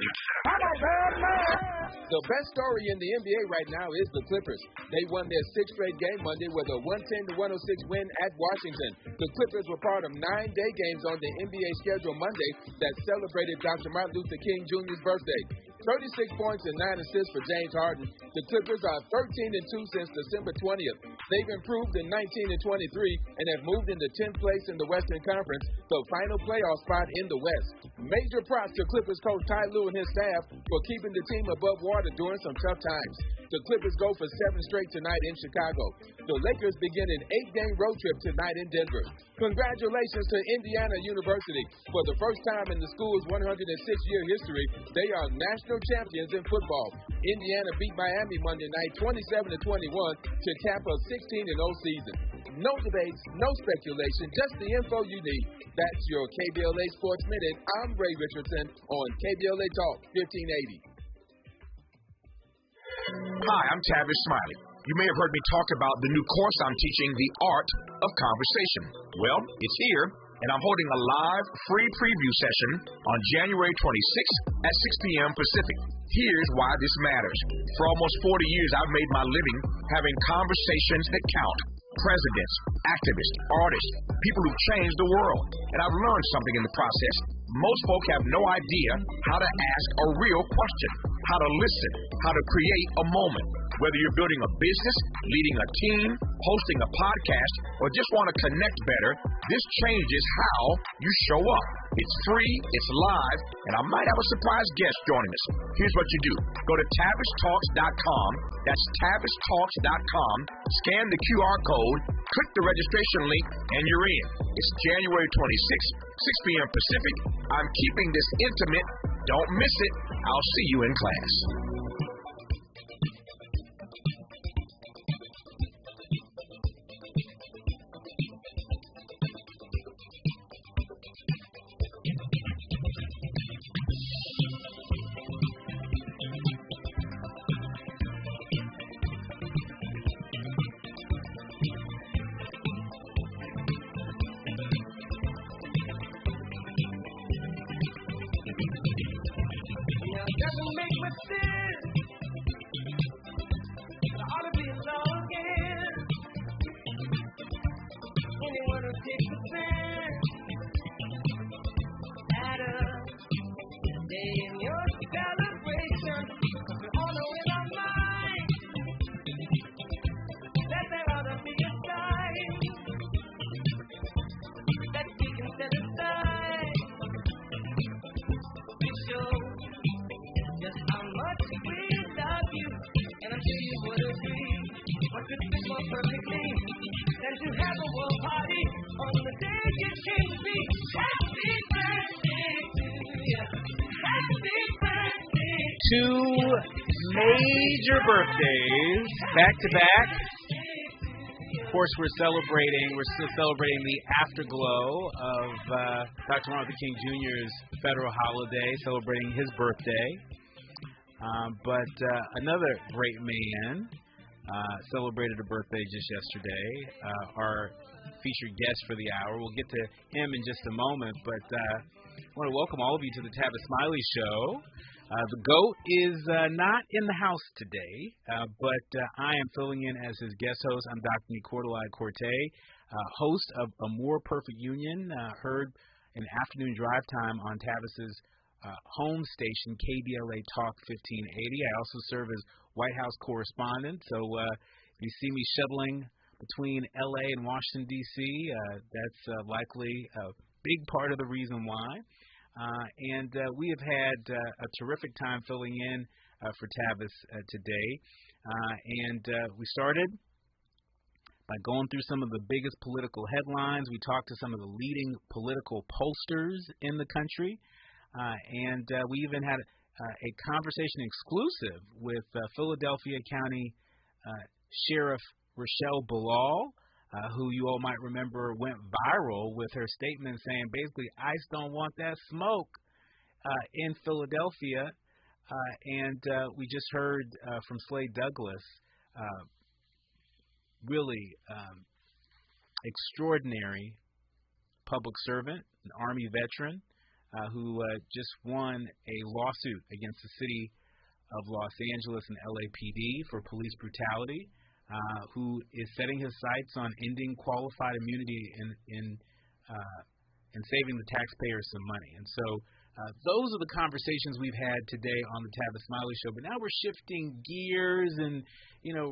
The best story in the NBA right now is the Clippers. They won their sixth straight game Monday with a 110-106 win at Washington. The Clippers were part of 9 day games on the NBA schedule Monday that celebrated Dr. Martin Luther King Jr.'s birthday. 36 points and 9 assists for James Harden. The Clippers are 13-2 since December 20th. They've improved in 19-23 and have moved into 10th place in the Western Conference, the final playoff spot in the West. Major props to Clippers coach Ty Lue and his staff for keeping the team above water during some tough times. The Clippers go for 7 straight tonight in Chicago. The Lakers begin an 8-game road trip tonight in Denver. Congratulations to Indiana University. For the first time in the school's 106-year history, they are national champions in football. Indiana beat Miami Monday night 27-21 to cap a 16-0 season. No debates, no speculation, just the info you need. That's your KBLA Sports Minute. I'm Ray Richardson on KBLA Talk 1580. Hi, I'm Tavis Smiley. You may have heard me talk about the new course I'm teaching, The Art of Conversation. Well, it's here, and I'm holding a live, free preview session on January 26th at 6 p.m. Pacific. Here's why this matters. For almost 40 years, I've made my living having conversations that count. Presidents, activists, artists, people who've changed the world. And I've learned something in the process. Most folk have no idea how to ask a real question, how to listen, how to create a moment. Whether you're building a business, leading a team, hosting a podcast, or just want to connect better, this changes how you show up. It's free, it's live, and I might have a surprise guest joining us. Here's what you do. Go to TavisTalks.com. That's TavisTalks.com. Scan the QR code, click the registration link, and you're in. It's January 26th, 6 p.m. Pacific. I'm keeping this intimate. Don't miss it. I'll see you in class. Two major birthdays back to back. Of course, we're still celebrating the afterglow of Dr. Martin Luther King Jr.'s federal holiday, celebrating his birthday. But another great man celebrated a birthday just yesterday. Our featured guest for the hour. We'll get to him in just a moment, but I want to welcome all of you to the Tavis Smiley Show. The GOAT is not in the house today, but I am filling in as his guest host. I'm Dr. Nicordelai Corte, host of A More Perfect Union, heard in afternoon drive time on Tavis's home station, KBLA Talk 1580. I also serve as White House correspondent, so if you see me shuttling between L.A. and Washington, D.C., that's likely a big part of the reason why. And we have had a terrific time filling in for Tavis today. And we started by going through some of the biggest political headlines. We talked to some of the leading political pollsters in the country. And we even had a conversation exclusive with Philadelphia County Sheriff Rochelle Bilal, who you all might remember went viral with her statement saying basically ICE don't want that smoke in Philadelphia. And we just heard from Slade Douglas, really extraordinary public servant, an Army veteran, who just won a lawsuit against the city of Los Angeles and LAPD for police brutality, who is setting his sights on ending qualified immunity and saving the taxpayers some money. And so those are the conversations we've had today on the Tavis Smiley Show. But now we're shifting gears, and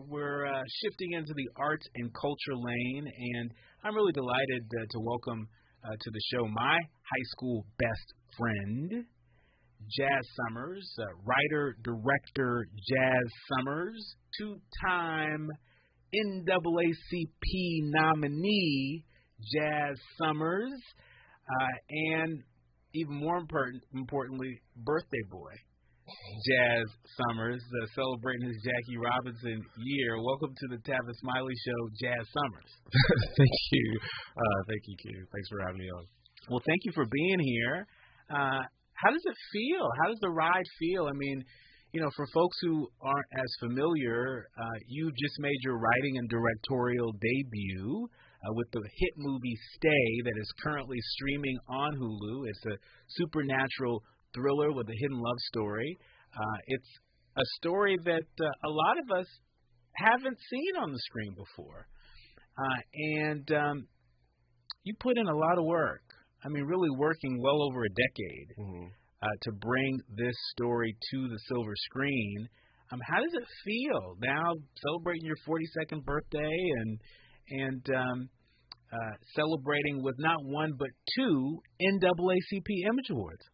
we're shifting into the arts and culture lane. And I'm really delighted to welcome to the show my high school best friend, Jazz Summers, writer, director Jazz Summers, two-time NAACP nominee Jazz Summers, and even more importantly, birthday boy Jazz Summers, celebrating his Jackie Robinson year. Welcome to the Tavis Smiley Show, Jazz Summers. Thank you. Thank you, Q. Thanks for having me on. Well, thank you for being here. How does it feel? How does the ride feel? I mean, for folks who aren't as familiar, you just made your writing and directorial debut with the hit movie Stay that is currently streaming on Hulu. It's a supernatural thriller with a hidden love story. It's a story that a lot of us haven't seen on the screen before. And you put in a lot of work. I mean, really working well over a decade to bring this story to the silver screen. How does it feel now celebrating your 42nd birthday and celebrating with not one but two NAACP Image Awards?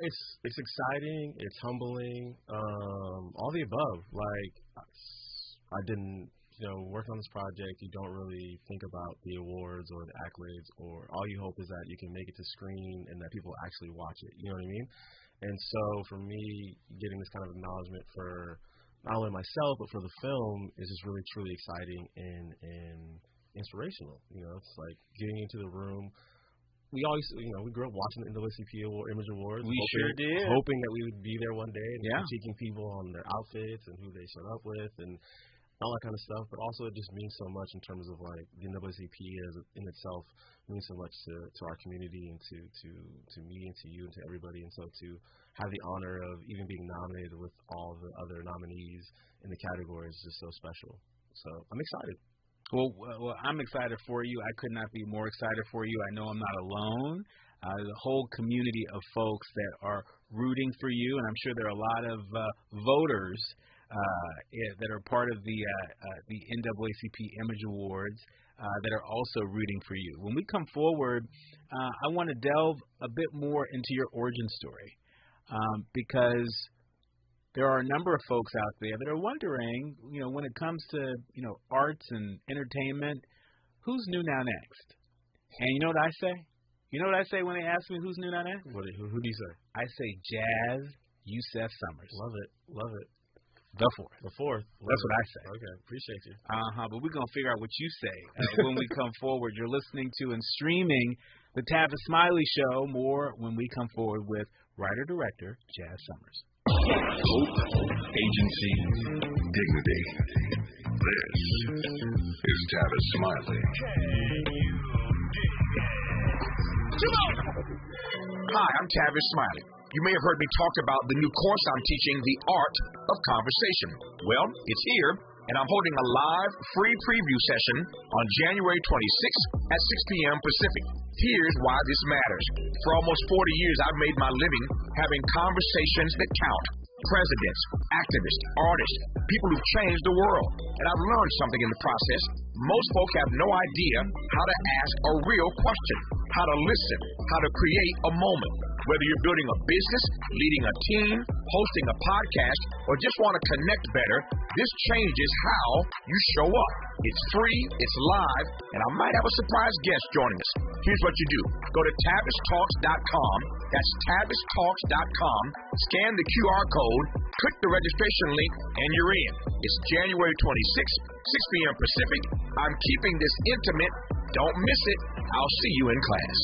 It's exciting. It's humbling. All the above. Like, I didn't, work on this project. You don't really think about the awards or the accolades, or all you hope is that you can make it to screen and that people actually watch it. You know what I mean? And so for me, getting this kind of acknowledgement for not only myself but for the film is just really truly exciting and inspirational. It's like getting into the room. We always, we grew up watching the NAACP Image Awards. We sure did. Hoping that we would be there one day and critiquing people on their outfits and who they showed up with and all that kind of stuff. But also it just means so much in terms of like the NAACP in itself means so much to our community and to me and to you and to everybody. And so to have the honor of even being nominated with all the other nominees in the category is just so special. So I'm excited. Well, I'm excited for you. I could not be more excited for you. I know I'm not alone. There's a whole community of folks that are rooting for you, and I'm sure there are a lot of voters that are part of the NAACP Image Awards that are also rooting for you. When we come forward, I want to delve a bit more into your origin story because there are a number of folks out there that are wondering, when it comes to, arts and entertainment, who's new now next? And you know what I say? You know what I say when they ask me who's new now next? Who do you say? I say Jazz Youssef Summers. Love it. The fourth. That's what I say. Okay, appreciate you. But we're going to figure out what you say when we come forward. You're listening to and streaming the Tavis Smiley Show. More when we come forward with writer-director Jazz Summers. Hope, agency, dignity. This is Tavis Smiley. Hi, I'm Tavis Smiley. You may have heard me talk about the new course I'm teaching, The Art of Conversation. Well, it's here, and I'm holding a live, free preview session on January 26th at 6 p.m. Pacific. Here's why this matters. For almost 40 years, I've made my living having conversations that count. Presidents, activists, artists, people who've changed the world. And I've learned something in the process. Most folk have no idea how to ask a real question, how to listen, how to create a moment. Whether you're building a business, leading a team, hosting a podcast, or just want to connect better, this changes how you show up. It's free, it's live, and I might have a surprise guest joining us. Here's what you do. Go to TavisTalks.com. That's TavisTalks.com. Scan the QR code, click the registration link, and you're in. It's January 26th, 6 p.m. Pacific. I'm keeping this intimate. Don't miss it. I'll see you in class.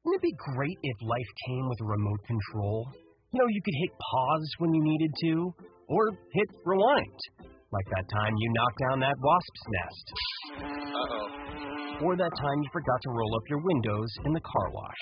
Wouldn't it be great if life came with a remote control? You know, you could hit pause when you needed to, or hit rewind. Like that time you knocked down that wasp's nest. Uh-oh. Or that time you forgot to roll up your windows in the car wash.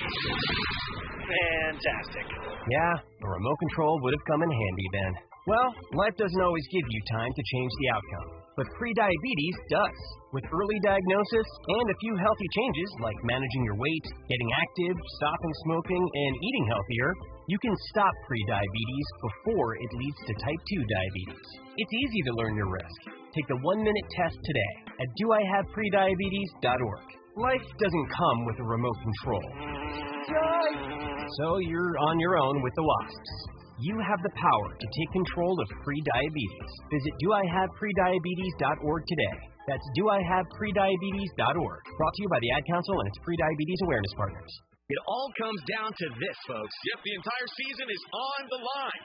Fantastic. Yeah, a remote control would have come in handy then. Well, life doesn't always give you time to change the outcome, but prediabetes does. With early diagnosis and a few healthy changes like managing your weight, getting active, stopping smoking, and eating healthier, you can stop prediabetes before it leads to type 2 diabetes. It's easy to learn your risk. Take the 1-minute test today at doihaveprediabetes.org. Life doesn't come with a remote control. So you're on your own with the wasps. You have the power to take control of prediabetes. Visit doihaveprediabetes.org today. That's doihaveprediabetes.org. Brought to you by the Ad Council and its Prediabetes Awareness Partners. It all comes down to this, folks. Yep, the entire season is on the line.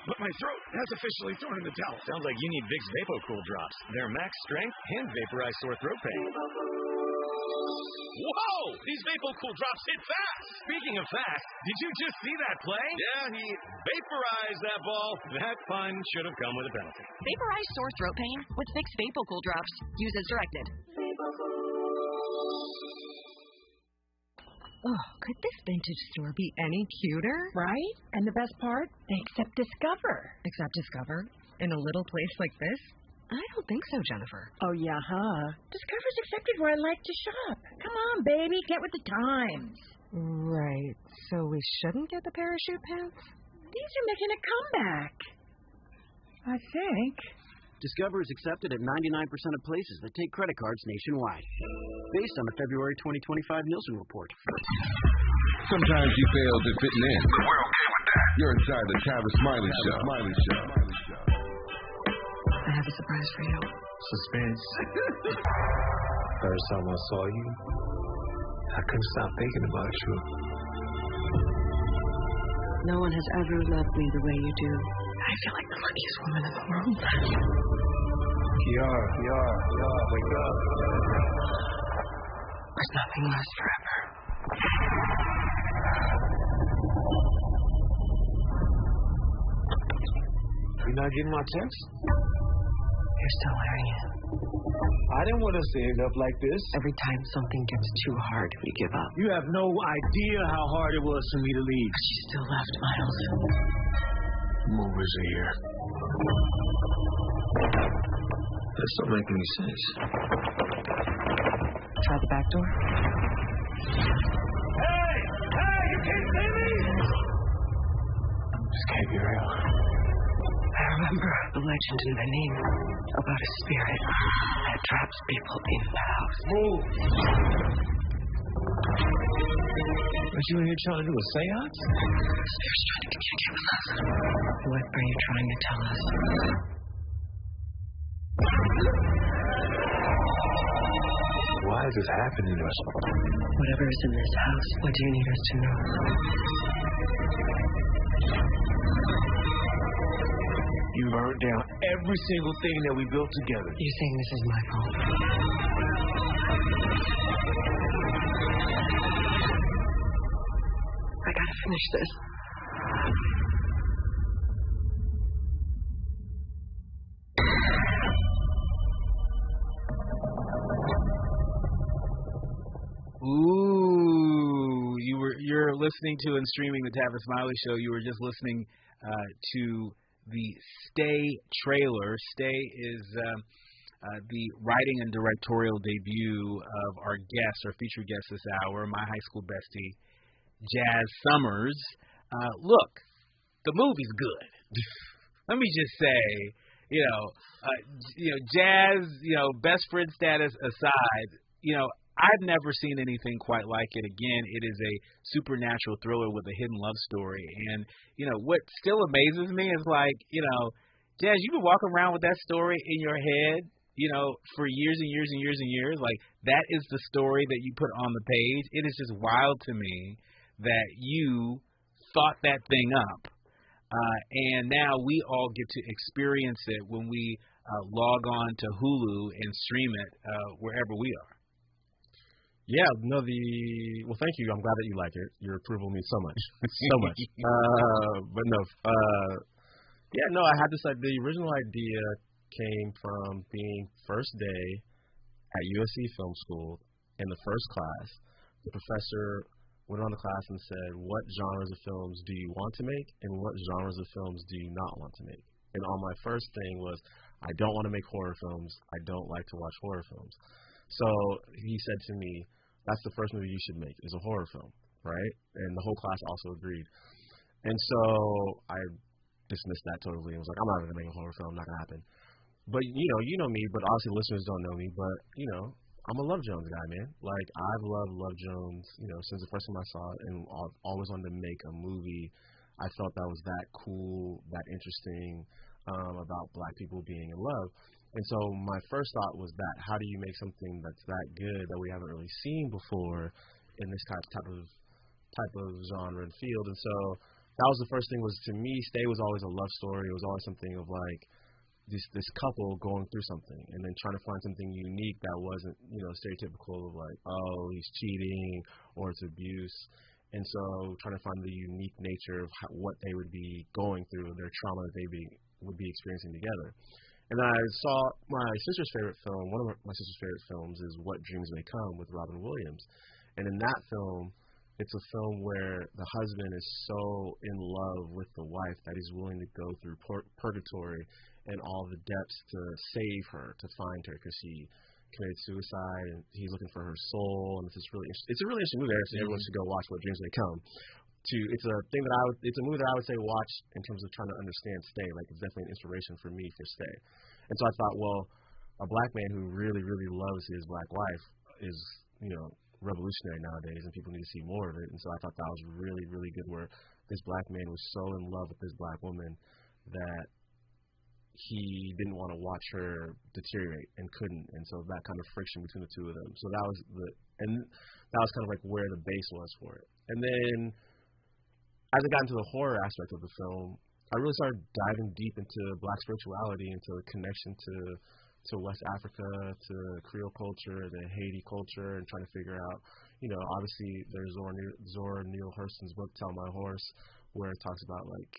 But my throat has officially thrown in the towel. Sounds like you need Vicks VapoCool drops. They're max strength and vaporize sore throat pain. Whoa! These VapoCool drops hit fast! Speaking of fast, did you just see that play? Yeah, he vaporized that ball. That pun should have come with a penalty. Vaporize sore throat pain with Vicks VapoCool drops. Use as directed. Oh, could this vintage store be any cuter? Right? And the best part? They accept Discover. Accept Discover? In a little place like this? I don't think so, Jennifer. Oh, yeah, huh? Discover's accepted where I like to shop. Come on, baby, get with the times. Right. So we shouldn't get the parachute pants? These are making a comeback. I think. Discover is accepted at 99% of places that take credit cards nationwide, based on the February 2025 Nielsen report. Sometimes you fail to fit in. We're okay with that. You're inside the Tavis Smiley Show. I have a surprise for you. Suspense. First time I saw you, I couldn't stop thinking about you. No one has ever loved me the way you do. I feel like the luckiest woman in the world. Kiara, wake up. There's nothing lasts forever. You not getting my text? You're still wearing it. I didn't want us to end up like this. Every time something gets too hard, we give up. You have no idea how hard it was for me to leave. But you still left, Miles. Movers are here. That don't make any sense. Try the back door. Hey, you can't see me? This can't be real. I remember the legend in Benin about a spirit that traps people in the house. Move! What you in here trying to do, a seance? Spirit's trying to communicate with us. What are you trying to tell us? Why is this happening to us? Whatever is in this house, what do you need us to know? You burned down every single thing that we built together. You're saying this is my fault? I gotta finish this. Ooh, you're listening to and streaming the Tavis Smiley Show. You were just listening to the Stay trailer. Stay is the writing and directorial debut of our guest, our featured guest this hour, my high school bestie, Jazz Summers. Look, the movie's good. Let me just say, Jazz, best friend status aside, I've never seen anything quite like it. Again, it is a supernatural thriller with a hidden love story. And, what still amazes me is Jazz, you've been walking around with that story in your head, for years and years and years and years. Like, that is the story that you put on the page. It is just wild to me that you thought that thing up. And now we all get to experience it when we log on to Hulu and stream it wherever we are. Yeah, no, well, thank you. I'm glad that you like it. Your approval means so much. So much. But no, I had this, the original idea came from being first day at USC Film School in the first class. The professor went on the class and said, what genres of films do you want to make, and what genres of films do you not want to make? And on my first thing was, I don't want to make horror films. I don't like to watch horror films. So he said to me, that's the first movie you should make, is a horror film, right? And the whole class also agreed. And so I dismissed that totally. I was like, I'm not going to make a horror film, not going to happen. But, you know me, but obviously listeners don't know me, but, I'm a Love Jones guy, man. Like, I've loved Love Jones, since the first time I saw it, and always wanted to make a movie. I felt that was that cool, that interesting, about black people being in love. And so my first thought was that, how do you make something that's that good that we haven't really seen before in this type of genre and field? And so that was the first thing. Was, to me, Stay was always a love story. It was always something of like this couple going through something and then trying to find something unique that wasn't, stereotypical of like, oh, he's cheating or it's abuse. And so trying to find the unique nature of what they would be going through, their trauma that they would be experiencing together. And then I saw my sister's favorite film. One of my sister's favorite films is What Dreams May Come with Robin Williams. And in that film, it's a film where the husband is so in love with the wife that he's willing to go through purgatory and all the depths to save her, to find her, because she committed suicide and he's looking for her soul. And it's a really interesting movie. Actually, everyone should go watch What Dreams May Come. It's a movie that I would say watch in terms of trying to understand Stay. Like, it's definitely an inspiration for me for Stay. And so I thought, well, a black man who really, really loves his black wife is, revolutionary nowadays, and people need to see more of it. And so I thought that was really, really good, where this black man was so in love with this black woman that he didn't want to watch her deteriorate and couldn't. And so that kind of friction between the two of them. So that was kind of like where the base was for it. And then as I got into the horror aspect of the film, I really started diving deep into black spirituality, into the connection to West Africa, to Creole culture, to Haiti culture, and trying to figure out, obviously there's Zora Neale Hurston's book, Tell My Horse, where it talks about like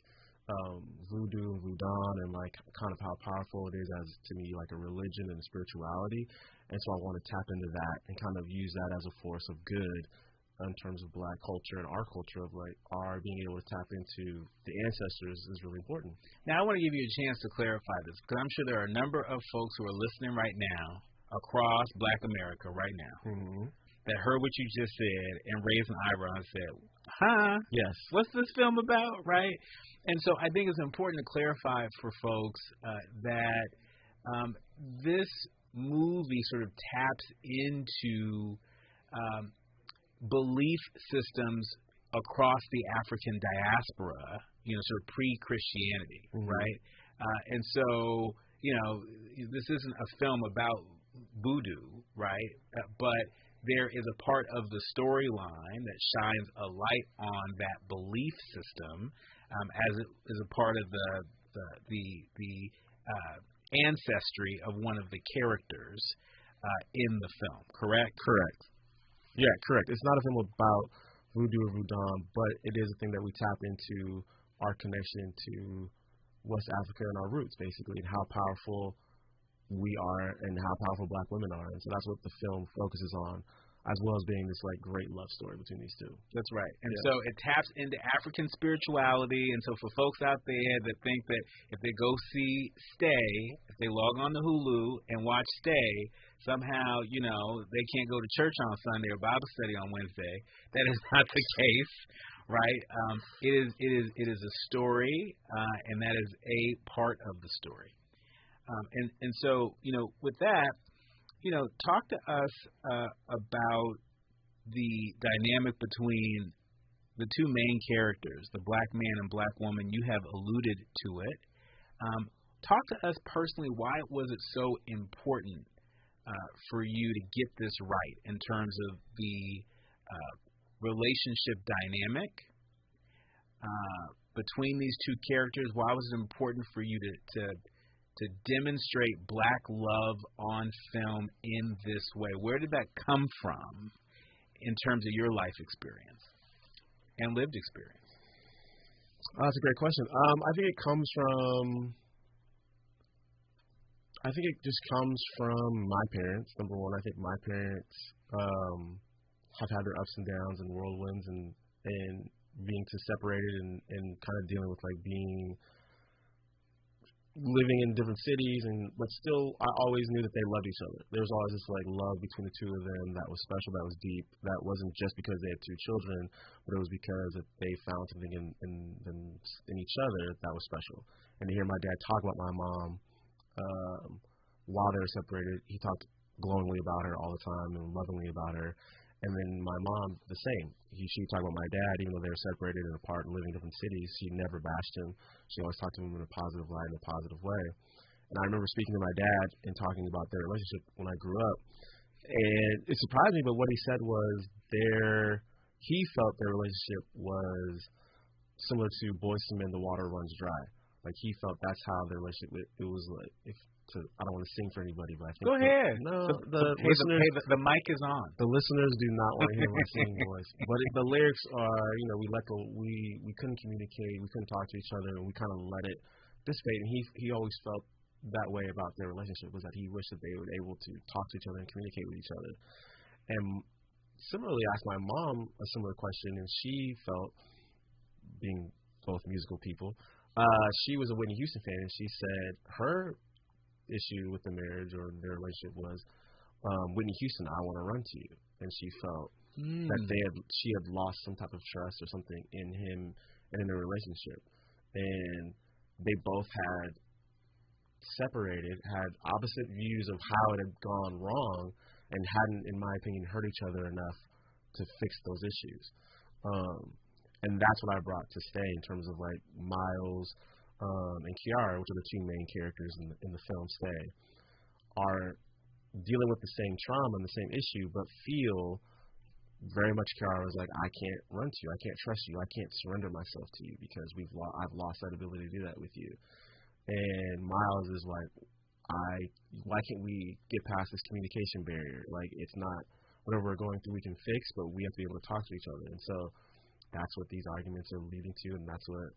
voodoo and voodoo and like kind of how powerful it is as, to me, like a religion and spirituality. And so I want to tap into that and kind of use that as a force of good in terms of black culture and our culture of like our being able to tap into the ancestors is really important. Now I want to give you a chance to clarify this, because I'm sure there are a number of folks who are listening right now across Black America right now that heard what you just said and raised an eyebrow and said, huh? Yes. What's this film about, right? And so I think it's important to clarify for folks that this movie sort of taps into belief systems across the African diaspora, sort of pre-Christianity, right? And so, this isn't a film about voodoo, right? But there is a part of the storyline that shines a light on that belief system, as it is a part of the ancestry of one of the characters in the film. Correct? Correct. Yeah, correct. It's not a film about voodoo or voodoo, but it is a thing that we tap into our connection to West Africa and our roots, basically, and how powerful we are and how powerful black women are. And so that's what the film focuses on, as well as being this like great love story between these two. That's right. And so it taps into African spirituality. And so for folks out there that think that if they go see Stay, if they log on to Hulu and watch Stay, somehow, they can't go to church on Sunday or Bible study on Wednesday, that is not the case, right? It is a story, and that is a part of the story. And so, with that, talk to us about the dynamic between the two main characters, the black man and black woman. You have alluded to it. Talk to us personally. Why was it so important for you to get this right in terms of the relationship dynamic between these two characters? Why was it important for you to demonstrate black love on film in this way? Where did that come from in terms of your life experience and lived experience? That's a great question. I think it comes from. I think it just comes from my parents. Number one, I think my parents have had their ups and downs and whirlwinds and being too separated and kind of dealing with living in different cities, but still I always knew that they loved each other. There was always this love between the two of them that was special, that was deep. That wasn't just because they had two children, but it was because they found something in each other that was special. And to hear my dad talk about my mom while they were separated, he talked glowingly about her all the time and lovingly about her. And then my mom, the same. She talked about my dad, even though they were separated and apart and living in different cities. She never bashed him. She always talked to him in a positive light, in a positive way. And I remember speaking to my dad and talking about their relationship when I grew up. And it surprised me, but what he said was he felt their relationship was similar to Boyz II Men, The Water Runs Dry. He felt that's how their relationship, it was I don't want to sing for anybody, but I think. Go ahead. No, the mic is on. The listeners do not want to hear my singing voice. But the lyrics are, we couldn't communicate, we couldn't talk to each other, and we kind of let it dissipate. And he always felt that way about their relationship, was that he wished that they were able to talk to each other and communicate with each other. And similarly, I asked my mom a similar question, and she felt, being both musical people, she was a Whitney Houston fan, and she said her issue with the marriage or their relationship was Whitney Houston, I want to run to you. And she felt that she had lost some type of trust or something in him and in their relationship. And they both had separated, had opposite views of how it had gone wrong, and hadn't, in my opinion, hurt each other enough to fix those issues. And that's what I brought to Stay in terms of Miles and Kiara, which are the two main characters in the film Stay, are dealing with the same trauma and the same issue, but feel very much Kiara was I can't run to you, I can't trust you, I can't surrender myself to you because I've lost that ability to do that with you. And Miles is why can't we get past this communication barrier? It's not whatever we're going through we can fix, but we have to be able to talk to each other. And so that's what these arguments are leading to, and that's what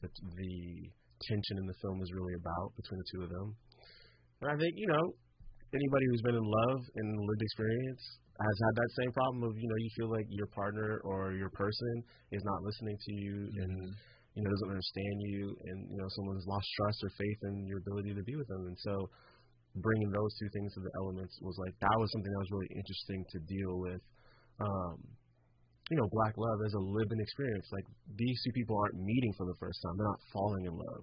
the tension in the film is really about between the two of them. And I think, anybody who's been in love and lived experience has had that same problem of, you feel like your partner or your person is not listening to you and, doesn't understand you, and, someone's lost trust or faith in your ability to be with them. And so bringing those two things to the elements was that was something that was really interesting to deal with. Black love as a lived-in experience. These two people aren't meeting for the first time. They're not falling in love.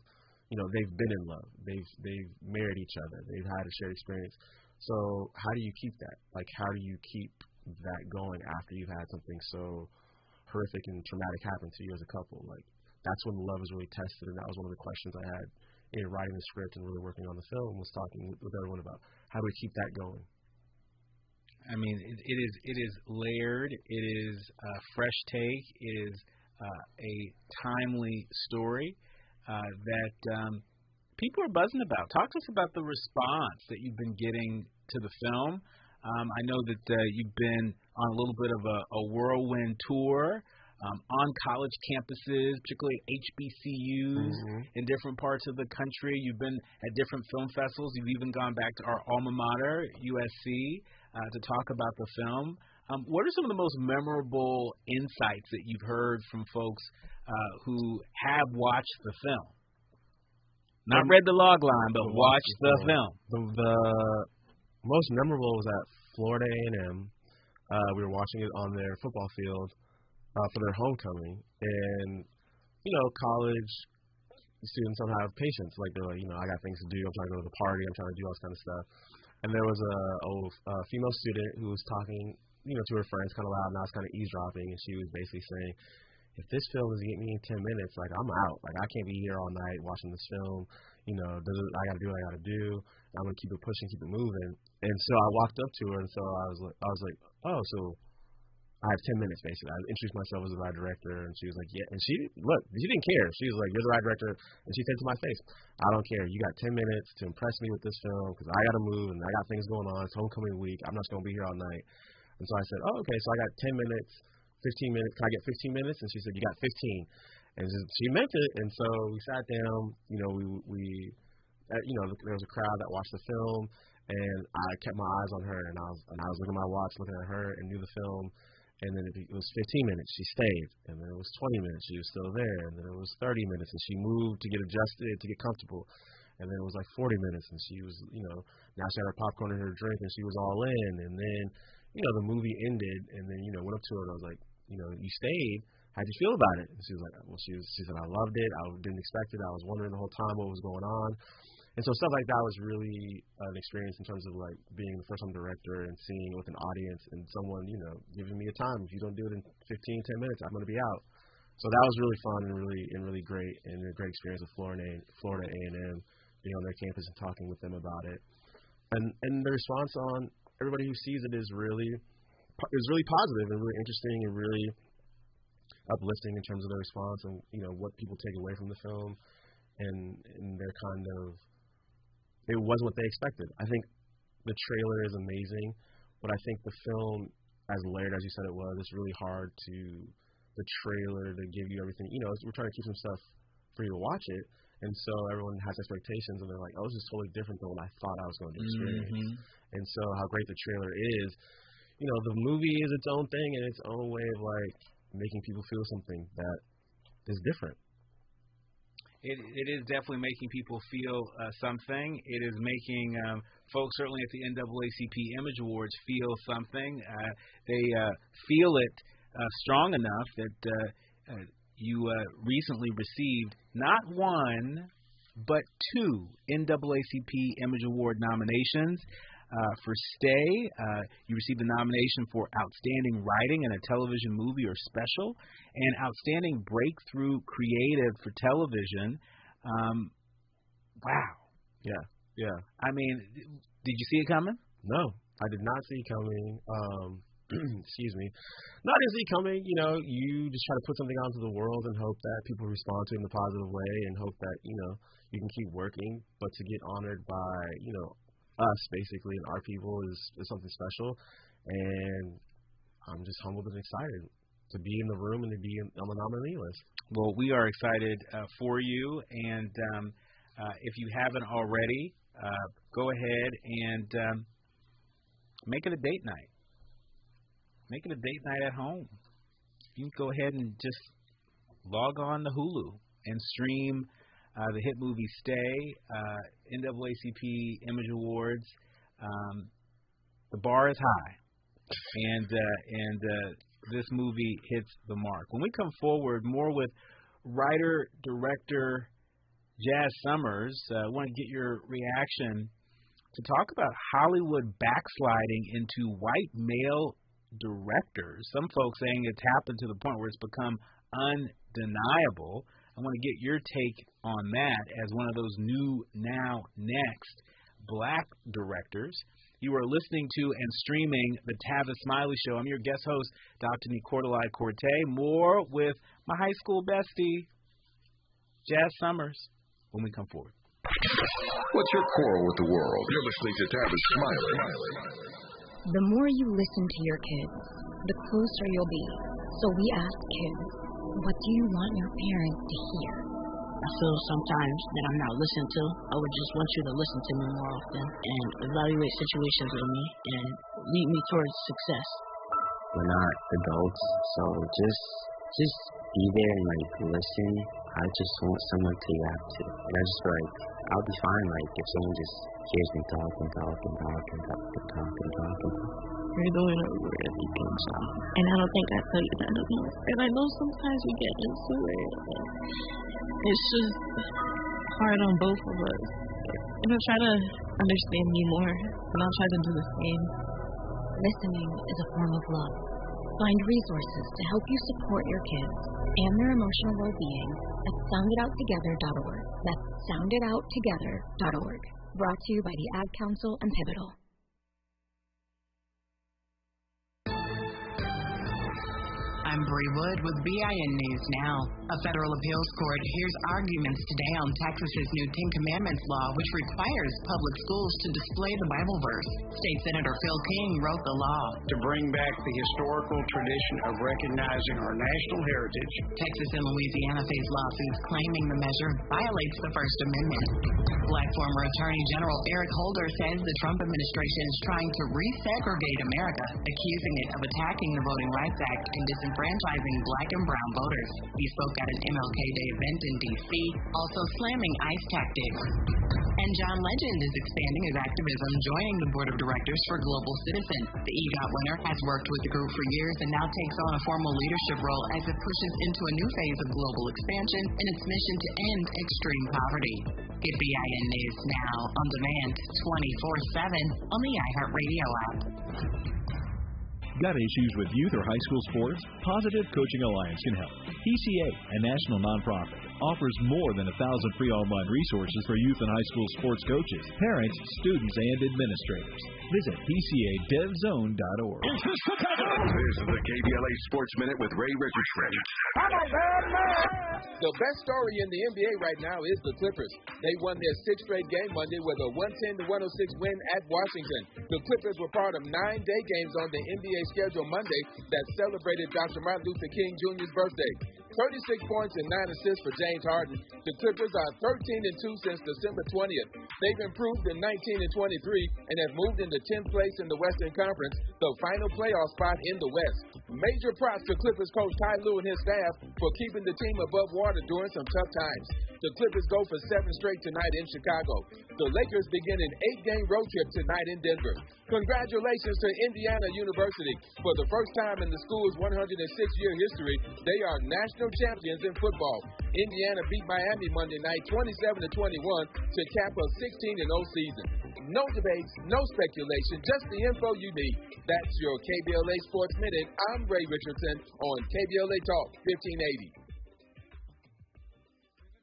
They've been in love. They've married each other. They've had a shared experience. So how do you keep that? How do you keep that going after you've had something so horrific and traumatic happen to you as a couple? That's when love is really tested, and that was one of the questions I had in writing the script and really working on the film, was talking with everyone about how do we keep that going. I mean, it is layered. It is a fresh take. It is a timely story that people are buzzing about. Talk to us about the response that you've been getting to the film. I know that you've been on a little bit of a whirlwind tour on college campuses, particularly HBCUs in different parts of the country. You've been at different film festivals. You've even gone back to our alma mater, USC, to talk about the film. What are some of the most memorable insights that you've heard from folks who have watched the film? Not read the log line, but watched the film. The most memorable was at Florida A&M. We were watching it on their football field for their homecoming. And, college students don't have patience. They're I got things to do. I'm trying to go to the party. I'm trying to do all this kind of stuff. and there was a female student who was talking, to her friends kind of loud, and I was kind of eavesdropping, and she was basically saying, if this film doesn't get me in 10 minutes, like, I'm out. Like, I can't be here all night watching this film. I got to do what I got to do. I'm going to keep it pushing, keep it moving. And so I walked up to her, and so I was like, oh, so I have 10 minutes, basically. I introduced myself as the ride director, and she was like, yeah. And she didn't care. She was like, you're the ride director. And she said to my face, I don't care. You got 10 minutes to impress me with this film because I got to move, and I got things going on. It's homecoming week. I'm not just going to be here all night. And so I said, oh, okay, so I got 10 minutes, 15 minutes. Can I get 15 minutes? And she said, you got 15. And she meant it. And so we sat down. There was a crowd that watched the film, and I kept my eyes on her, and I was looking at my watch, looking at her, and knew the film. And then it was 15 minutes, she stayed. And then it was 20 minutes, she was still there. And then it was 30 minutes, and she moved to get adjusted, to get comfortable. And then it was like 40 minutes, and she was, now she had her popcorn and her drink, and she was all in. And then, the movie ended, and then, went up to her, and I was like, you stayed. How'd you feel about it? And she was like, well, she said, I loved it. I didn't expect it. I was wondering the whole time what was going on. And so stuff like that was really an experience in terms of like being the first time director and seeing it with an audience and someone, giving me a time. If you don't do it in 10 minutes, I'm going to be out. So that was really fun and really great, and a great experience with Florida A&M, being on their campus and talking with them about it. And the response on everybody who sees it is really positive and really interesting and really uplifting in terms of their response and what people take away from the film and their kind of. It was what they expected. I think the trailer is amazing, but I think the film, as layered as you said it was, it's really hard the trailer to give you everything. We're trying to keep some stuff for you to watch it, and so everyone has expectations, and they're like, oh, this is totally different than what I thought I was going to experience. Mm-hmm. And so how great the trailer is. The movie is its own thing and its own way of, like, making people feel something that is different. It is definitely making people feel something. It is making folks, certainly at the NAACP Image Awards, feel something. They feel it strong enough that you recently received not one, but 2 NAACP Image Award nominations. For Stay, you received a nomination for Outstanding Writing in a Television Movie or Special, and Outstanding Breakthrough Creative for Television. Wow. Yeah. I mean, did you see it coming? No, I did not see it coming. Excuse me. No, I didn't see it coming. You just try to put something out into the world and hope that people respond to it in a positive way and hope that, you can keep working. But to get honored by, us basically and our people is something special, and I'm just humbled and excited to be in the room and to be on the nominee list. Well, we are excited for you, and if you haven't already, go ahead and make it a date night. Make it a date night at home. You can go ahead and just log on to Hulu and stream the hit movie Stay, NAACP Image Awards. The bar is high, and this movie hits the mark. When we come forward, more with writer, director Jazz Summers, I want to get your reaction to talk about Hollywood backsliding into white male directors. Some folks saying it's happened to the point where it's become undeniable. I want to get your take on that as one of those new, now, next black directors. You are listening to and streaming the Tavis Smiley Show. I'm your guest host, Dr. Nicordelai Corte. More with my high school bestie, Jazz Summers, when we come forward. What's your quarrel with the world? You're listening to Tavis Smiley. The more you listen to your kids, the closer you'll be. So we ask kids, what do you want your parents to hear? I feel sometimes that I'm not listened to. I would just want you to listen to me more often and evaluate situations with me and lead me towards success. We're not adults, so just be there and listen. I just want someone to yap to. And I just feel like I'll be fine if someone just hears me talk. You're going over everything, so. And I don't think I tell you that enough. And I know sometimes we get into it. It's just hard on both of us. And I try to understand me more, and I'll try to do the same. Listening is a form of love. Find resources to help you support your kids and their emotional well-being at sounditouttogether.org. That's sounditouttogether.org. Brought to you by the Ad Council and Pivotal. I'm Bree Wood with BIN News Now. A federal appeals court hears arguments today on Texas's new Ten Commandments law, which requires public schools to display the Bible verse. State Senator Phil King wrote the law to bring back the historical tradition of recognizing our national heritage. Texas and Louisiana face lawsuits claiming the measure violates the First Amendment. Black former Attorney General Eric Holder says the Trump administration is trying to resegregate America, accusing it of attacking the Voting Rights Act and disenfranchising black and brown voters. He spoke at an MLK Day event in D.C., also slamming ICE tactics. And John Legend is expanding his activism, joining the board of directors for Global Citizen. The EGOT winner has worked with the group for years and now takes on a formal leadership role as it pushes into a new phase of global expansion in its mission to end extreme poverty. Get BIN News now on demand 24/7 on the iHeartRadio app. Got issues with youth or high school sports? Positive Coaching Alliance can help. PCA, a national nonprofit, offers more than 1,000 free online resources for youth and high school sports coaches, parents, students, and administrators. Visit PCADevZone.org. This is the KBLA Sports Minute with Ray Richardson. The best story in the NBA right now is the Clippers. They won their sixth straight game Monday with a 110-106 win at Washington. The Clippers were part of 9 day games on the NBA schedule Monday that celebrated Dr. Martin Luther King Jr.'s birthday. 36 points and 9 assists for James Harden. The Clippers are 13-2 since December 20th. They've improved to 19-23 and have moved into 10th place in the Western Conference, the final playoff spot in the West. Major props to Clippers coach Ty Lue and his staff for keeping the team above water during some tough times. The Clippers go for 7 straight tonight in Chicago. The Lakers begin an 8-game road trip tonight in Denver. Congratulations to Indiana University. For the first time in the school's 106-year history, they are national champions in football. Indiana beat Miami Monday night 27-21 to cap a 16-0 season. No debates, no speculation, just the info you need. That's your KBLA Sports Minute. I'm Ray Richardson on KBLA Talk 1580.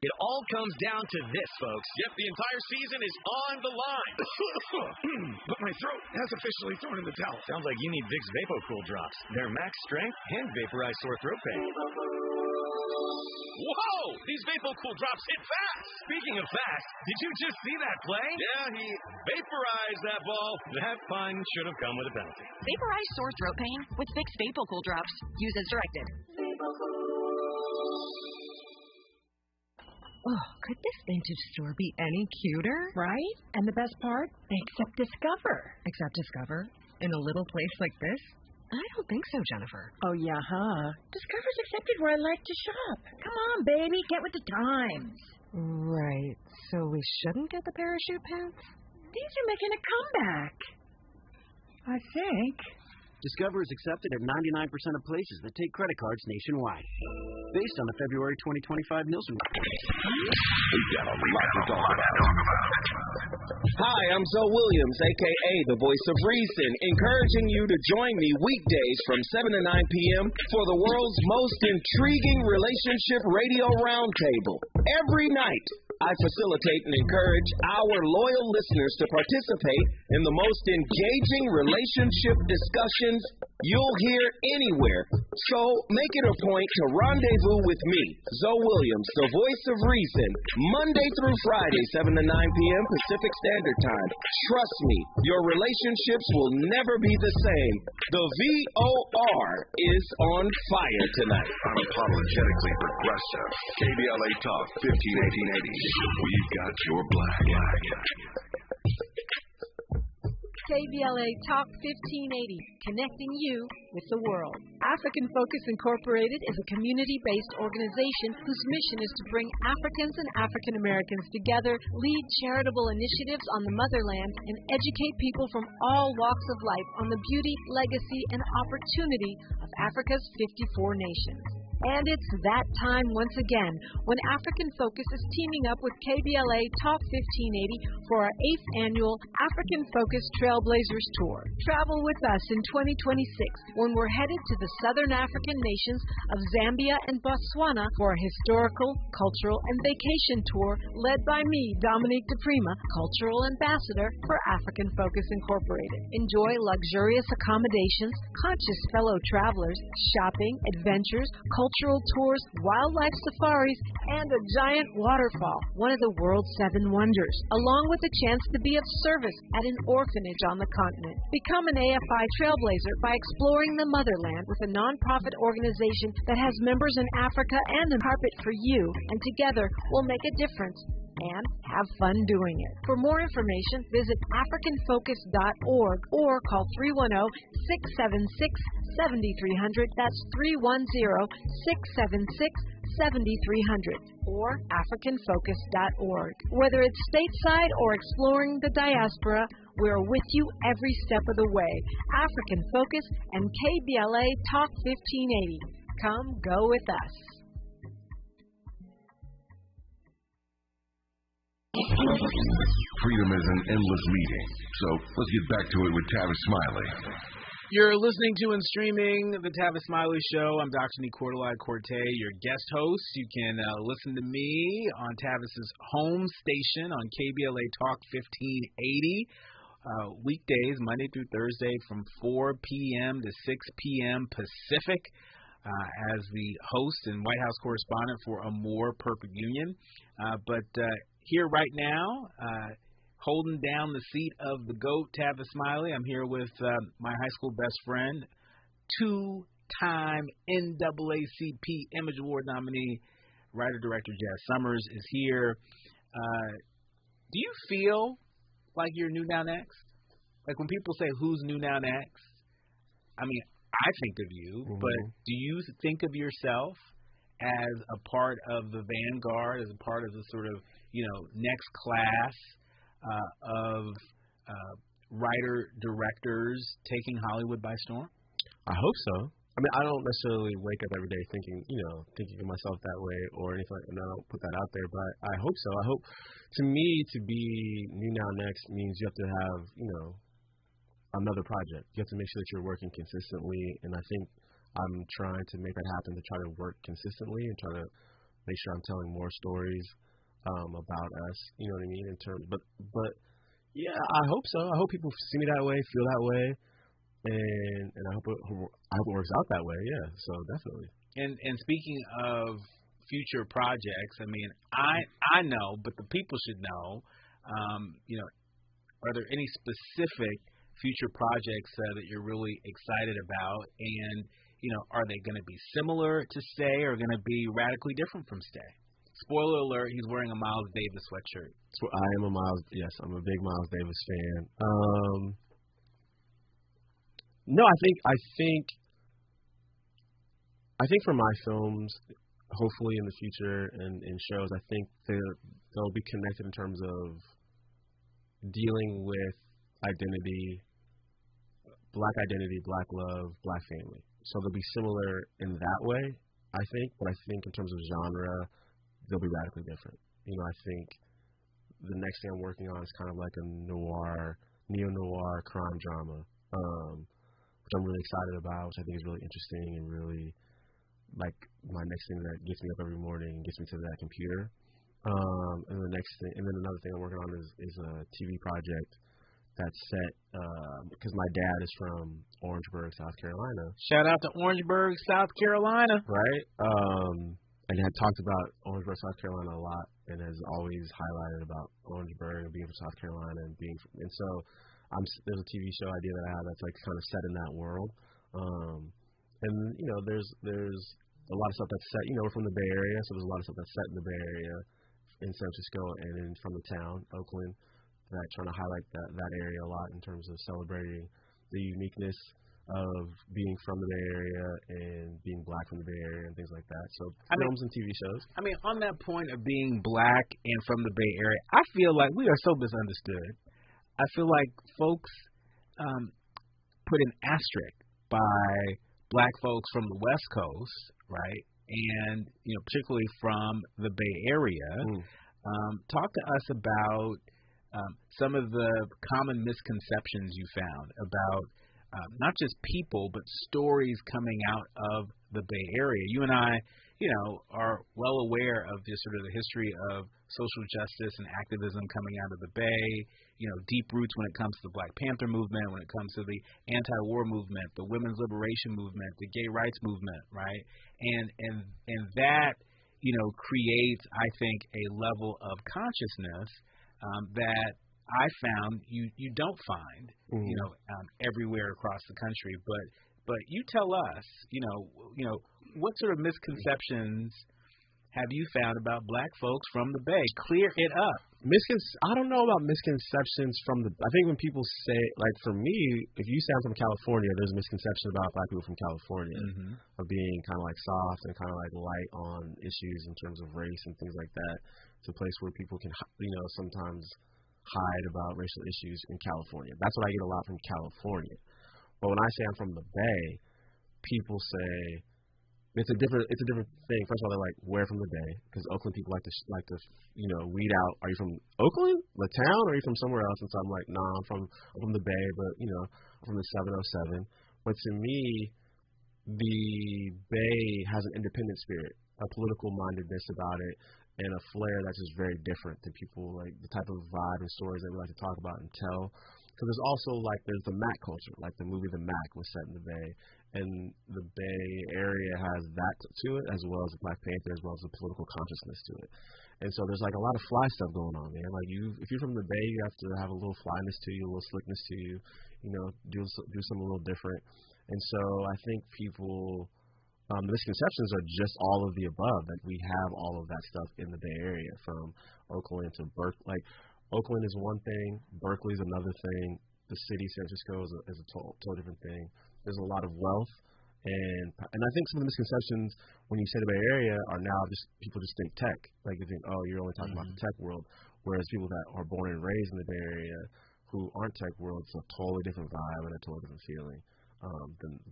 It all comes down to this, folks. Yep, the entire season is on the line. But my throat has officially thrown in the towel. Sounds like you need Vicks VapoCool drops. They're max strength and vaporize sore throat pain. Whoa! These VapoCool drops hit fast! Speaking of fast, did you just see that play? Yeah, he vaporized that ball. That fun should have come with a penalty. Vaporize sore throat pain with Vicks VapoCool drops. Use as directed. Oh, could this vintage store be any cuter? Right? And the best part? They accept Discover. Accept Discover? In a little place like this? I don't think so, Jennifer. Oh, yeah, huh? Discover's accepted where I like to shop. Come on, baby, get with the times. Right, so we shouldn't get the parachute pants? These are making a comeback. I think. Discover is accepted at 99% of places that take credit cards nationwide. Based on the February 2025 Nielsen report. We've got a lot to talk about. Hi, I'm Zoe Williams, a.k.a. the voice of reason, encouraging you to join me weekdays from 7 to 9 p.m. for the world's most intriguing relationship radio roundtable. Every night, I facilitate and encourage our loyal listeners to participate in the most engaging relationship discussions you'll hear anywhere. So make it a point to rendezvous with me, Zoe Williams, the voice of reason, Monday through Friday, 7 to 9 p.m. Pacific Standard Time. Trust me, your relationships will never be the same. The VOR is on fire tonight. Unapologetically progressive. KBLA Talk 1580. We've got your black. KBLA Talk 1580, connecting you with the world. African Focus Incorporated is a community-based organization whose mission is to bring Africans and African Americans together, lead charitable initiatives on the motherland, and educate people from all walks of life on the beauty, legacy, and opportunity of Africa's 54 nations. And it's that time once again when African Focus is teaming up with KBLA Talk 1580 for our 8th annual African Focus Trailblazers Tour. Travel with us in 2026 when we're headed to the southern African nations of Zambia and Botswana for a historical, cultural, and vacation tour led by me, Dominique DePrima, Cultural Ambassador for African Focus Incorporated. Enjoy luxurious accommodations, conscious fellow travelers, shopping, adventures, cultural tours, wildlife safaris, and a giant waterfall, one of the world's 7 wonders, along with the chance to be of service at an orphanage on the continent. Become an AFI trailblazer by exploring the motherland with a nonprofit organization that has members in Africa and a carpet for you, and together we'll make a difference and have fun doing it. For more information, visit AfricanFocus.org or call 310-676-7300. That's 310-676-7300 or AfricanFocus.org. Whether it's stateside or exploring the diaspora, we're with you every step of the way. African Focus and KBLA Talk 1580. Come go with us. Freedom is an endless meeting. So let's get back to it with Tavis Smiley. You're listening to and streaming the Tavis Smiley Show. I'm Dr. Nicordelai Corte, your guest host. You can listen to me on Tavis's home station on KBLA Talk 1580. Weekdays, Monday through Thursday from 4 p.m. to 6 p.m. Pacific as the host and White House correspondent for A More Perfect Union. But here right now, holding down the seat of the GOAT, Tavis Smiley. I'm here with my high school best friend, 2-time NAACP Image Award nominee, writer-director Jazz Summers is here. Do you feel like you're new now next? Like when people say, who's new now next? I mean, I think of you, but do you think of yourself as a part of the vanguard, as a part of the sort of, next class of writer-directors taking Hollywood by storm? I hope so. I mean, I don't necessarily wake up every day thinking of myself that way or anything like that. I don't put that out there, but I hope so. I hope, to me, to be new now next means you have to have, another project. You have to make sure that you're working consistently, and I think I'm trying to make that happen, to try to work consistently and try to make sure I'm telling more stories about us, you know what I mean, but yeah, I hope so. I hope people see me that way, feel that way, and I hope it works out that way. Yeah, so definitely. And speaking of future projects, I mean, I know, but the people should know. Are there any specific future projects that you're really excited about, and are they going to be similar to Stay or going to be radically different from Stay? Spoiler alert, he's wearing a Miles Davis sweatshirt. So I'm a big Miles Davis fan. No, I think for my films, hopefully in the future and in shows, I think they'll be connected in terms of dealing with identity, black love, black family. So they'll be similar in that way, I think, but I think in terms of genre, they'll be radically different. I think the next thing I'm working on is kind of like a neo-noir crime drama, which I'm really excited about, which I think is really interesting and really like my next thing that gets me up every morning and gets me to that computer. And then another thing I'm working on is a TV project that's set because my dad is from Orangeburg, South Carolina. Shout out to Orangeburg, South Carolina. Right. And had talked about Orangeburg, South Carolina a lot, and has always highlighted about Orangeburg and being from South Carolina and so there's a TV show idea that I have that's like kind of set in that world. And there's a lot of stuff that's set. We're from the Bay Area, so there's a lot of stuff that's set in the Bay Area, in San Francisco, and from the town, Oakland. That trying to highlight that area a lot in terms of celebrating the uniqueness of being from the Bay Area and being black from the Bay Area and things like that. So films and TV shows. I mean, on that point of being black and from the Bay Area, I feel like we are so misunderstood. I feel like folks put an asterisk by black folks from the West Coast, right? and particularly from the Bay Area. Talk to us about some of the common misconceptions you found about not just people, but stories coming out of the Bay Area. You and I, are well aware of just sort of the history of social justice and activism coming out of the Bay, deep roots when it comes to the Black Panther movement, when it comes to the anti-war movement, the women's liberation movement, the gay rights movement, right? And that, creates, I think, a level of consciousness that I found you don't find, everywhere across the country. But you tell us, what sort of misconceptions have you found about Black folks from the Bay? Clear it up. I don't know about misconceptions from I think when people say, like, for me, if you say I'm from California, there's a misconception about Black people from California of being kind of like soft and kind of like light on issues in terms of race and things like that. It's a place where people can, sometimes hide about racial issues in California. That's what I get a lot from California. But when I say I'm from the Bay, people say it's a different thing. First of all, they're like, where from the Bay? Because Oakland people like to weed out. Are you from Oakland, the town, or are you from somewhere else? And so I'm like, nah, I'm from the Bay, but I'm from the 707. But to me, the Bay has an independent spirit, a political mindedness about it, and a flair that's just very different to people, like the type of vibe and stories that we like to talk about and tell. Because there's also, there's the Mac culture, like the movie The Mac was set in the Bay, and the Bay Area has that to it, as well as the Black Panther, as well as the political consciousness to it. And so there's, a lot of fly stuff going on, man. Like, if you're from the Bay, you have to have a little flyness to you, a little slickness to you, do something a little different. And so I think people, the misconceptions are just all of the above, that we have all of that stuff in the Bay Area, from Oakland to Berkeley. Oakland is one thing, Berkeley is another thing, the city, San Francisco, is a total different thing. There's a lot of wealth, and I think some of the misconceptions when you say the Bay Area are now just people just think tech. Like, you think, oh, you're only talking about the tech world, whereas people that are born and raised in the Bay Area who aren't tech world, it's a totally different vibe and a totally different feeling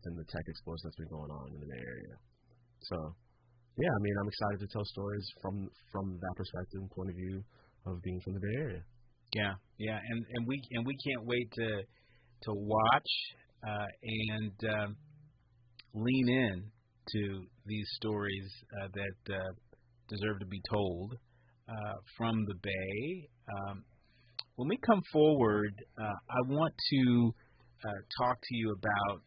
than the tech explosion that's been going on in the Bay Area. So, yeah, I mean, I'm excited to tell stories from that perspective and point of view of being from the Bay Area. Yeah, and we can't wait to watch and lean in to these stories that deserve to be told from the Bay. When we come forward, I want to talk to you about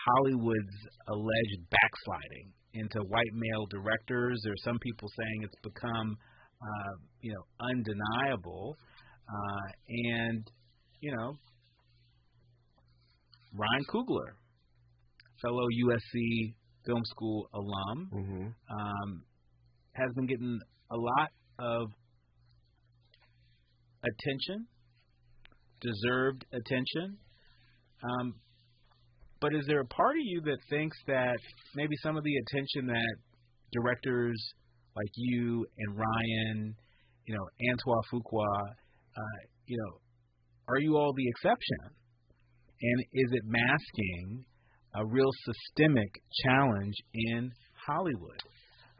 Hollywood's alleged backsliding into white male directors. There are some people saying it's become undeniable. And Ryan Coogler, fellow USC Film School alum, has been getting a lot of attention, deserved attention. But is there a part of you that thinks that maybe some of the attention that directors like you and Ryan, Antoine Fuqua, are you all the exception? And is it masking a real systemic challenge in Hollywood?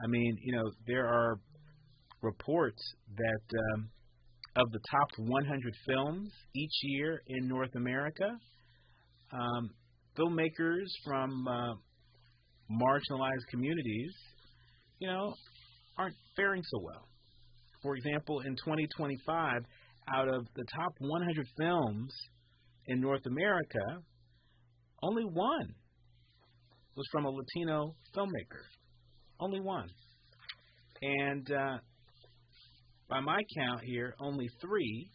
I mean, there are reports that of the top 100 films each year in North America, filmmakers from marginalized communities, aren't faring so well. For example, in 2025, out of the top 100 films in North America, only one was from a Latino filmmaker. Only one. And by my count here, only 3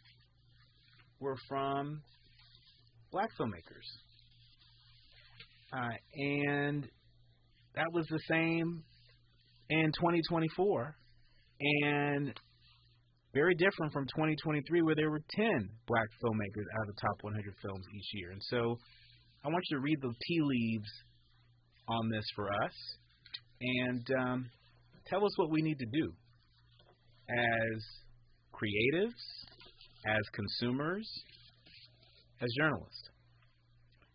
were from Black filmmakers. And that was the same in 2024. And very different from 2023, where there were 10 Black filmmakers out of the top 100 films each year. And so I want you to read the tea leaves on this for us and tell us what we need to do as creatives, as consumers, as journalists.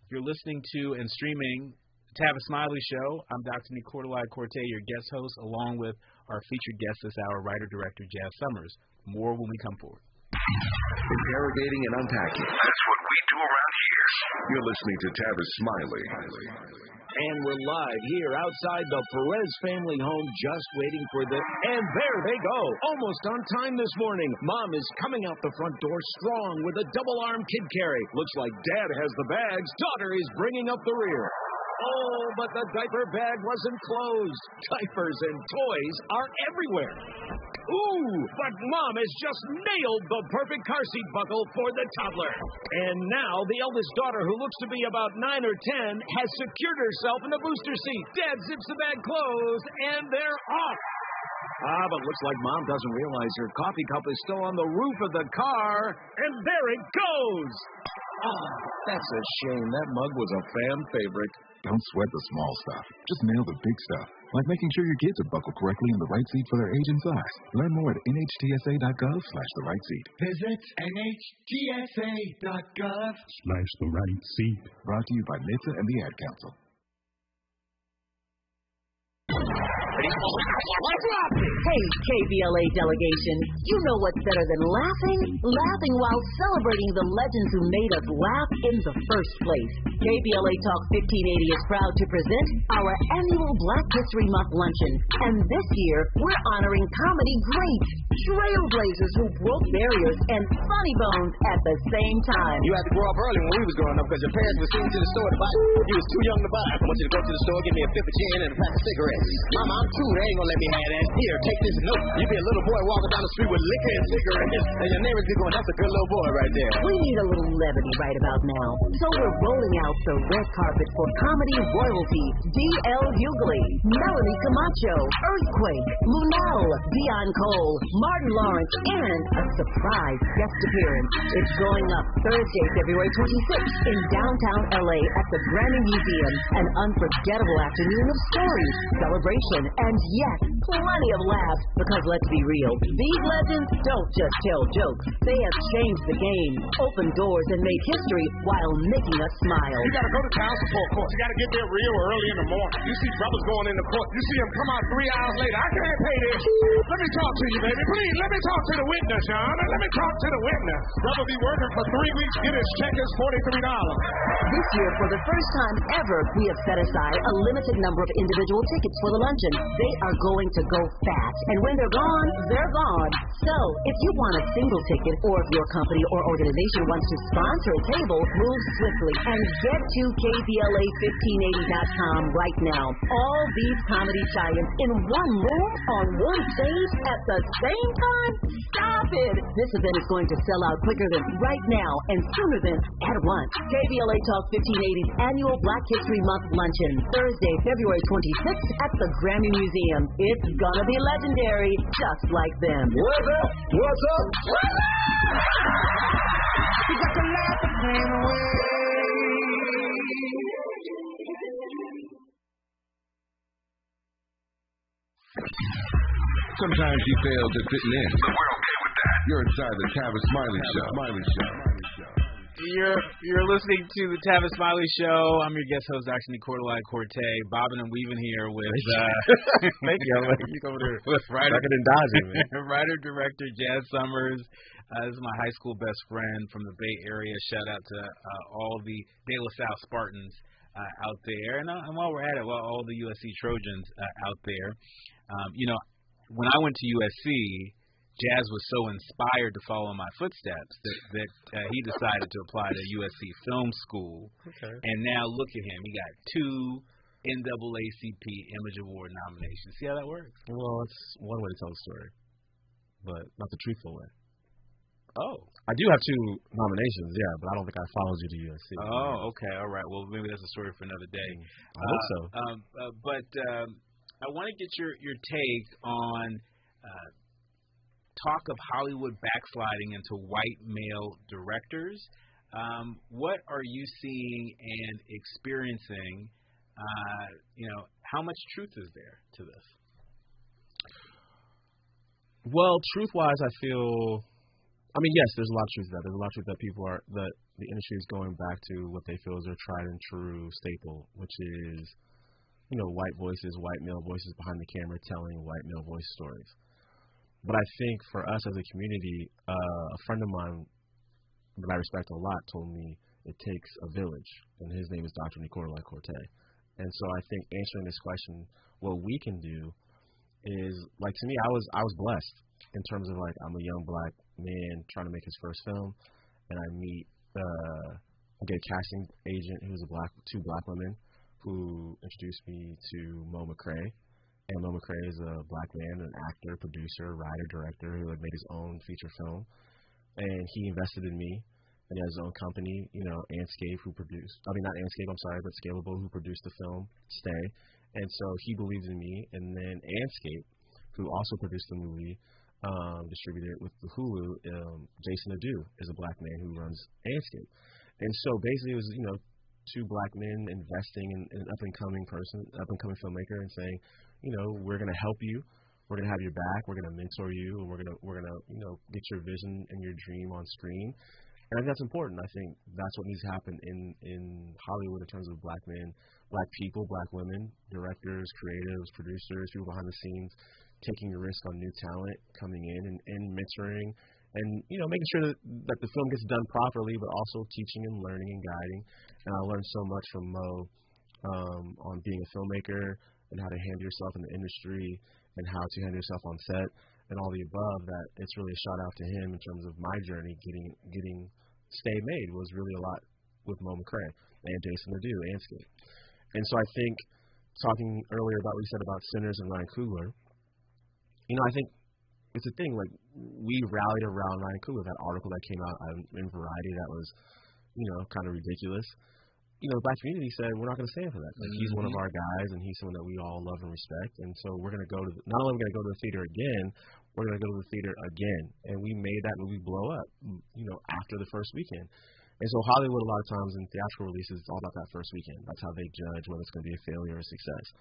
You're listening to and streaming Tavis Smiley Show. I'm Dr. Nicordelai Corte, your guest host, along with our featured guest this hour, writer-director Jazz Summers. More when we come forward. Interrogating and unpacking. That's what we do around here. You're listening to Tavis Smiley. And we're live here outside the Perez family home, just waiting for the... And there they go, almost on time this morning. Mom is coming out the front door strong with a double-arm kid carry. Looks like Dad has the bags. Daughter is bringing up the rear. Oh, but the diaper bag wasn't closed. Diapers and toys are everywhere. Ooh, but Mom has just nailed the perfect car seat buckle for the toddler. And now the eldest daughter, who looks to be about 9 or 10, has secured herself in the booster seat. Dad zips the bag closed, and they're off. But looks like Mom doesn't realize her coffee cup is still on the roof of the car, and there it goes. That's a shame. That mug was a fan favorite. Don't sweat the small stuff. Just nail the big stuff, like making sure your kids are buckled correctly in the right seat for their age and size. Learn more at nhtsa.gov/the right seat. Visit nhtsa.gov/the right seat. Brought to you by NHTSA and the Ad Council. Hey, KBLA delegation, you know what's better than laughing? Laughing while celebrating the legends who made us laugh in the first place. KBLA Talk 1580 is proud to present our annual Black History Month luncheon. And this year, we're honoring comedy greats, trailblazers who broke barriers and funny bones at the same time. You had to grow up early when we was growing up because your parents were sending you to the store to buy. You was too young to buy. I want you to go to the store, give me a fifth of gin and a pack of cigarettes. Mama, I'm too. They ain't gonna let me have that. Here, take this note. You be a little boy walking down the street with liquor and cigarettes, and your neighbors be going, that's a good little boy right there. We need a little levity right about now. So we're rolling out the red carpet for comedy royalty. D.L. Hughley, Melanie Camacho, Earthquake, Lunel, Dion Cole, Martin Lawrence, and a surprise guest appearance. It's going up Thursday, February 26th in downtown L.A. at the Grammy Museum. An unforgettable afternoon of stories, celebration, and yes, plenty of laughs. Because let's be real, these legends don't just tell jokes. They have changed the game, opened doors, and made history while making us smile. You gotta go to child support court. You gotta get there real early in the morning. You see brothers going into court. You see them come out 3 hours later. I can't pay this. Let me talk to you, baby. Please, let me talk to the witness, John. Let me talk to the witness. Brother be working for 3 weeks, get his check is $43. This year, for the first time ever, we have set aside a limited number of individual tickets for the luncheon. They are going to go fast, and when they're gone, they're gone. So, if you want a single ticket, or if your company or organization wants to sponsor a table, move swiftly and get to KBLA1580.com right now. All these comedy giants in one room on one stage at the same time? Stop it! This event is going to sell out quicker than right now and sooner than at once. KBLA Talk 1580's annual Black History Month luncheon, Thursday, February 26th at the Grammy Museum. It's gonna be legendary, just like them. What's up? What's up? What's up? You got to laugh the pain away. Sometimes you fail to fit in. But we're okay with that. You're inside the Tavis Smiley Show. You're listening to the Tavis Smiley Show. I'm your guest host, Dr. Nicordelai Corte, bobbing and weaving here with thank you. You over there with writer director Jazz Summers. This is my high school best friend from the Bay Area. Shout out to all the De La Salle Spartans out there, and while we're at it, all the USC Trojans out there. When I went to USC, Jazz was so inspired to follow in my footsteps that he decided to apply to USC Film School. Okay. And now look at him. He got 2 NAACP Image Award nominations. See how that works? Well, it's one way to tell the story, but not the truthful way. Oh. I do have 2 nominations, yeah, but I don't think I followed you to USC. Oh, okay. All right. Well, maybe that's a story for another day. I hope so. But I want to get your take on talk of Hollywood backsliding into white male directors. What are you seeing and experiencing? How much truth is there to this? Well, truth-wise, I feel I mean, yes, there's a lot of truth to that. There's a lot of truth that that the industry is going back to what they feel is their tried and true staple, which is, white voices, white male voices behind the camera telling white male voice stories. But I think for us as a community, a friend of mine that I respect a lot told me it takes a village, and his name is Dr. Nicola Corte. And so I think answering this question, what we can do is, like, to me, I was blessed in terms of, like, I'm a young black man trying to make his first film, and I get a casting agent who's two black women who introduced me to Mo McRae. And Mo McRae is a black man, an actor, producer, writer, director who had made his own feature film. And he invested in me, and he has his own company, Anscape, not Anscape, I'm sorry, but Scalable, who produced the film, Stay. And so he believed in me, and then Anscape, who also produced the movie, distributed it with the Hulu, Jason Adu is a black man who runs Anscape. And so basically it was, two black men investing in an up-and-coming filmmaker and saying, we're going to help you, we're going to have your back, we're going to mentor you, and we're going to get your vision and your dream on screen. And I think that's important. I think that's what needs to happen in Hollywood in terms of black men, black people, black women, directors, creatives, producers, people behind the scenes, taking a risk on new talent coming in and mentoring and, making sure that the film gets done properly, but also teaching and learning and guiding. And I learned so much from Mo on being a filmmaker and how to handle yourself in the industry and how to handle yourself on set and all the above, that it's really a shout out to him in terms of my journey getting Stay made was really a lot with Mo McRae and Jason Adu, Anscape. And so I think, talking earlier about what you said about Sinners and Ryan Coogler, I think it's a thing, like, we rallied around Ryan Coogler, that article that came out in Variety that was, kind of ridiculous. The black community said, we're not going to stand for that. Like, he's one of our guys, and he's someone that we all love and respect. And so we're going to not only are we going to go to the theater again, we're going to go to the theater again. And we made that movie blow up, after the first weekend. And so Hollywood, a lot of times in theatrical releases, it's all about that first weekend. That's how they judge whether it's going to be a failure or a success.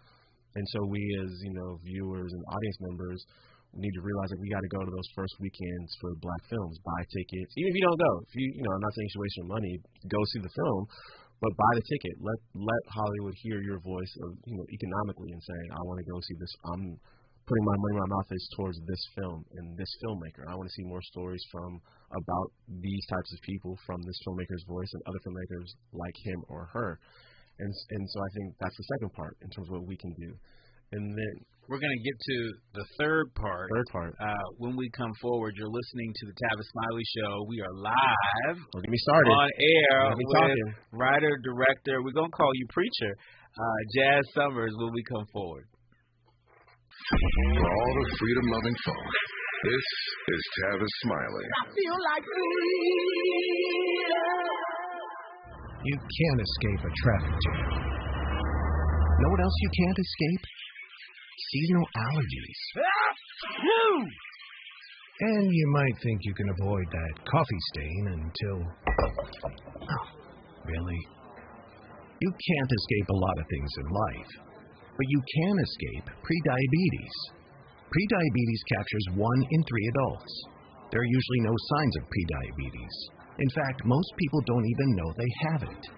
And so we, as, viewers and audience members, we need to realize that we got to go to those first weekends for black films, buy tickets. Even if you don't go, I'm not saying you should waste your money, go see the film, but buy the ticket. Let Hollywood hear your voice, economically, and saying, I want to go see this. I'm putting my money where my mouth is towards this film and this filmmaker. I want to see more stories about these types of people from this filmmaker's voice and other filmmakers like him or her. And so I think that's the second part in terms of what we can do. And then we're going to get to the third part. When we come forward, you're listening to the Tavis Smiley Show. We are live. Get me started. On air with writer, director, we're going to call you preacher, Jazz Summers, when we come forward. For all the freedom-loving folk, this is Tavis Smiley. I feel like freedom. You can't escape a traffic jam. Know what else you can't escape? Seasonal allergies. And you might think you can avoid that coffee stain until... Oh, really? You can't escape a lot of things in life, but you can escape prediabetes. Prediabetes captures 1 in 3 adults. There are usually no signs of prediabetes. In fact, most people don't even know they have it.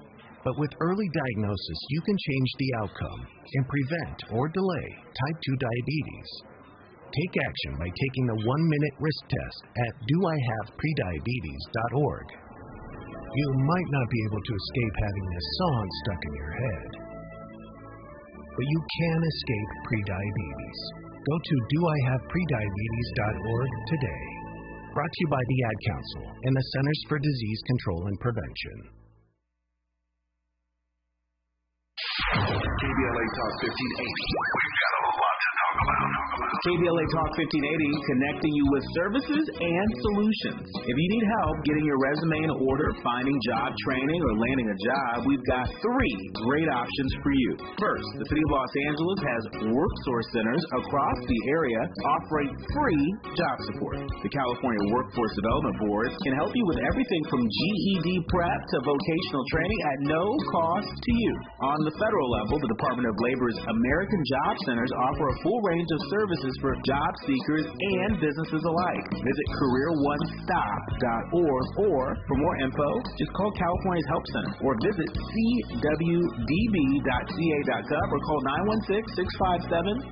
But with early diagnosis, you can change the outcome and prevent or delay type 2 diabetes. Take action by taking the 1-minute risk test at doihaveprediabetes.org. You might not be able to escape having this song stuck in your head, but you can escape prediabetes. Go to doihaveprediabetes.org today. Brought to you by the Ad Council and the Centers for Disease Control and Prevention. KBLA Talk 1580. We've got a lot to talk about. KBLA Talk 1580, connecting you with services and solutions. If you need help getting your resume in order, finding job training, or landing a job, we've got 3 great options for you. First, the City of Los Angeles has WorkSource centers across the area offering free job support. The California Workforce Development Board can help you with everything from GED prep to vocational training at no cost to you. On the federal level, the Department of Labor's American Job Centers offer a full range of services for job seekers and businesses alike. Visit careeronestop.org, or for more info, just call California's Help Center or visit cwdb.ca.gov or call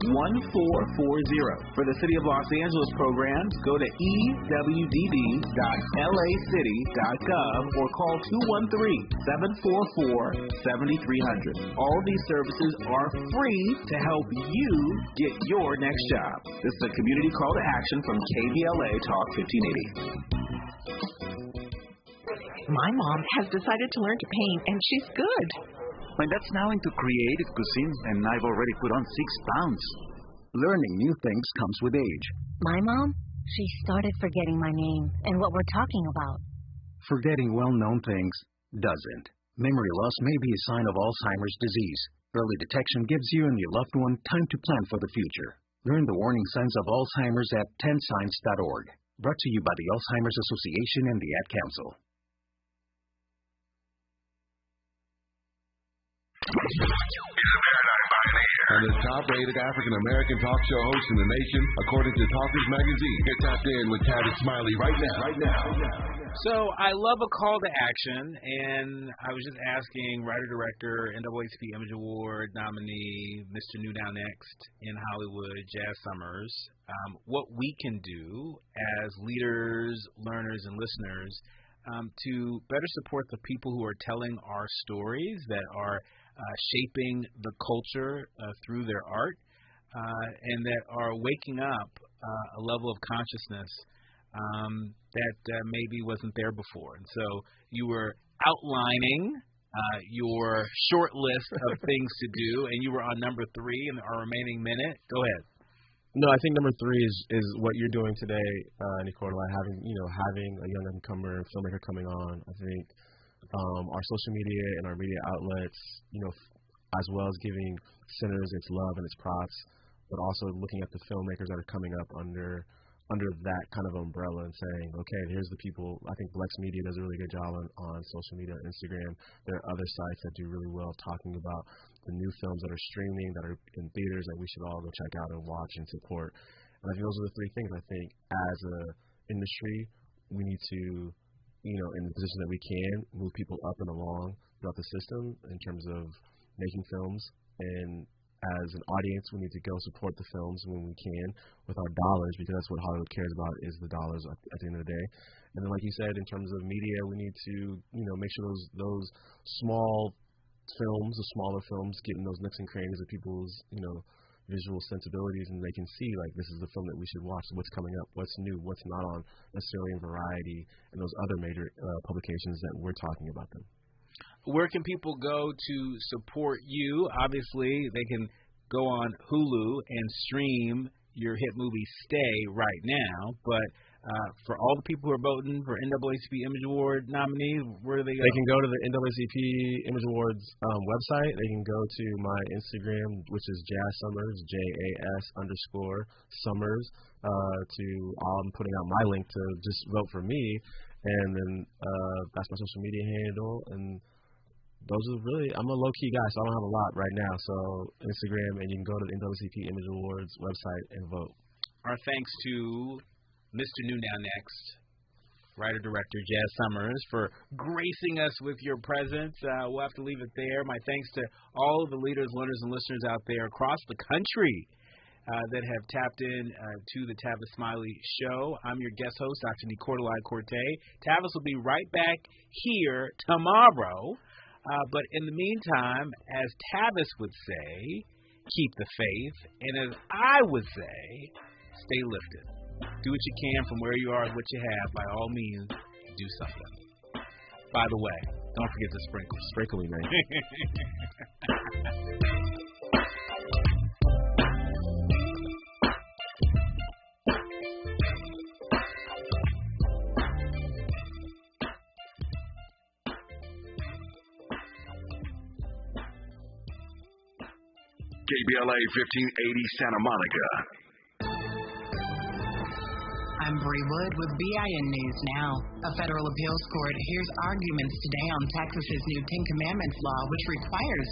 916-657-1440. For the City of Los Angeles programs, go to ewd.lacity.gov or call 213-744-7300. All these services are free to help you get your next job. This is a community call to action from KBLA Talk 1580. My mom has decided to learn to paint, and she's good. My dad's now into creative cuisine, and I've already put on 6 pounds. Learning new things comes with age. My mom, she started forgetting my name and what we're talking about. Forgetting well-known things doesn't. Memory loss may be a sign of Alzheimer's disease. Early detection gives you and your loved one time to plan for the future. Learn the warning signs of Alzheimer's at 10signs.org. Brought to you by the Alzheimer's Association and the Ad Council. And the top-rated African-American talk show host in the nation, according to Talkers Magazine. Get tapped in with Tavis Smiley right now. So I love a call to action, and I was just asking writer-director, NAACP Image Award nominee, Mr. New Now Next in Hollywood, Jazz Summers, what we can do as leaders, learners, and listeners to better support the people who are telling our stories, that are shaping the culture through their art, and that are waking up a level of consciousness that maybe wasn't there before. And so you were outlining your short list of things to do, and you were on number 3 in our remaining minute. Go ahead. No, I think number 3 is what you're doing today, Nicole, having a young up-and-comer filmmaker coming on. I think our social media and our media outlets, as well as giving Sinners its love and its props, but also looking at the filmmakers that are coming up under that kind of umbrella and saying, okay, here's the people. I think Blex Media does a really good job on social media, Instagram. There are other sites that do really well talking about the new films that are streaming, that are in theaters, that we should all go check out and watch and support. And I think those are the 3 things. I think as an industry, we need to, in the position that we can, move people up and along throughout the system in terms of making films. And as an audience, we need to go support the films when we can with our dollars, because that's what Hollywood cares about, is the dollars at the end of the day. And then, like you said, in terms of media, we need to, make sure those small films, the smaller films, get in those nooks and crannies of people's, visual sensibilities, and they can see, like, this is the film that we should watch, what's coming up, what's new, what's not on necessarily in Variety and those other major publications that we're talking about them. Where can people go to support you? Obviously, they can go on Hulu and stream your hit movie Stay right now, but for all the people who are voting for NAACP Image Award nominees, where do they go? They can go to the NAACP Image Awards website. They can go to my Instagram, which is Jazz Summers, JAS_Summers. I'm putting out my link to just vote for me, and then that's my social media handle. And those are really, I'm a low-key guy, so I don't have a lot right now. So Instagram, and you can go to the NAACP Image Awards website and vote. Our thanks to Mr. New Now Next, writer-director Jazz Summers, for gracing us with your presence. We'll have to leave it there. My thanks to all of the leaders, learners, and listeners out there across the country that have tapped in to the Tavis Smiley Show. I'm your guest host, Dr. Nicole Corte. Tavis will be right back here tomorrow. But in the meantime, as Tavis would say, keep the faith. And as I would say, stay lifted. Do what you can from where you are and what you have. By all means, do something. By the way, don't forget to sprinkle. Sprinkle me, man. KBLA 1580 Santa Monica. I'm Bree Wood with BIN News Now. A federal appeals court hears arguments today on Texas's new Ten Commandments law, which requires